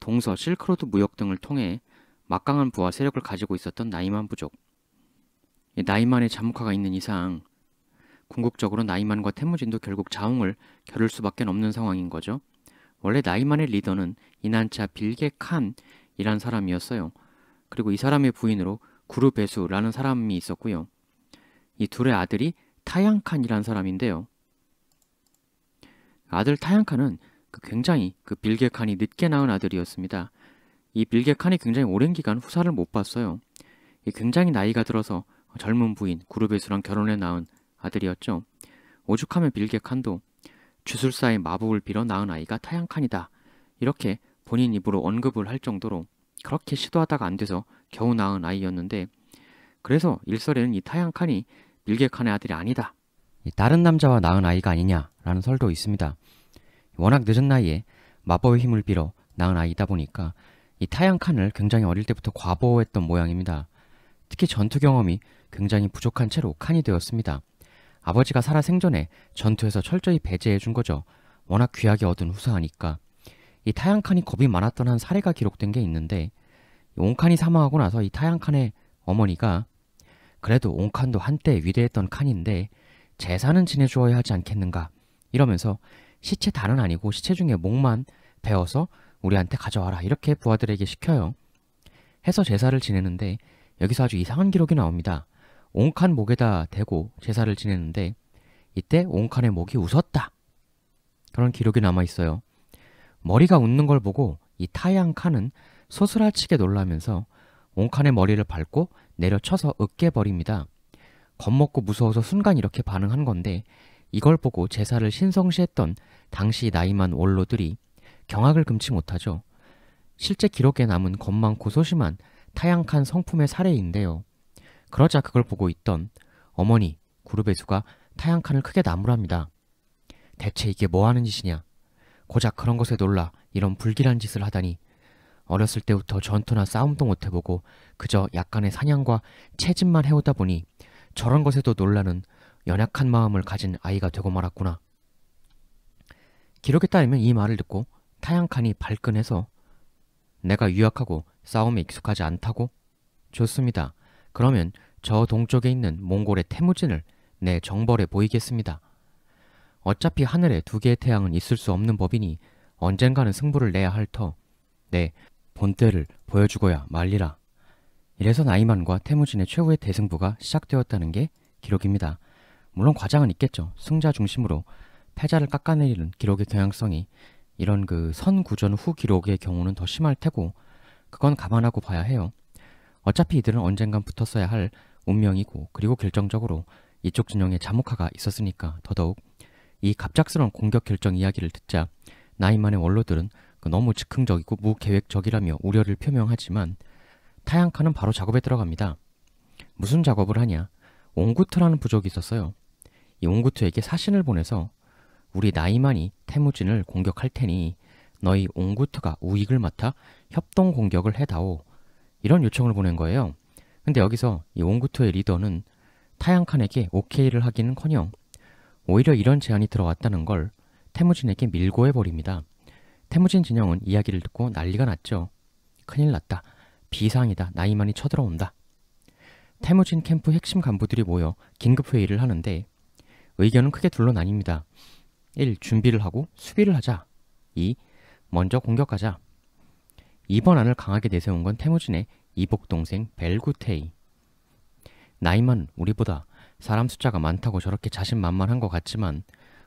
Speaker 2: 동서 실크로드 무역 등을 통해 막강한 부와 세력을 가지고 있었던 나이만 부족. 나이만의 자모카가 있는 이상 궁극적으로 나이만과 태무진도 결국 자웅을 겨룰 수밖에 없는 상황인 거죠. 원래 나이만의 리더는 이난차 빌게 칸이란 사람이었어요. 그리고 이 사람의 부인으로 구르베수라는 사람이 있었고요. 이 둘의 아들이 타양칸이란 사람인데요. 아들 타양칸은 굉장히 빌게 칸이 늦게 낳은 아들이었습니다. 이 빌게 칸이 굉장히 오랜 기간 후사를 못 봤어요. 굉장히 나이가 들어서 젊은 부인 구르베수랑 결혼해 낳은 아들이었죠. 오죽하면 빌게 칸도 주술사의 마법을 빌어 낳은 아이가 타양칸이다. 이렇게 본인 입으로 언급을 할 정도로 그렇게 시도하다가 안 돼서 겨우 낳은 아이였는데 그래서 일설에는 이 타양칸이 빌게 칸의 아들이 아니다.
Speaker 1: 다른 남자와 낳은 아이가 아니냐라는 설도 있습니다. 워낙 늦은 나이에 마법의 힘을 빌어 낳은 아이다 보니까 이 타양칸을 굉장히 어릴 때부터 과보했던 모양입니다. 특히 전투 경험이 굉장히 부족한 채로 칸이 되었습니다. 아버지가 살아 생전에 전투에서 철저히 배제해 준 거죠. 워낙 귀하게 얻은 후사하니까. 이 타양칸이 겁이 많았던 한 사례가 기록된 게 있는데 옹칸이 사망하고 나서 이 타양칸의 어머니가 그래도 옹칸도 한때 위대했던 칸인데 제사는 지내주어야 하지 않겠는가 이러면서 시체 다는 아니고 시체 중에 목만 베어서 우리한테 가져와라 이렇게 부하들에게 시켜요. 해서 제사를 지내는데 여기서 아주 이상한 기록이 나옵니다. 옹칸 목에다 대고 제사를 지내는데 이때 옹칸의 목이 웃었다. 그런 기록이 남아있어요. 머리가 웃는 걸 보고 이 타양칸은 소스라치게 놀라면서 옹칸의 머리를 밟고 내려쳐서 으깨버립니다. 겁먹고 무서워서 순간 이렇게 반응한 건데 이걸 보고 제사를 신성시했던 당시 나이만 원로들이 경악을 금치 못하죠. 실제 기록에 남은 겁 많고 소심한 타양칸 성품의 사례인데요. 그러자 그걸 보고 있던 어머니 구르베수가 타양칸을 크게 나무랍니다. 대체 이게 뭐하는 짓이냐. 고작 그런 것에 놀라 이런 불길한 짓을 하다니. 어렸을 때부터 전투나 싸움도 못해보고 그저 약간의 사냥과 채집만 해오다 보니 저런 것에도 놀라는 연약한 마음을 가진 아이가 되고 말았구나. 기록에 따르면 이 말을 듣고
Speaker 2: 타양칸이 발끈해서 내가 유약하고 싸움에 익숙하지 않다고? 좋습니다. 그러면 저 동쪽에 있는 몽골의 태무진을 내 정벌에 보이겠습니다. 어차피 하늘에 두 개의 태양은 있을 수 없는 법이니 언젠가는 승부를 내야 할 터 내 본때를 보여주고야 말리라. 이래서 나이만과 태무진의 최후의 대승부가 시작되었다는 게 기록입니다. 물론 과장은 있겠죠. 승자 중심으로 패자를 깎아내리는 기록의 경향성이 이런 그 선구전 후 기록의 경우는 더 심할 테고 그건 감안하고 봐야 해요. 어차피 이들은 언젠간 붙었어야 할 운명이고 그리고 결정적으로 이쪽 진영에 자모카가 있었으니까 더더욱 이 갑작스러운 공격 결정 이야기를 듣자 나이만의 원로들은 너무 즉흥적이고 무계획적이라며 우려를 표명하지만 타양칸은 바로 작업에 들어갑니다. 무슨 작업을 하냐? 옹구트라는 부족이 있었어요. 이 옹구트에게 사신을 보내서 우리 나이만이 태무진을 공격할 테니 너희 옹구트가 우익을 맡아 협동 공격을 해다오. 이런 요청을 보낸 거예요. 근데 여기서 이 옹구트의 리더는 타양칸에게 오케이를 하기는커녕 오히려 이런 제안이 들어왔다는 걸 태무진에게 밀고 해버립니다. 태무진 진영은 이야기를 듣고 난리가 났죠. 큰일 났다. 비상이다. 나이만이 쳐들어온다. 태무진 캠프 핵심 간부들이 모여 긴급회의를 하는데 의견은 크게 둘로 나뉩니다. 1. 준비를 하고 수비를 하자. 2. 먼저 공격하자. 이번 안을 강하게 내세운 건 태무진의 이복 동생 벨구테이. 나이만 우리보다 사람 숫자가 많다고 저렇게 자신만만한 것 같지만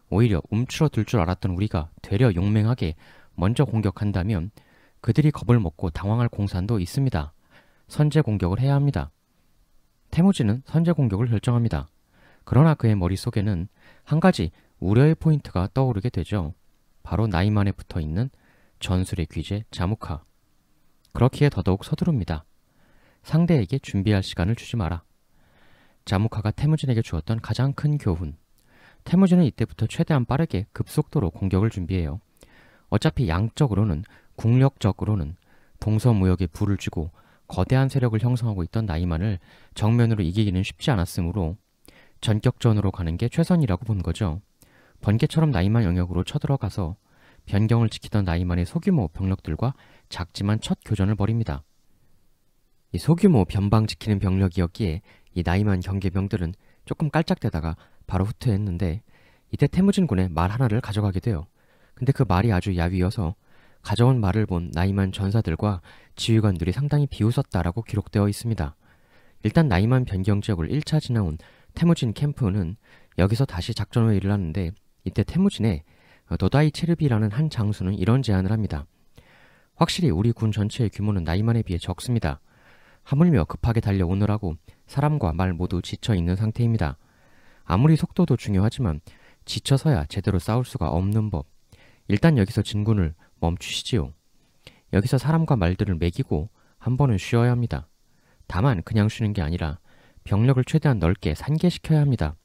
Speaker 2: 오히려 움츠러들 줄 알았던 우리가 되려 용맹하게 먼저 공격한다면 그들이 겁을 먹고 당황할 공산도 있습니다. 선제 공격을 해야 합니다. 태무진은 선제 공격을 결정합니다. 그러나 그의 머릿속에는 한 가지 우려의 포인트가 떠오르게 되죠. 바로 나이만에 붙어있는 전술의 귀재 자무카. 그렇기에 더더욱 서두릅니다. 상대에게 준비할 시간을 주지 마라. 자무카가 태무진에게 주었던 가장 큰 교훈. 태무진은 이때부터 최대한 빠르게 급속도로 공격을 준비해요. 어차피 양적으로는 국력적으로는 동서무역에 불을 쥐고 거대한 세력을 형성하고 있던 나이만을 정면으로 이기기는 쉽지 않았으므로 전격전으로 가는 게 최선이라고 본 거죠. 번개처럼 나이만 영역으로 쳐들어가서 변경을 지키던 나이만의 소규모 병력들과 작지만 첫 교전을 벌입니다. 이 소규모 변방 지키는 병력이었기에 이 나이만 경계병들은 조금 깔짝대다가 바로 후퇴했는데 이때 태무진 군의 말 하나를 가져가게 돼요. 근데 그 말이 아주 야위여서 가져온 말을 본 나이만 전사들과 지휘관들이 상당히 비웃었다라고 기록되어 있습니다. 일단 나이만 변경 지역을 1차 지나온 태무진 캠프는 여기서 다시 작전 회의를 하는데 이때 태무진의 도다이 체르비라는 한 장수는 이런 제안을 합니다. 확실히 우리 군 전체의 규모는 나이만에 비해 적습니다. 하물며 급하게 달려오느라고 사람과 말 모두 지쳐있는 상태입니다. 아무리 속도도 중요하지만 지쳐서야 제대로 싸울 수가 없는 법. 일단 여기서 진군을 멈추시지요. 여기서 사람과 말들을 매기고 한 번은 쉬어야 합니다. 다만 그냥 쉬는 게 아니라 병력을 최대한 넓게 산계시켜야 합니다.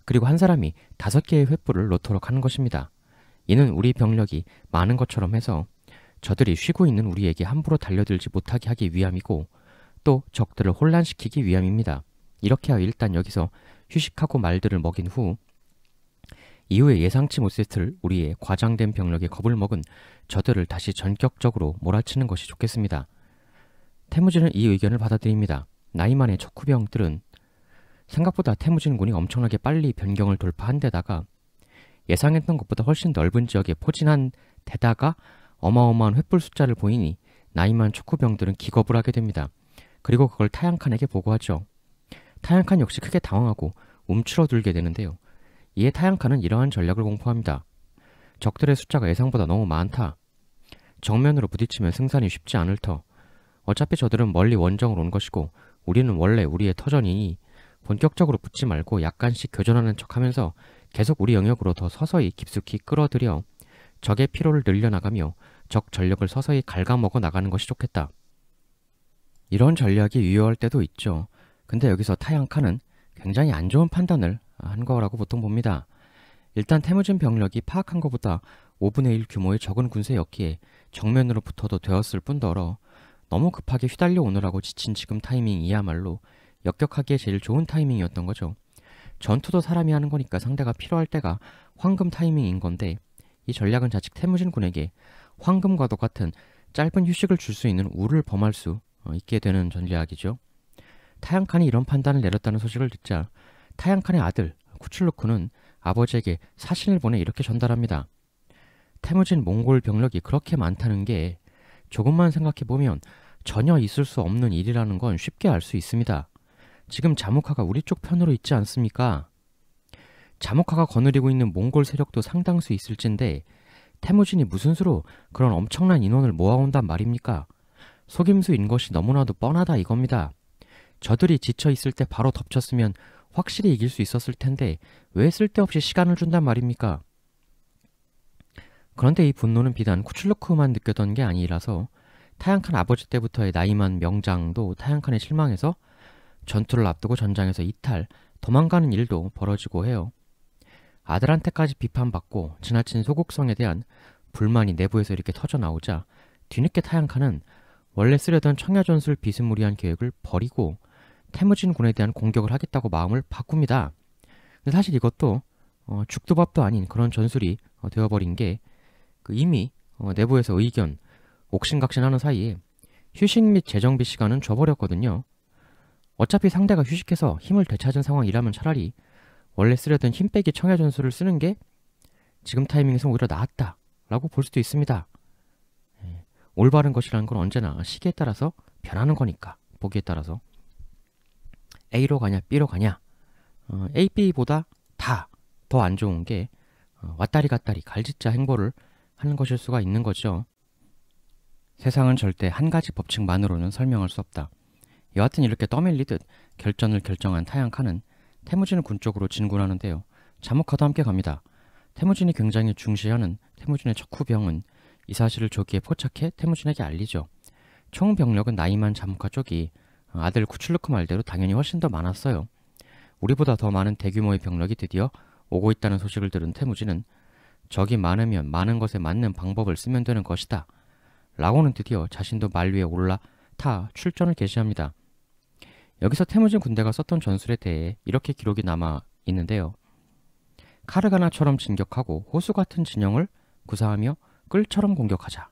Speaker 2: 그리고 한 사람이 5개의 횃불을 놓도록 하는 것입니다. 이는 우리 병력이 많은 것처럼 해서 저들이 쉬고 있는 우리에게 함부로 달려들지 못하게 하기 위함이고 또 적들을 혼란시키기 위함입니다. 이렇게 하여 일단 여기서 휴식하고 말들을 먹인 후 이후에 예상치 못했을 우리의 과장된 병력에 겁을 먹은 저들을 다시 전격적으로 몰아치는 것이 좋겠습니다. 태무진은 이 의견을 받아들입니다. 나이만의 척후병들은 생각보다 태무진 군이 엄청나게 빨리 변경을 돌파한 데다가 예상했던 것보다 훨씬 넓은 지역에 포진한 데다가 어마어마한 횃불 숫자를 보이니 나이만 척후병들은 기겁을 하게 됩니다. 그리고 그걸 타양칸에게 보고하죠. 타양칸 역시 크게 당황하고 움츠러들게 되는데요. 이에 타양칸은 이러한 전략을 공포합니다. 적들의 숫자가 예상보다 너무 많다. 정면으로 부딪히면 승산이 쉽지 않을 터. 어차피 저들은 멀리 원정을 온 것이고 우리는 원래 우리의 터전이니 본격적으로 붙지 말고 약간씩 교전하는 척하면서 계속 우리 영역으로 더 서서히 깊숙이 끌어들여 적의 피로를 늘려나가며 적 전력을 서서히 갉아먹어 나가는 것이 좋겠다. 이런 전략이 유효할 때도 있죠. 근데 여기서 타양칸은 굉장히 안 좋은 판단을 한 거라고 보통 봅니다. 일단 태무진 병력이 파악한 것보다 5분의 1 규모의 적은 군세였기에 정면으로 붙어도 되었을 뿐더러 너무 급하게 휘달려 오느라고 지친 지금 타이밍이야말로 역격하기에 제일 좋은 타이밍이었던 거죠. 전투도 사람이 하는 거니까 상대가 필요할 때가 황금 타이밍인 건데 이 전략은 자칫 태무진 군에게 황금과도 같은 짧은 휴식을 줄 수 있는 우를 범할 수 있게 되는 전략이죠. 타양칸이 이런 판단을 내렸다는 소식을 듣자 타양칸의 아들 쿠출루크는 아버지에게 사신을 보내 이렇게 전달합니다. 태무진 몽골 병력이 그렇게 많다는 게 조금만 생각해보면 전혀 있을 수 없는 일이라는 건 쉽게 알 수 있습니다. 지금 자무카가 우리 쪽 편으로 있지 않습니까? 자무카가 거느리고 있는 몽골 세력도 상당수 있을진데 태무진이 무슨 수로 그런 엄청난 인원을 모아온단 말입니까? 속임수인 것이 너무나도 뻔하다 이겁니다. 저들이 지쳐 있을 때 바로 덮쳤으면 확실히 이길 수 있었을 텐데 왜 쓸데없이 시간을 준단 말입니까? 그런데 이 분노는 비단 쿠출루크만 느꼈던 게 아니라서 타양칸 아버지 때부터의 나이만 명장도 타양칸에 실망해서 전투를 앞두고 전장에서 이탈, 도망가는 일도 벌어지고 해요. 아들한테까지 비판받고 지나친 소국성에 대한 불만이 내부에서 이렇게 터져나오자 뒤늦게 타양칸은 원래 쓰려던 청야전술 비스무리한 계획을 버리고 태무진 군에 대한 공격을 하겠다고 마음을 바꿉니다. 근데 사실 이것도 죽도 밥도 아닌 그런 전술이 되어버린 게 이미 내부에서 의견, 옥신각신하는 사이에 휴식 및 재정비 시간은 줘버렸거든요. 어차피 상대가 휴식해서 힘을 되찾은 상황이라면 차라리 원래 쓰려던 힘 빼기 청야전술을 쓰는 게 지금 타이밍에서 오히려 낫다라고 볼 수도 있습니다. 올바른 것이라는 건 언제나 시기에 따라서 변하는 거니까, 보기에 따라서. A로 가냐 B로 가냐, A, B보다 다 더 안 좋은 게 왔다리 갔다리 갈짓자 행보를 하는 것일 수가 있는 거죠. 세상은 절대 한 가지 법칙만으로는 설명할 수 없다. 여하튼 이렇게 떠밀리듯 결전을 결정한 타양칸은 태무진 군 쪽으로 진군하는데요. 자무카도 함께 갑니다. 태무진이 굉장히 중시하는 태무진의 척후병은 이 사실을 조기에 포착해 태무진에게 알리죠. 총 병력은 나이만 자무카 쪽이 아들 쿠출루크 말대로 당연히 훨씬 더 많았어요. 우리보다 더 많은 대규모의 병력이 드디어 오고 있다는 소식을 들은 태무진은 적이 많으면 많은 것에 맞는 방법을 쓰면 되는 것이다 라고는 드디어 자신도 말 위에 올라타 출전을 개시합니다. 여기서 태무진 군대가 썼던 전술에 대해 이렇게 기록이 남아 있는데요. 카르가나처럼 진격하고 호수 같은 진영을 구사하며 끌처럼 공격하자.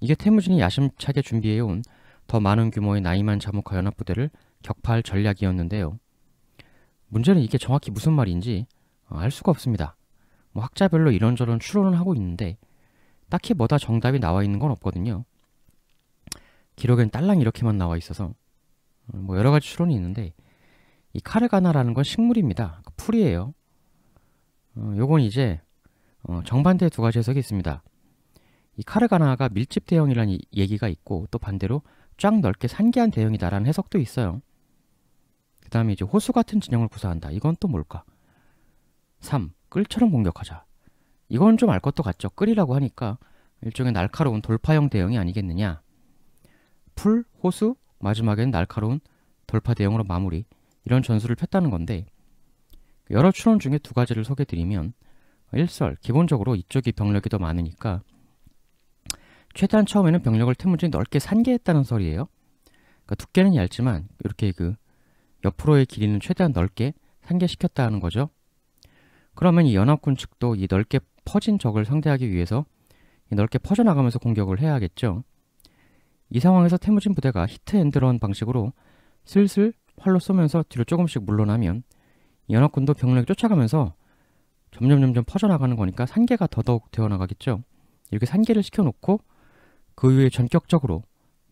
Speaker 2: 이게 태무진이 야심차게 준비해온 더 많은 규모의 나이만 자무카 연합부대를 격파할 전략이었는데요. 문제는 이게 정확히 무슨 말인지 알 수가 없습니다. 학자별로 이런저런 추론을 하고 있는데 딱히 뭐다 정답이 나와 있는 건 없거든요. 기록엔 딸랑 이렇게만 나와 있어서 여러 가지 추론이 있는데, 이 카르가나라는 건 식물입니다. 풀이에요. 요건 이제 정반대의 두 가지 해석이 있습니다. 이 카르가나가 밀집 대형이라는 얘기가 있고, 또 반대로 쫙 넓게 산기한 대형이다라는 해석도 있어요. 그 다음에 이제 호수 같은 진영을 구사한다. 이건 또 뭘까? 3. 끌처럼 공격하자. 이건 좀 알 것도 같죠. 끌이라고 하니까 일종의 날카로운 돌파형 대형이 아니겠느냐. 풀, 호수, 마지막에는 날카로운 돌파 대형으로 마무리, 이런 전술을 폈다는 건데, 여러 추론 중에 두 가지를 소개드리면, 일설, 기본적으로 이쪽이 병력이 더 많으니까 최대한 처음에는 병력을 태무진이 넓게 산계했다는 설이에요. 그러니까 두께는 얇지만 이렇게 옆으로의 길이는 최대한 넓게 산계시켰다는 거죠. 그러면 이 연합군 측도 이 넓게 퍼진 적을 상대하기 위해서 이 넓게 퍼져나가면서 공격을 해야겠죠. 이 상황에서 태무진 부대가 히트앤드런 방식으로 슬슬 활로 쏘면서 뒤로 조금씩 물러나면 이 연합군도 병력이 쫓아가면서 점점 퍼져나가는 거니까 산계가 더더욱 되어나가겠죠. 이렇게 산계를 시켜놓고 그 이후에 전격적으로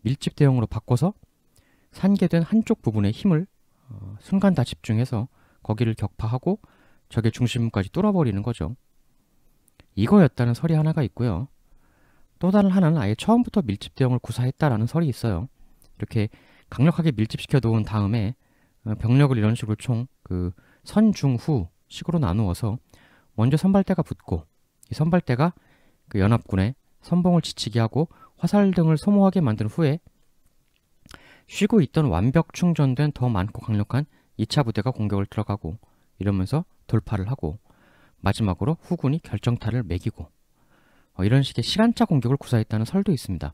Speaker 2: 밀집 대형으로 바꿔서 산계된 한쪽 부분에 힘을 순간 다 집중해서 거기를 격파하고 적의 중심까지 뚫어버리는 거죠. 이거였다는 설이 하나가 있고요. 또 다른 하나는 아예 처음부터 밀집 대형을 구사했다라는 설이 있어요. 이렇게 강력하게 밀집시켜 놓은 다음에 병력을 이런 식으로 총 선, 중, 후 식으로 나누어서 먼저 선발대가 붙고, 이 선발대가 그 연합군의 선봉을 지치게 하고 화살 등을 소모하게 만든 후에 쉬고 있던 완벽 충전된 더 많고 강력한 2차 부대가 공격을 들어가고, 이러면서 돌파를 하고 마지막으로 후군이 결정타를 매기고, 이런 식의 시간차 공격을 구사했다는 설도 있습니다.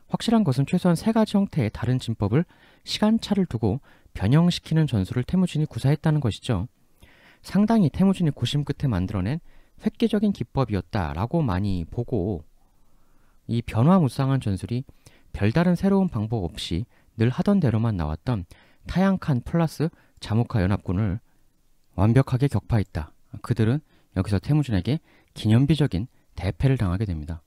Speaker 2: 확실한 것은 최소한 세 가지 형태의 다른 진법을 시간차를 두고 변형시키는 전술을 태무진이 구사했다는 것이죠. 상당히 태무진이 고심 끝에 만들어낸 획기적인 기법이었다라고 많이 보고, 이 변화무쌍한 전술이 별다른 새로운 방법 없이 늘 하던 대로만 나왔던 타양칸 플러스 자무카 연합군을 완벽하게 격파했다. 그들은 여기서 태무진에게 기념비적인 대패를 당하게 됩니다.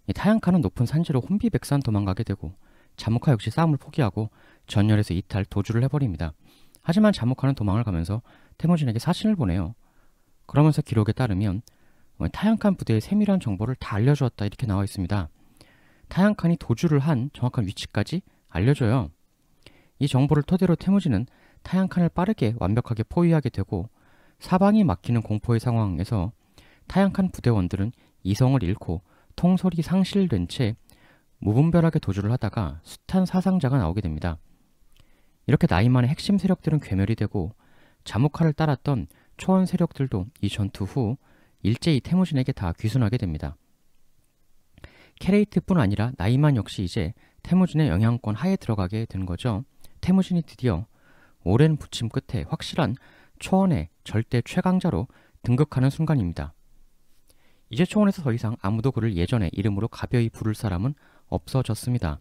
Speaker 2: 이 타양칸은 높은 산지로 혼비백산 도망가게 되고 자무카 역시 싸움을 포기하고 전열에서 이탈 도주를 해버립니다. 하지만 자무카는 도망을 가면서 태무진에게 사신을 보내요. 그러면서 기록에 따르면 타양칸 부대의 세밀한 정보를 다 알려주었다 이렇게 나와 있습니다. 타양칸이 도주를 한 정확한 위치까지 알려줘요. 이 정보를 토대로 태무진은 타양칸을 빠르게 완벽하게 포위하게 되고 사방이 막히는 공포의 상황에서 타양칸 부대원들은 이성을 잃고 통솔이 상실된 채 무분별하게 도주를 하다가 숱한 사상자가 나오게 됩니다. 이렇게 나이만의 핵심 세력들은 괴멸이 되고 자무카를 따랐던 초원 세력들도 이 전투 후 일제히 태무진에게 다 귀순하게 됩니다. 케레이트뿐 아니라 나이만 역시 이제 태무진의 영향권 하에 들어가게 된 거죠. 태무진이 드디어 오랜 부침 끝에 확실한 초원의 절대 최강자로 등극하는 순간입니다. 이제 초원에서 더 이상 아무도 그를 예전의 이름으로 가벼이 부를 사람은 없어졌습니다.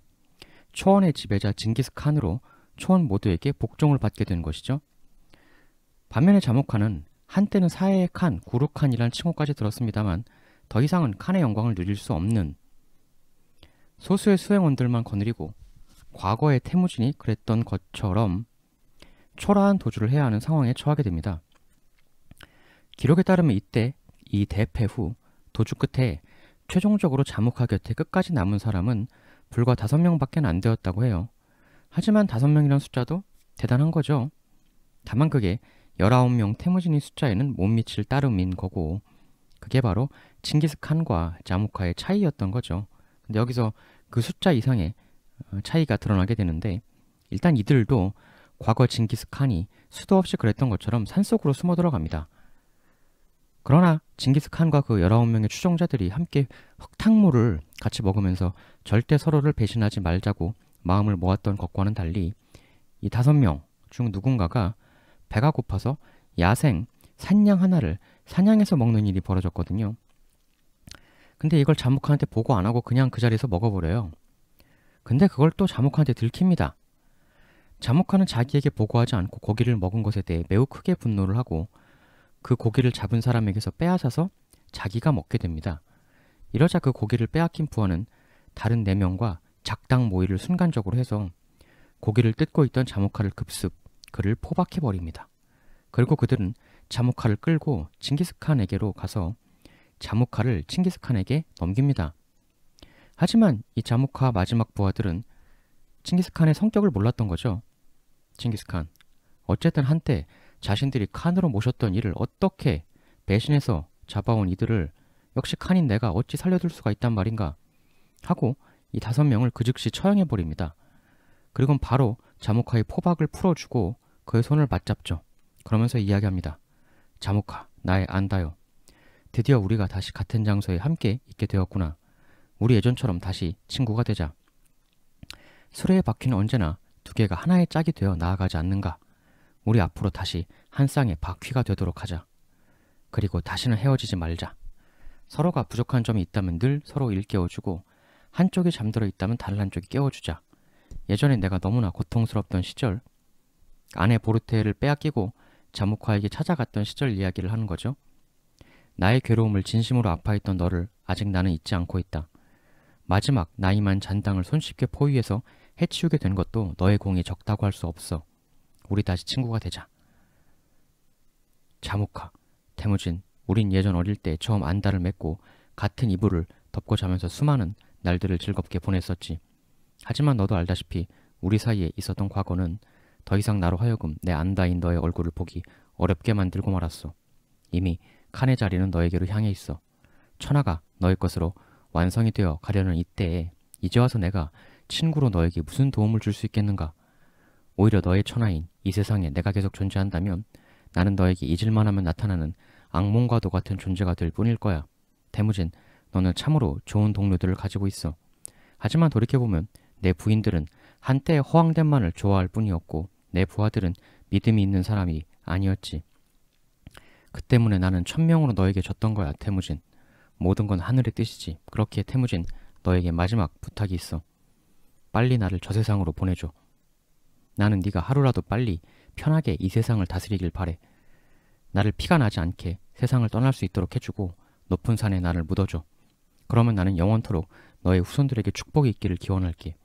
Speaker 2: 초원의 지배자 징기스칸으로 초원 모두에게 복종을 받게 된 것이죠. 반면에 자무카는 한때는 사해의 칸, 구루칸이라는 칭호까지 들었습니다만 더 이상은 칸의 영광을 누릴 수 없는 소수의 수행원들만 거느리고 과거의 태무진이 그랬던 것처럼 초라한 도주를 해야 하는 상황에 처하게 됩니다. 기록에 따르면 이때 이 대패 후 도주 끝에 최종적으로 자무카 곁에 끝까지 남은 사람은 불과 5명밖에 안 되었다고 해요. 하지만 5명이라는 숫자도 대단한 거죠. 다만 그게 19명 태무진의 숫자에는 못 미칠 따름인 거고 그게 바로 칭기스칸과 자무카의 차이였던 거죠. 근데 여기서 그 숫자 이상의 차이가 드러나게 되는데 일단 이들도 과거 징기스칸이 수도 없이 그랬던 것처럼 산속으로 숨어 들어갑니다. 그러나 징기스칸과 그 19명의 추종자들이 함께 흙탕물을 같이 먹으면서 절대 서로를 배신하지 말자고 마음을 모았던 것과는 달리 이 5명 중 누군가가 배가 고파서 야생 산양 하나를 사냥해서 먹는 일이 벌어졌거든요. 근데 이걸 자무카한테 보고 안 하고 그냥 그 자리에서 먹어버려요. 근데 그걸 또 자무카한테 들킵니다. 자무카는 자기에게 보고하지 않고 고기를 먹은 것에 대해 매우 크게 분노를 하고 그 고기를 잡은 사람에게서 빼앗아서 자기가 먹게 됩니다. 이러자 그 고기를 빼앗긴 부하는 다른 4명과 작당 모의를 순간적으로 해서 고기를 뜯고 있던 자무카를 급습 그를 포박해버립니다. 그리고 그들은 자무카를 끌고 칭기스칸에게로 가서 자무카를 칭기스칸에게 넘깁니다. 하지만 이 자무카 마지막 부하들은 칭기스칸의 성격을 몰랐던 거죠. 칭기스칸, 어쨌든 한때 자신들이 칸으로 모셨던 이를 어떻게 배신해서 잡아온 이들을 역시 칸인 내가 어찌 살려둘 수가 있단 말인가 하고 이 5명을 그 즉시 처형해버립니다. 그리고 바로 자무카의 포박을 풀어주고 그의 손을 맞잡죠. 그러면서 이야기합니다. 자무카, 나의 안다요. 드디어 우리가 다시 같은 장소에 함께 있게 되었구나. 우리 예전처럼 다시 친구가 되자. 수레의 바퀴는 언제나 2개가 하나의 짝이 되어 나아가지 않는가. 우리 앞으로 다시 한 쌍의 바퀴가 되도록 하자. 그리고 다시는 헤어지지 말자. 서로가 부족한 점이 있다면 늘 서로 일깨워주고 한쪽이 잠들어 있다면 다른 한쪽이 깨워주자. 예전에 내가 너무나 고통스럽던 시절, 아내 보르테를 빼앗기고 자무카에게 찾아갔던 시절 이야기를 하는 거죠. 나의 괴로움을 진심으로 아파했던 너를 아직 나는 잊지 않고 있다. 마지막 나이만 잔당을 손쉽게 포위해서 해치우게 된 것도 너의 공이 적다고 할 수 없어. 우리 다시 친구가 되자. 자무카, 태무진, 우린 예전 어릴 때 처음 안달을 맺고 같은 이불을 덮고 자면서 수많은 날들을 즐겁게 보냈었지. 하지만 너도 알다시피 우리 사이에 있었던 과거는 더 이상 나로 하여금 내 안다인 너의 얼굴을 보기 어렵게 만들고 말았어. 이미 칸의 자리는 너에게로 향해 있어. 천하가 너의 것으로 완성이 되어 가려는 이때에 이제 와서 내가 친구로 너에게 무슨 도움을 줄 수 있겠는가? 오히려 너의 천하인 이 세상에 내가 계속 존재한다면 나는 너에게 잊을만 하면 나타나는 악몽과도 같은 존재가 될 뿐일 거야. 태무진, 너는 참으로 좋은 동료들을 가지고 있어. 하지만 돌이켜보면 내 부인들은 한때 허황된만을 좋아할 뿐이었고 내 부하들은 믿음이 있는 사람이 아니었지. 그 때문에 나는 1000명으로 너에게 졌던 거야, 태무진. 모든 건 하늘의 뜻이지. 그렇기에 태무진, 너에게 마지막 부탁이 있어. 빨리 나를 저 세상으로 보내줘. 나는 네가 하루라도 빨리 편하게 이 세상을 다스리길 바래. 나를 피가 나지 않게 세상을 떠날 수 있도록 해주고 높은 산에 나를 묻어줘. 그러면 나는 영원토록 너의 후손들에게 축복이 있기를 기원할게.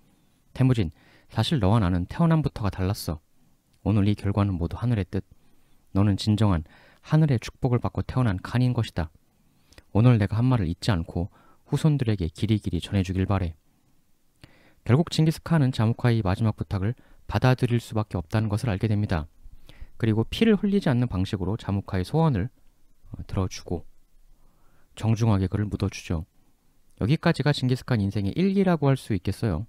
Speaker 2: 태무진, 사실 너와 나는 태어남부터가 달랐어. 오늘 이 결과는 모두 하늘의 뜻. 너는 진정한 하늘의 축복을 받고 태어난 칸인 것이다. 오늘 내가 한 말을 잊지 않고 후손들에게 길이길이 전해주길 바래. 결국 징기스칸은 자무카의 마지막 부탁을 받아들일 수밖에 없다는 것을 알게 됩니다. 그리고 피를 흘리지 않는 방식으로 자무카의 소원을 들어주고 정중하게 그를 묻어주죠. 여기까지가 징기스칸 인생의 일기라고 할 수 있겠어요.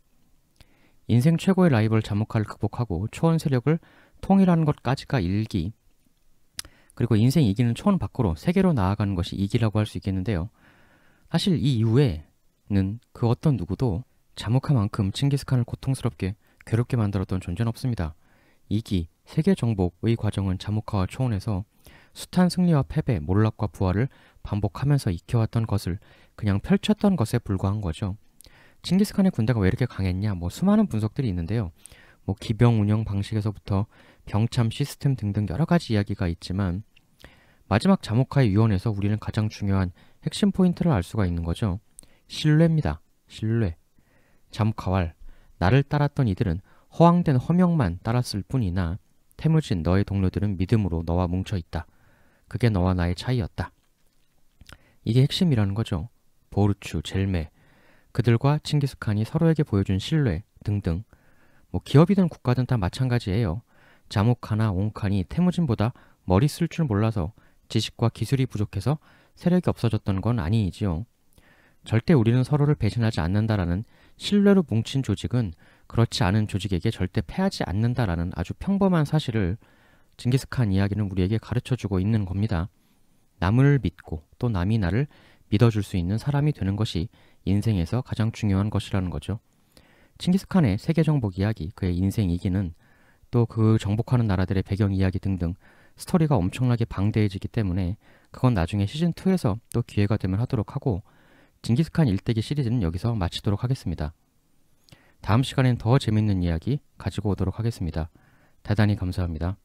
Speaker 2: 인생 최고의 라이벌 자무카를 극복하고 초원 세력을 통일하는 것까지가 일기, 그리고 인생 2기는 초원 밖으로 세계로 나아가는 것이 2기라고 할 수 있겠는데요. 사실 이 이후에는 그 어떤 누구도 자무카만큼 칭기스칸을 고통스럽게 괴롭게 만들었던 존재는 없습니다. 2기 세계 정복의 과정은 자무카와 초원에서 숱한 승리와 패배, 몰락과 부활을 반복하면서 익혀왔던 것을 그냥 펼쳤던 것에 불과한 거죠. 칭기스칸의 군대가 왜 이렇게 강했냐? 수많은 분석들이 있는데요. 기병 운영 방식에서부터 병참 시스템 등등 여러 가지 이야기가 있지만 마지막 자무카의 유언에서 우리는 가장 중요한 핵심 포인트를 알 수가 있는 거죠. 신뢰입니다. 신뢰. 자무카왈, 나를 따랐던 이들은 허황된 허명만 따랐을 뿐이나 태무진 너의 동료들은 믿음으로 너와 뭉쳐있다. 그게 너와 나의 차이였다. 이게 핵심이라는 거죠. 보르추, 젤메, 그들과 칭기스칸이 서로에게 보여준 신뢰 등등. 기업이든 국가든 다 마찬가지예요. 자무카나 옹칸이 태무진보다 머리 쓸 줄 몰라서 지식과 기술이 부족해서 세력이 없어졌던 건 아니지요. 절대 우리는 서로를 배신하지 않는다라는 신뢰로 뭉친 조직은 그렇지 않은 조직에게 절대 패하지 않는다라는 아주 평범한 사실을 징기스칸 이야기는 우리에게 가르쳐주고 있는 겁니다. 남을 믿고 또 남이 나를 믿어줄 수 있는 사람이 되는 것이 인생에서 가장 중요한 것이라는 거죠. 칭기스칸의 세계 정복 이야기, 그의 인생 이기는 또 그 정복하는 나라들의 배경 이야기 등등 스토리가 엄청나게 방대해지기 때문에 그건 나중에 시즌2에서 또 기회가 되면 하도록 하고 징기스칸 일대기 시리즈는 여기서 마치도록 하겠습니다. 다음 시간엔 더 재밌는 이야기 가지고 오도록 하겠습니다. 대단히 감사합니다.